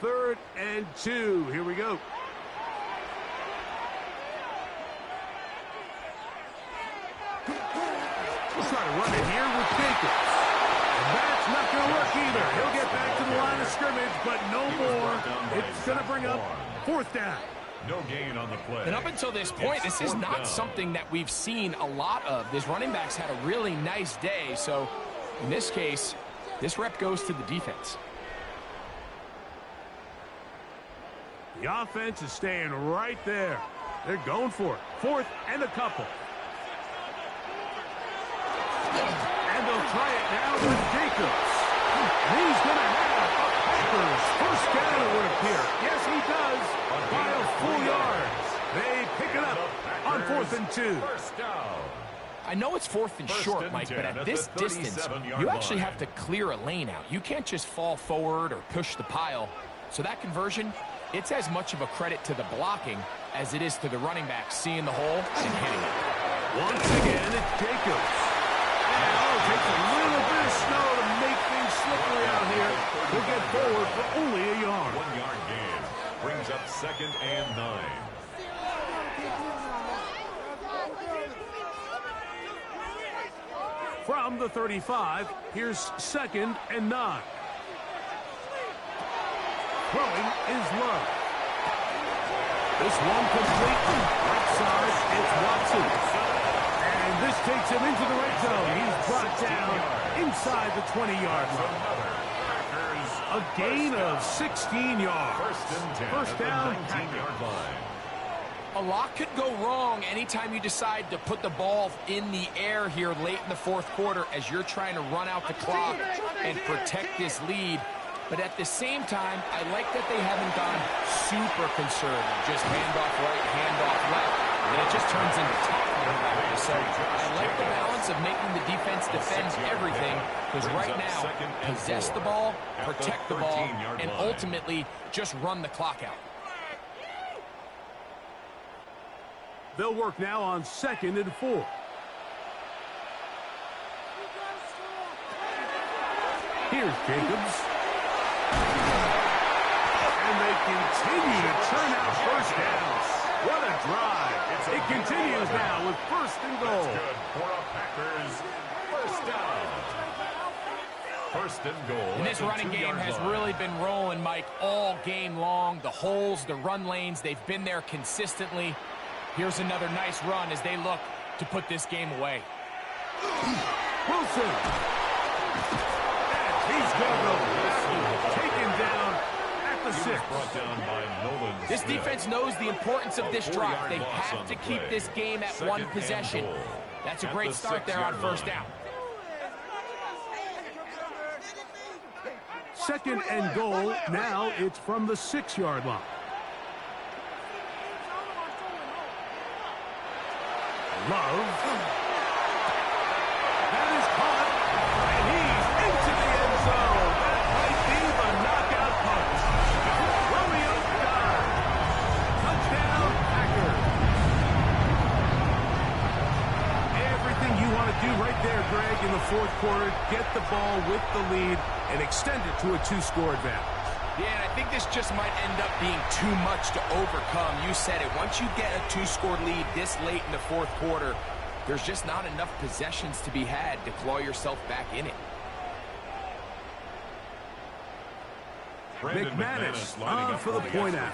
Third and 2. Here we go. We'll try to run it here with Jacobs. And that's not going to work either. He'll get back to the line of scrimmage, but no more. It's going to bring up fourth down. No gain on the play. And up until this point, this is not something that we've seen a lot of. This running back's had a really nice day. So in this case, this rep goes to the defense. The offense is staying right there. They're going for it. Fourth and a couple. And they'll try it now with Jacobs. He's going to have a Packers first down, it would appear. Yes, he does. By a full yard. They pick it up on 4th and 2. First down. I know it's 4th and short, Mike, but at this distance, you actually have to clear a lane out. You can't just fall forward or push the pile. So that conversion, it's as much of a credit to the blocking as it is to the running back seeing the hole and hitting it. Once again, it's Jacobs. And it takes a little bit of snow to make things slippery out here. He'll get forward for only a yard. 1 yard gain. Brings up 2nd and 9. From the 35, here's 2nd and 9. Throwing is Love. This one complete. Right side, it's Watson. And this takes him into the red zone. He's brought down inside the 20-yard line. A gain of 16 yards. First down, 19-yard line. A lot could go wrong anytime you decide to put the ball in the air here late in the fourth quarter as you're trying to run out the clock and protect this lead. But at the same time, I like that they haven't gone super conservative. Just handoff right, handoff left. And it just turns into tackling practice. So I like the balance of making the defense defend everything. Because right now, possess the ball, protect the ball, and ultimately just run the clock out. They'll work now on 2nd and 4. Here's Jacobs. And they continue to turn out first downs. What a drive. It continues now with 1st and goal. That's good for a Packers first down. 1st and goal. And this running game has really been rolling, Mike, all game long. The holes, the run lanes, they've been there consistently. Here's another nice run as they look to put this game away. Wilson. And he's going to go back, taken down at the 6. Brought down by Nolan This Smith. defense knows the importance of this drive. They have to keep this game at 1 possession. That's a great start there on first down. 2nd and goal. Now it's from the 6-yard line. Love. That is caught. And he's into the end zone. That might fourth quarter, get the ball with the lead, and extend it to a 2-score advantage. Yeah, and I think this just might end up being too much to overcome. You said it. Once you get a 2-score lead this late in the fourth quarter, there's just not enough possessions to be had to claw yourself back in it. McManus on for the point out.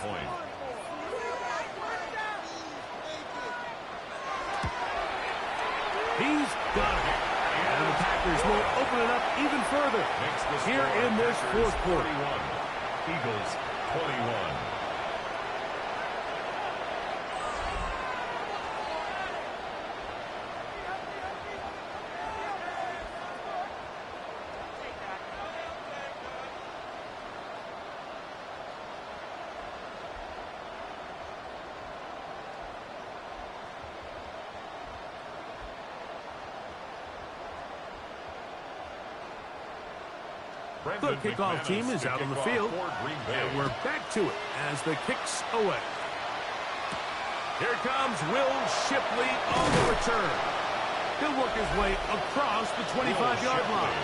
He's got it. And the Packers will open it up even further here in this fourth quarter. Eagles 21. The kickoff team is out on the field, and we're back to it as the kick's away. Here comes Will Shipley on the return. He'll work his way across the 25-yard line.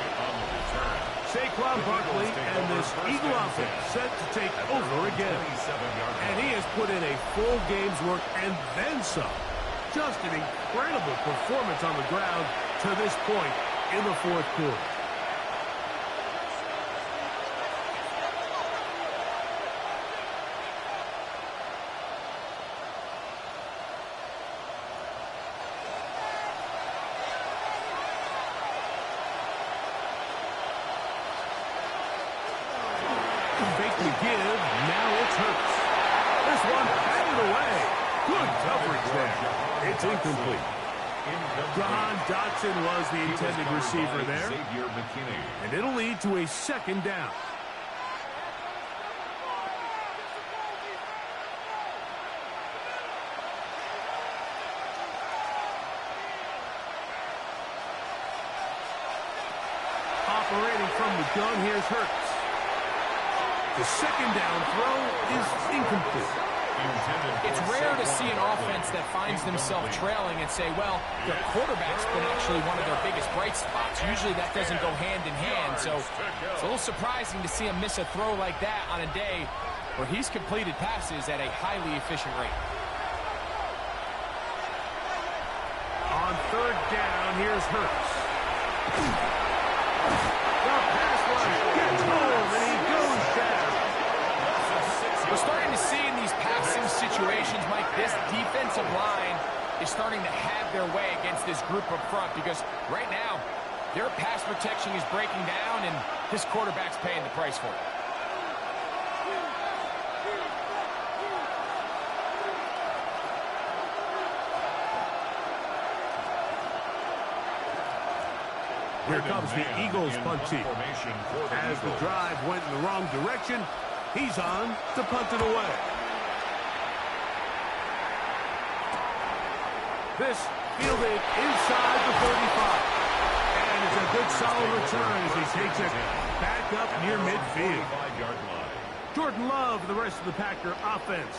Saquon Barkley and this Eagle offense set to take over again. And he has put in a full game's work and then some. Just an incredible performance on the ground to this point in the fourth quarter. Fake to give, now it's Hurts. This one batted away. Good coverage there. It's incomplete. Jahan Dotson was the intended receiver there. And it'll lead to a second down. Operating from the gun, here's Hurts. The second down throw is incomplete. It's rare to see an offense that finds themselves trailing and say, well, their quarterback's been actually one of their biggest bright spots. Usually that doesn't go hand in hand, so it's a little surprising to see him miss a throw like that on a day where he's completed passes at a highly efficient rate. On third down, here's Hurts. The pass rush gets home, and he goes down. We're starting to see in these passing situations, Mike, this defensive line is starting to have their way against this group up front because right now, their pass protection is breaking down, and this quarterback's paying the price for it. Here comes the Eagles punt team. As the drive went in the wrong direction, he's on to punt it away. This fielded inside the 35. And it's a good solid return as he takes it back up near midfield. Jordan Love and the rest of the Packer offense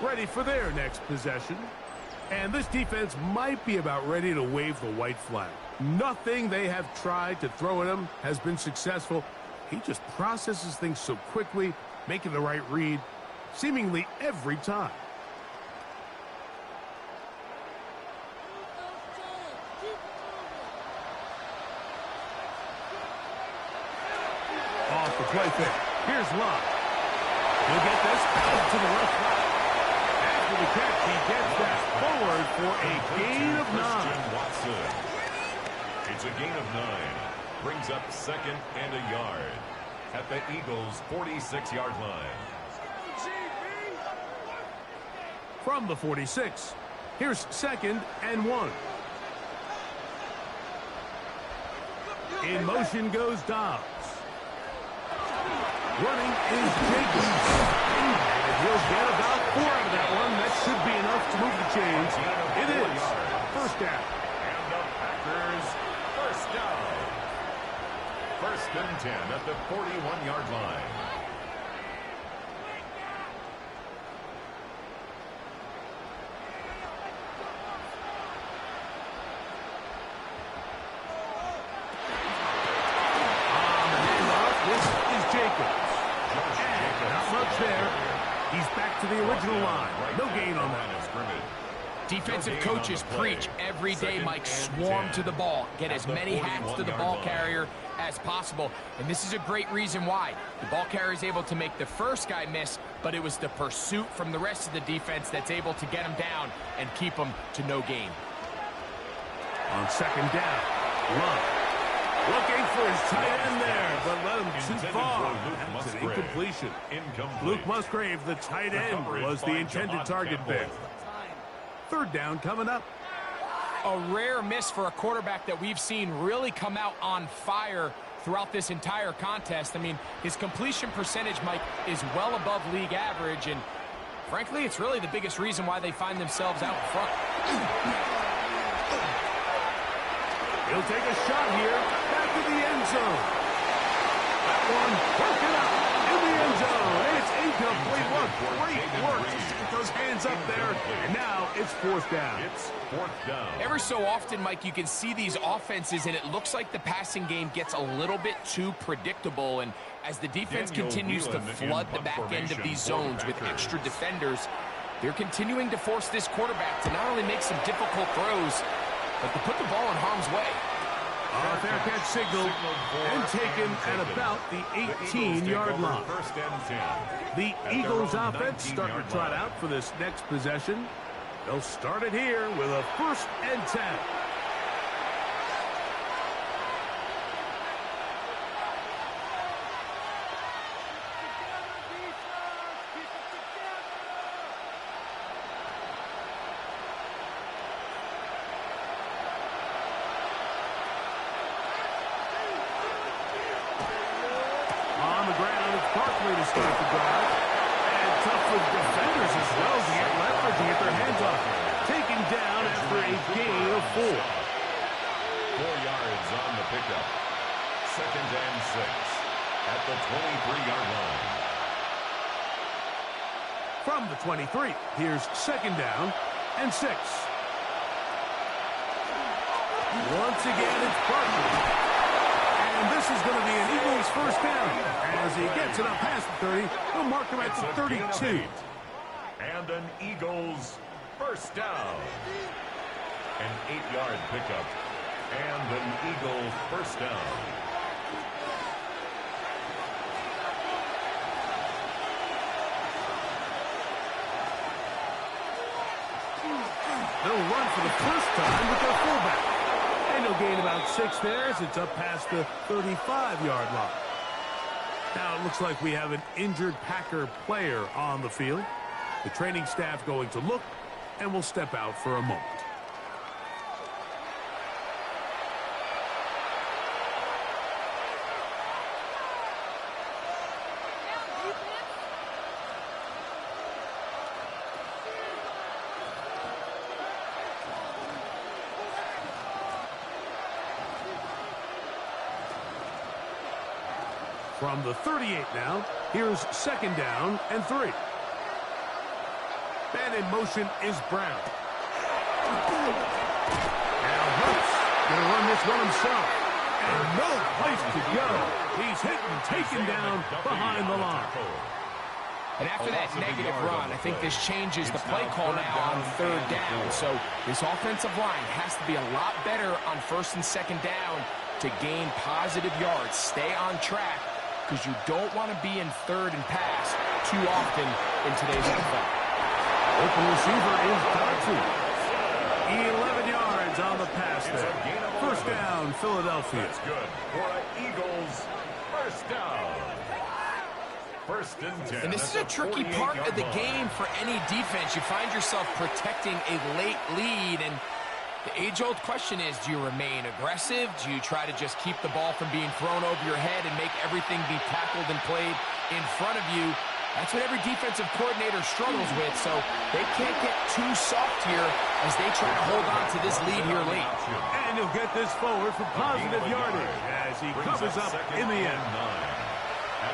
ready for their next possession. And this defense might be about ready to wave the white flag. Nothing they have tried to throw at him has been successful. He just processes things so quickly, making the right read seemingly every time. Off the play fake. Here's Love. He'll get this out to the left side. After the catch, he gets that forward for a gain of 9. It's a gain of 9. Brings up second and a yard at the Eagles' 46-yard line. From the 46, here's second and 1. In motion goes Dobbs. Running is Jacobs. And he'll get about 4 out of that one. That should be enough to move the chains. It is first down. And the Packers first down. First and 10 at the 41-yard line. there. He's back to the original line. No gain on that. Defensive coaches preach every day, Mike, swarm to the ball. Get as many hacks to the ball carrier as possible. And this is a great reason why. The ball carrier is able to make the first guy miss, but it was the pursuit from the rest of the defense that's able to get him down and keep him to no gain. On second down, Love looking for his tight end there, but let him too far. That's an incompletion. Luke Musgrave, the tight end, was the intended target there. Third down coming up. A rare miss for a quarterback that we've seen really come out on fire throughout this entire contest. I mean, his completion percentage, Mike, is well above league average, and frankly, it's really the biggest reason why they find themselves out front. He'll take a shot here, back to the end zone. That one broken up in the end zone. It's incomplete. What great work to get those hands up there. And now it's fourth down. It's fourth down. Every so often, Mike, you can see these offenses, and it looks like the passing game gets a little bit too predictable. And as the defense continues to flood the back end of these zones with extra defenders, they're continuing to force this quarterback to not only make some difficult throws, but to put the ball in harm's way. Fair catch signal and taken at about the 18-yard line. The Eagles offense starting to trot out for this next possession. They'll start it here with a 1st and 10. To start the drive. And tough for defenders as well to get leverage and get their hands off him. Taken down after a gain of 4. 4 yards on the pickup. 2nd and 6 at the 23-yard line. From the 23, here's 2nd down and 6. Once again, it's Barkley. And this is going to be an Eagles 1st down. As he gets it up past the 30, he'll mark him at the 32. And an Eagles 1st down. An 8-yard pickup. And an Eagles 1st down. They'll run for the first time with their fullback. And he'll gain about 6 there as it's up past the 35-yard line. Now it looks like we have an injured Packer player on the field. The training staff going to look and will step out for a moment. From the 38 now, here's 2nd down and 3. And in motion is Brown. Now Hurts going to run this one himself. And no place to go. He's hit and taken down behind the line. And after that negative run, I think this changes the play call now on 3rd down. So this offensive line has to be a lot better on 1st and 2nd down to gain positive yards. Stay on track, because you don't want to be in 3rd and pass too often in today's NFL. Open receiver is Dodson. 11 yards on the pass there. 1st down, Philadelphia. That's good for an Eagles 1st down. 1st and 10. And this is a tricky part of the game for any defense. You find yourself protecting a late lead, and the age-old question is, do you remain aggressive? Do you try to just keep the ball from being thrown over your head and make everything be tackled and played in front of you? That's what every defensive coordinator struggles with, so they can't get too soft here as they try to hold on to this lead here late. And he'll get this forward for positive yardage as he covers up in the end.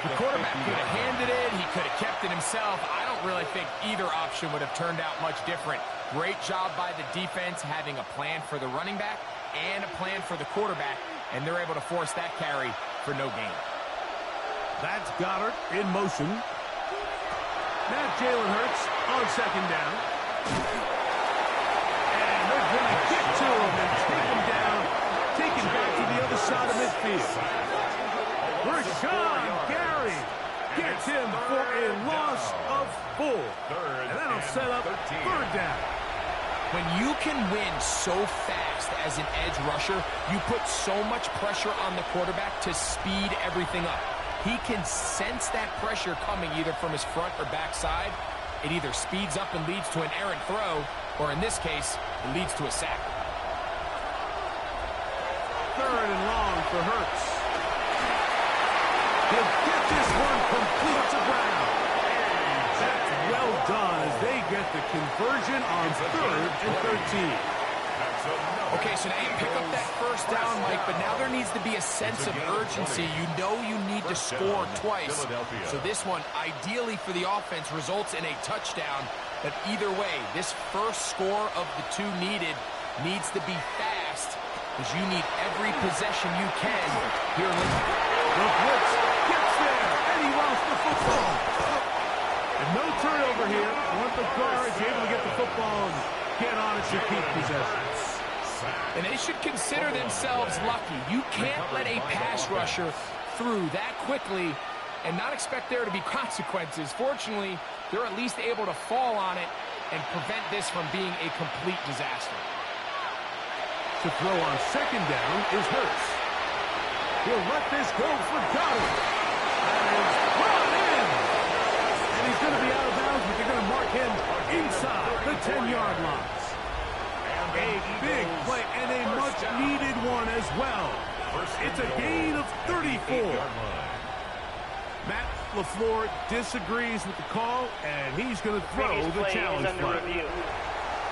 The quarterback could have handed it. He could have kept it himself. I don't really think either option would have turned out much different. Great job by the defense having a plan for the running back and a plan for the quarterback, and they're able to force that carry for no gain. That's Goddard in motion. Now Jalen Hurts on second down. And they're going to get to him and take him down. Take him back to the other side of midfield. Rashawn Gary gets him for a loss of 4. And that'll set up third down. When you can win so fast as an edge rusher, you put so much pressure on the quarterback to speed everything up. He can sense that pressure coming either from his front or back side. It either speeds up and leads to an errant throw, or in this case, it leads to a sack. Third and long for Hurts. He'll get this one complete to Brown. That's well done as they get the conversion on 3rd and 13. Okay, so now you pick up that first down, Mike, but now there needs to be a sense of urgency. You know you need to score twice. So this one, ideally for the offense, results in a touchdown. But either way, this first score of the 2 needed needs to be fast, because you need every possession you can here in The blitz gets there, and he lost the football. And no turnover here. Want the guards able to get the football and get on it to keep possession. And they should consider themselves lucky. You can't let a pass rusher through that quickly and not expect there to be consequences. Fortunately, they're at least able to fall on it and prevent this from being a complete disaster. To throw on second down is Hurts. He'll let this go for Goddard. And it's brought in. And he's going to be out of bounds, but they're going to mark him inside the 10-yard line. A big play and a much-needed one as well. It's a gain of 34. Matt LaFleur disagrees with the call, and he's going to throw the challenge flag.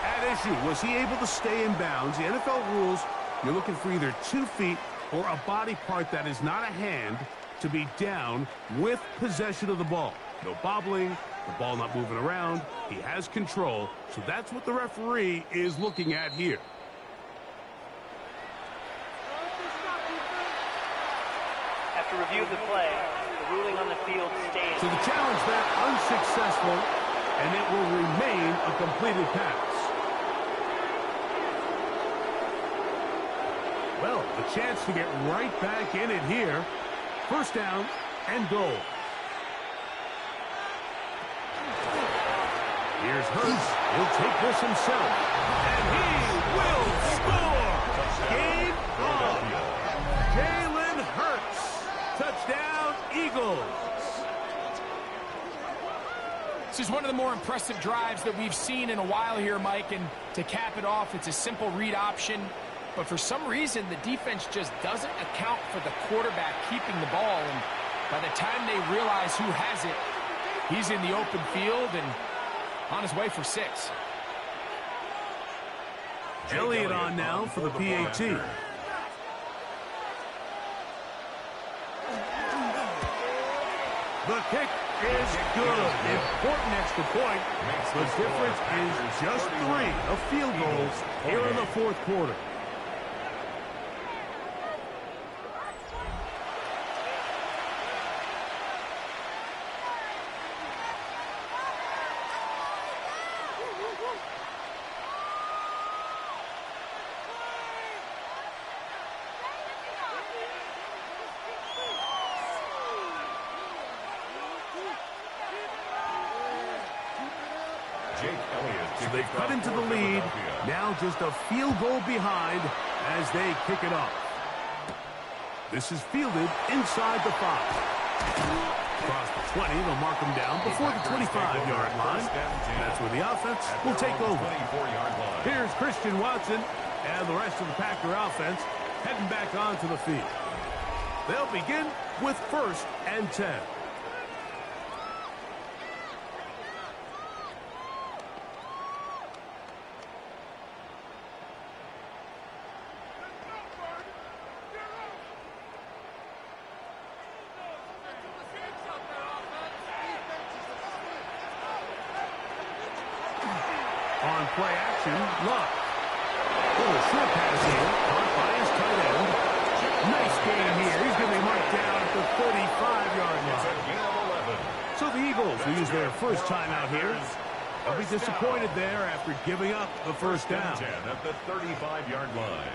At issue, was he able to stay in bounds? The NFL rules, you're looking for either 2 feet or a body part that is not a hand to be down with possession of the ball. No bobbling, the ball not moving around. He has control, so that's what the referee is looking at here. After review of the play, the ruling on the field stands. So the challenge there unsuccessful, and it will remain a completed pass. Well, the chance to get right back in it here. First down and goal. Here's Hurts. He'll take this himself. And he will score. Game on. Jalen Hurts. Touchdown, Eagles. This is one of the more impressive drives that we've seen in a while here, Mike. And to cap it off, it's a simple read option. But for some reason, the defense just doesn't account for the quarterback keeping the ball. And by the time they realize who has it, he's in the open field and on his way for 6. Elliott on now for the PAT. The kick is good. Important extra point. The difference is just 3 of field goals here in the 4th quarter. So they've cut into the lead. Now just a field goal behind as they kick it off. This is fielded inside the 5. Across the 20, they'll mark him down before the 25-yard line. That's where the offense will take over. Here's Christian Watson and the rest of the Packer offense heading back onto the field. They'll begin with 1st and 10. On play action, Luck. Little short pass here, caught by his tight end. Nice game here. He's going to be marked down at the 35-yard line. So the Eagles will use their first timeout here. They'll be disappointed there after giving up the first down. 10 at the 35-yard line.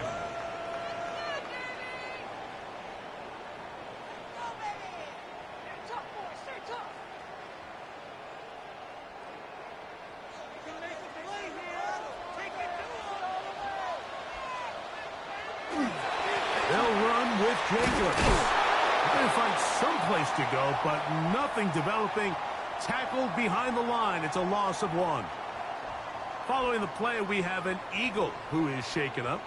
They'll run with Jacobs. Trying to find some place to go, but nothing developing. Tackled behind the line. It's a loss of 1. Following the play, we have an Eagle who is shaken up.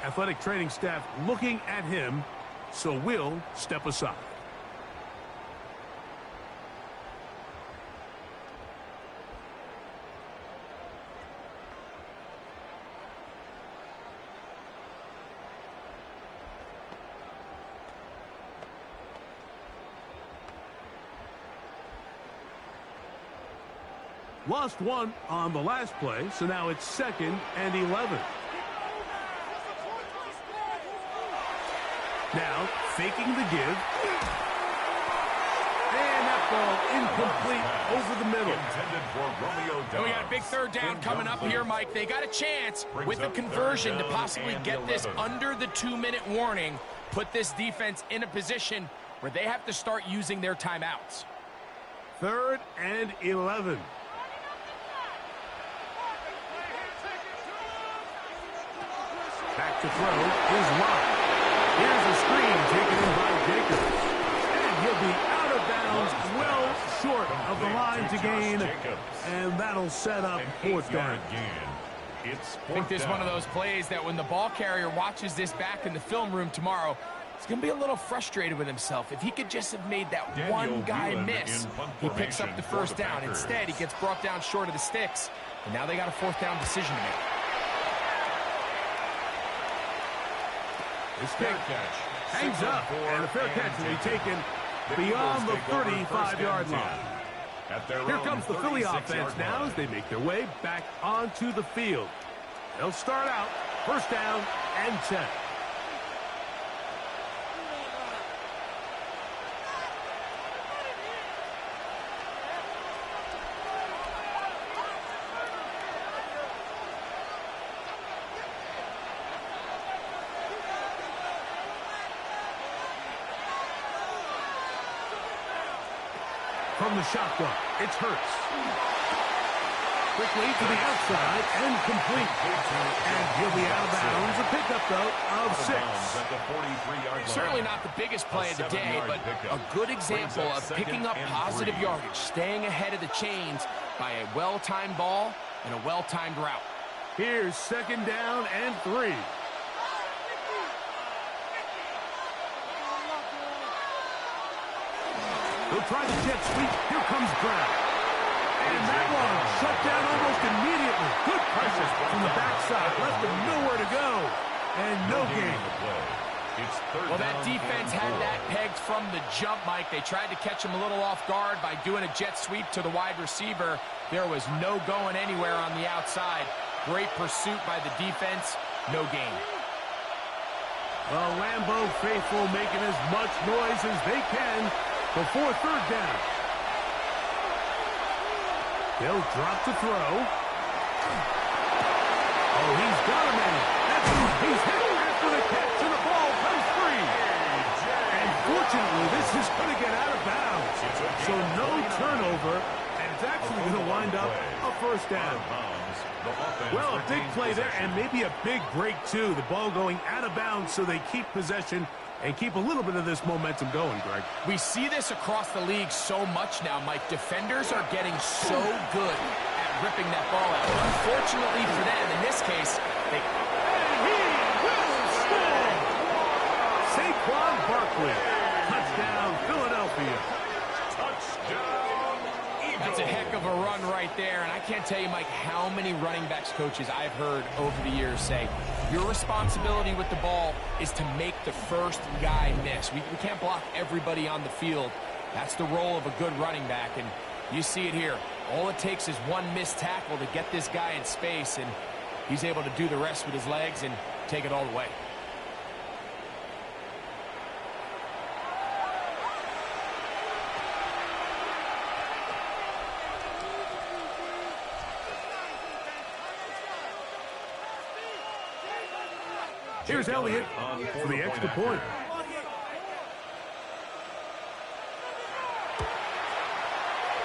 Athletic training staff looking at him, so we'll step aside. Lost 1 on the last play, so now it's 2nd and 11. Now, faking the give. And that ball incomplete over the middle. Intended for Romeo Doubs. We got a big third down coming up here, Mike. They got a chance with the conversion to possibly get this under the 2-minute warning, put this defense in a position where they have to start using their timeouts. 3rd and 11. Back to throw is Lott. Here's a screen taken in by Jacobs. And he'll be out of bounds, well short of the line to gain. And that'll set up 4th down. I think this is one of those plays that when the ball carrier watches this back in the film room tomorrow, he's going to be a little frustrated with himself. If he could just have made that one guy miss, he picks up the first down. Instead, he gets brought down short of the sticks. And now they got a 4th down decision to make. This fair catch hangs up, and the fair catch will be taken beyond the 35-yard line. Here comes the Philly offense now as they make their way back onto the field. They'll start out 1st down and 10. From the shotgun, it's Hurts. Quickly to the outside and complete. And he'll be out of bounds. A pickup, though, of 6. Certainly not the biggest play of the day, but a good example of picking up positive yardage, staying ahead of the chains by a well-timed ball and a well-timed route. Here's 2nd down and 3. They'll try the jet sweep. Here comes Brown. And that one shut down almost immediately. Good pressure from the backside. Left him nowhere to go. And no gain. Well, that defense had that pegged from the jump, Mike. They tried to catch him a little off guard by doing a jet sweep to the wide receiver. There was no going anywhere on the outside. Great pursuit by the defense. No gain. Well, Lambeau faithful making as much noise as they can before 3rd down. They'll drop to throw. Oh, he's got him in. He's hit after the catch, and the ball comes free. And fortunately, this is going to get out of bounds. So no turnover, and it's actually going to wind up a 1st down. Well, a big play there, and maybe a big break, too. The ball going out of bounds so they keep possession and keep a little bit of this momentum going, Greg. We see this across the league so much now, Mike. Defenders are getting so good at ripping that ball out. Unfortunately for them, in this case, they... And he will score! Saquon Barkley. Touchdown, Philadelphia. Touchdown, Eagles. That's a heck of a run right there, and I can't tell you, Mike, how many running backs coaches I've heard over the years say, your responsibility with the ball is to make the first guy miss. We can't block everybody on the field. That's the role of a good running back, and you see it here. All it takes is one missed tackle to get this guy in space, and he's able to do the rest with his legs and take it all the way. Here's Elliott for the extra point.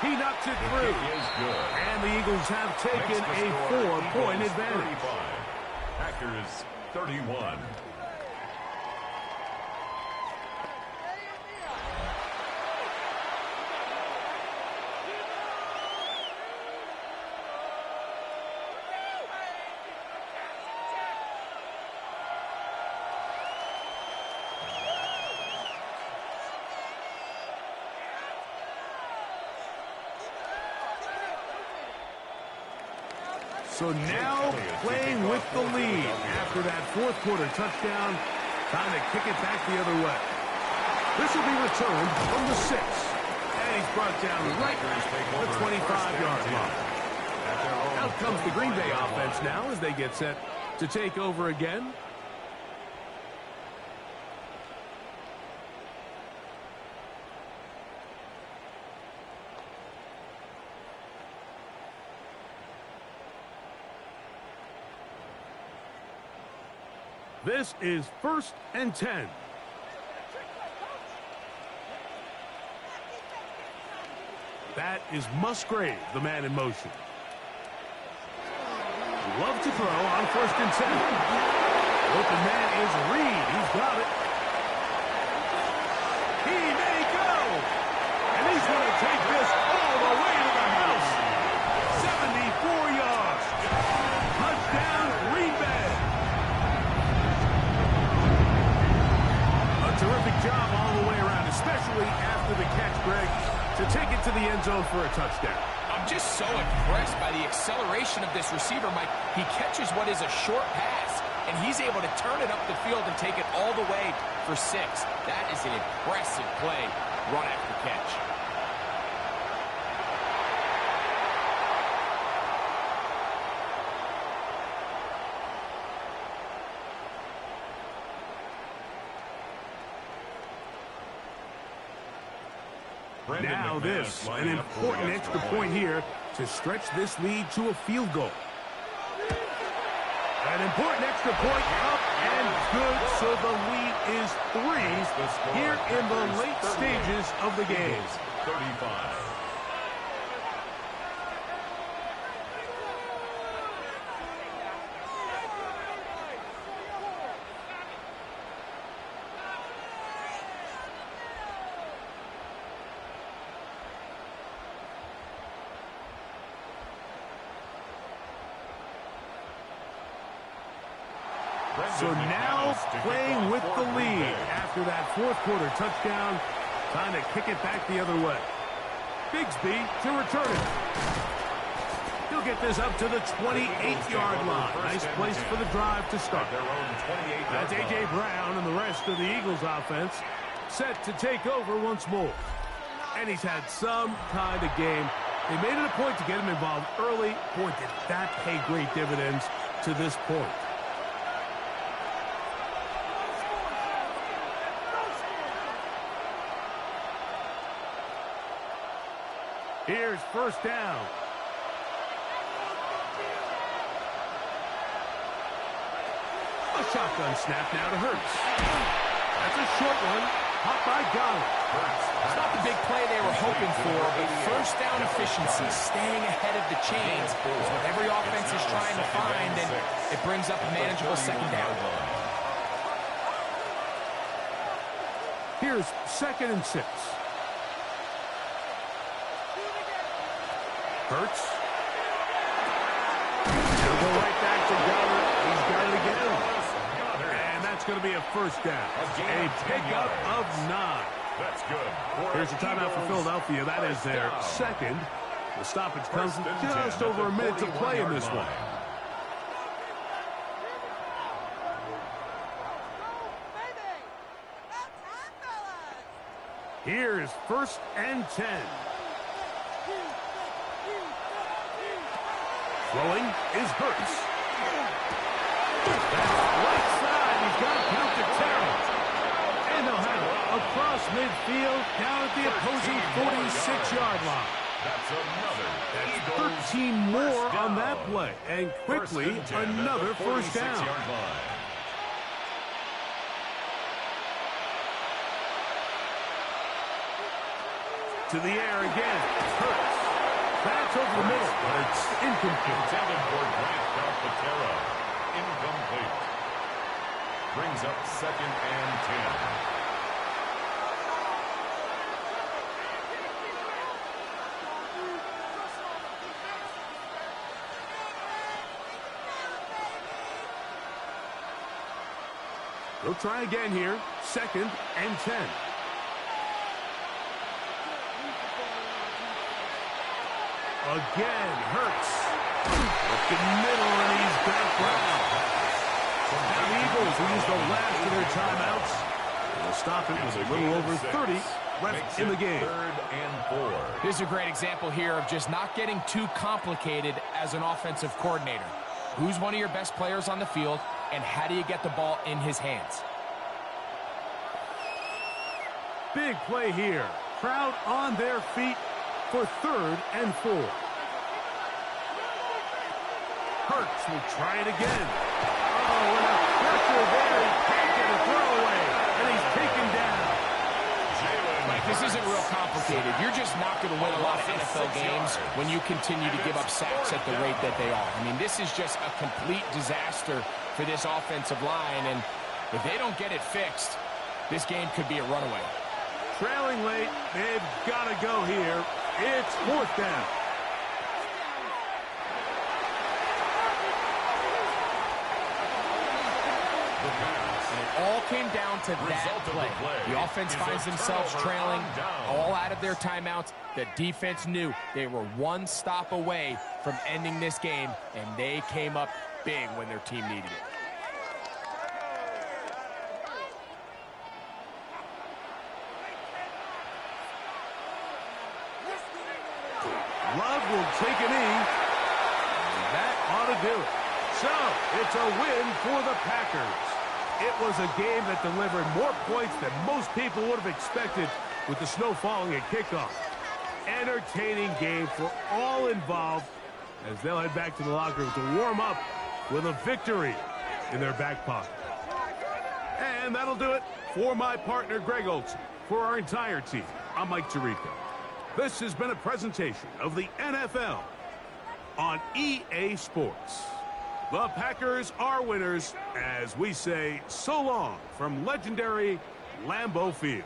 He knocks it through. And the Eagles have taken a 4-point advantage. Packers 31. So now playing with the lead after that fourth quarter touchdown. Time to kick it back the other way. This will be returned from the 6. And he's brought down right at the 25-yard line. Out comes the Green Bay offense now as they get set to take over again. This is 1st and 10. That is Musgrave, the man in motion. Love to throw on 1st and 10. Open man is Reed. He's got it. He may go. And he's going to take this all the way to the house. 74 yards. Touchdown, Green Bay. Terrific job all the way around, especially after the catch, Greg, to take it to the end zone for a touchdown. I'm just so impressed by the acceleration of this receiver, Mike. He catches what is a short pass, and he's able to turn it up the field and take it all the way for 6. That is an impressive play, run after catch. Now this, an important extra point here to stretch this lead to a field goal. An important extra point up and good, so the lead is 3 here in the late stages of the game. 35. So now playing with the lead after that fourth quarter touchdown. Time to kick it back the other way. Bigsby to return it. He'll get this up to the 28-yard line. Nice place for the drive to start. That's A.J. Brown and the rest of the Eagles offense set to take over once more. And he's had some kind of game. They made it a point to get him involved early. Boy, did that pay great dividends to this point. Here's 1st down. A shotgun snap now to Hurts. That's a short one. Caught by Golladay. It's not the big play they were hoping for, but 1st down efficiency, staying ahead of the chains, is what every offense is trying to find, and it brings up a manageable 2nd down. Here's 2nd and 6. Hurts. He'll go right back to Goddard. He's got it again. And that's going to be a 1st down. A pickup of 9. That's good. Here's a timeout for Philadelphia. That is their 2nd. The stoppage comes with just over a minute to play in this one. Here's 1st and 10. Throwing is Hurts. That's right side. He's got to count the 10. And they'll have it across midfield down at the opposing 46-yard line. That's 13 more on that play. And quickly, another 1st down. to the air again. Hurts. That's over the middle. Hurts. Incomplete. Intended for Grant Calcaterra. Incomplete. Brings up 2nd and 10. They'll try again here. 2nd and 10. Again, Hurts. Up the middle, and he's back down. Now the Eagles will use the last of their timeouts. They'll stop it with a little over 30 left in the game. 3rd and 4. This is a great example here of just not getting too complicated as an offensive coordinator. Who's one of your best players on the field, and how do you get the ball in his hands? Big play here. Crowd on their feet for 3rd and 4. Hurts will try it again. Oh, and a pressure there. He can't get a throwaway, and he's taken down. Mike, this isn't real complicated. You're just not going to win a lot of NFL games when you continue to give up sacks at the rate that they are. I mean, this is just a complete disaster for this offensive line, and if they don't get it fixed, this game could be a runaway. Trailing late, they've got to go here. It's 4th down. And it all came down to that play. The offense finds themselves trailing, all out of their timeouts. The defense knew they were one stop away from ending this game, and they came up big when their team needed it. Love will take a knee. And that ought to do it. So, it's a win for the Packers. It was a game that delivered more points than most people would have expected with the snow falling at kickoff. Entertaining game for all involved as they'll head back to the locker room to warm up with a victory in their back pocket. And that'll do it for my partner, Greg Olson. For our entire team, I'm Mike Tirico. This has been a presentation of the NFL on EA Sports. The Packers are winners as we say so long from legendary Lambeau Field.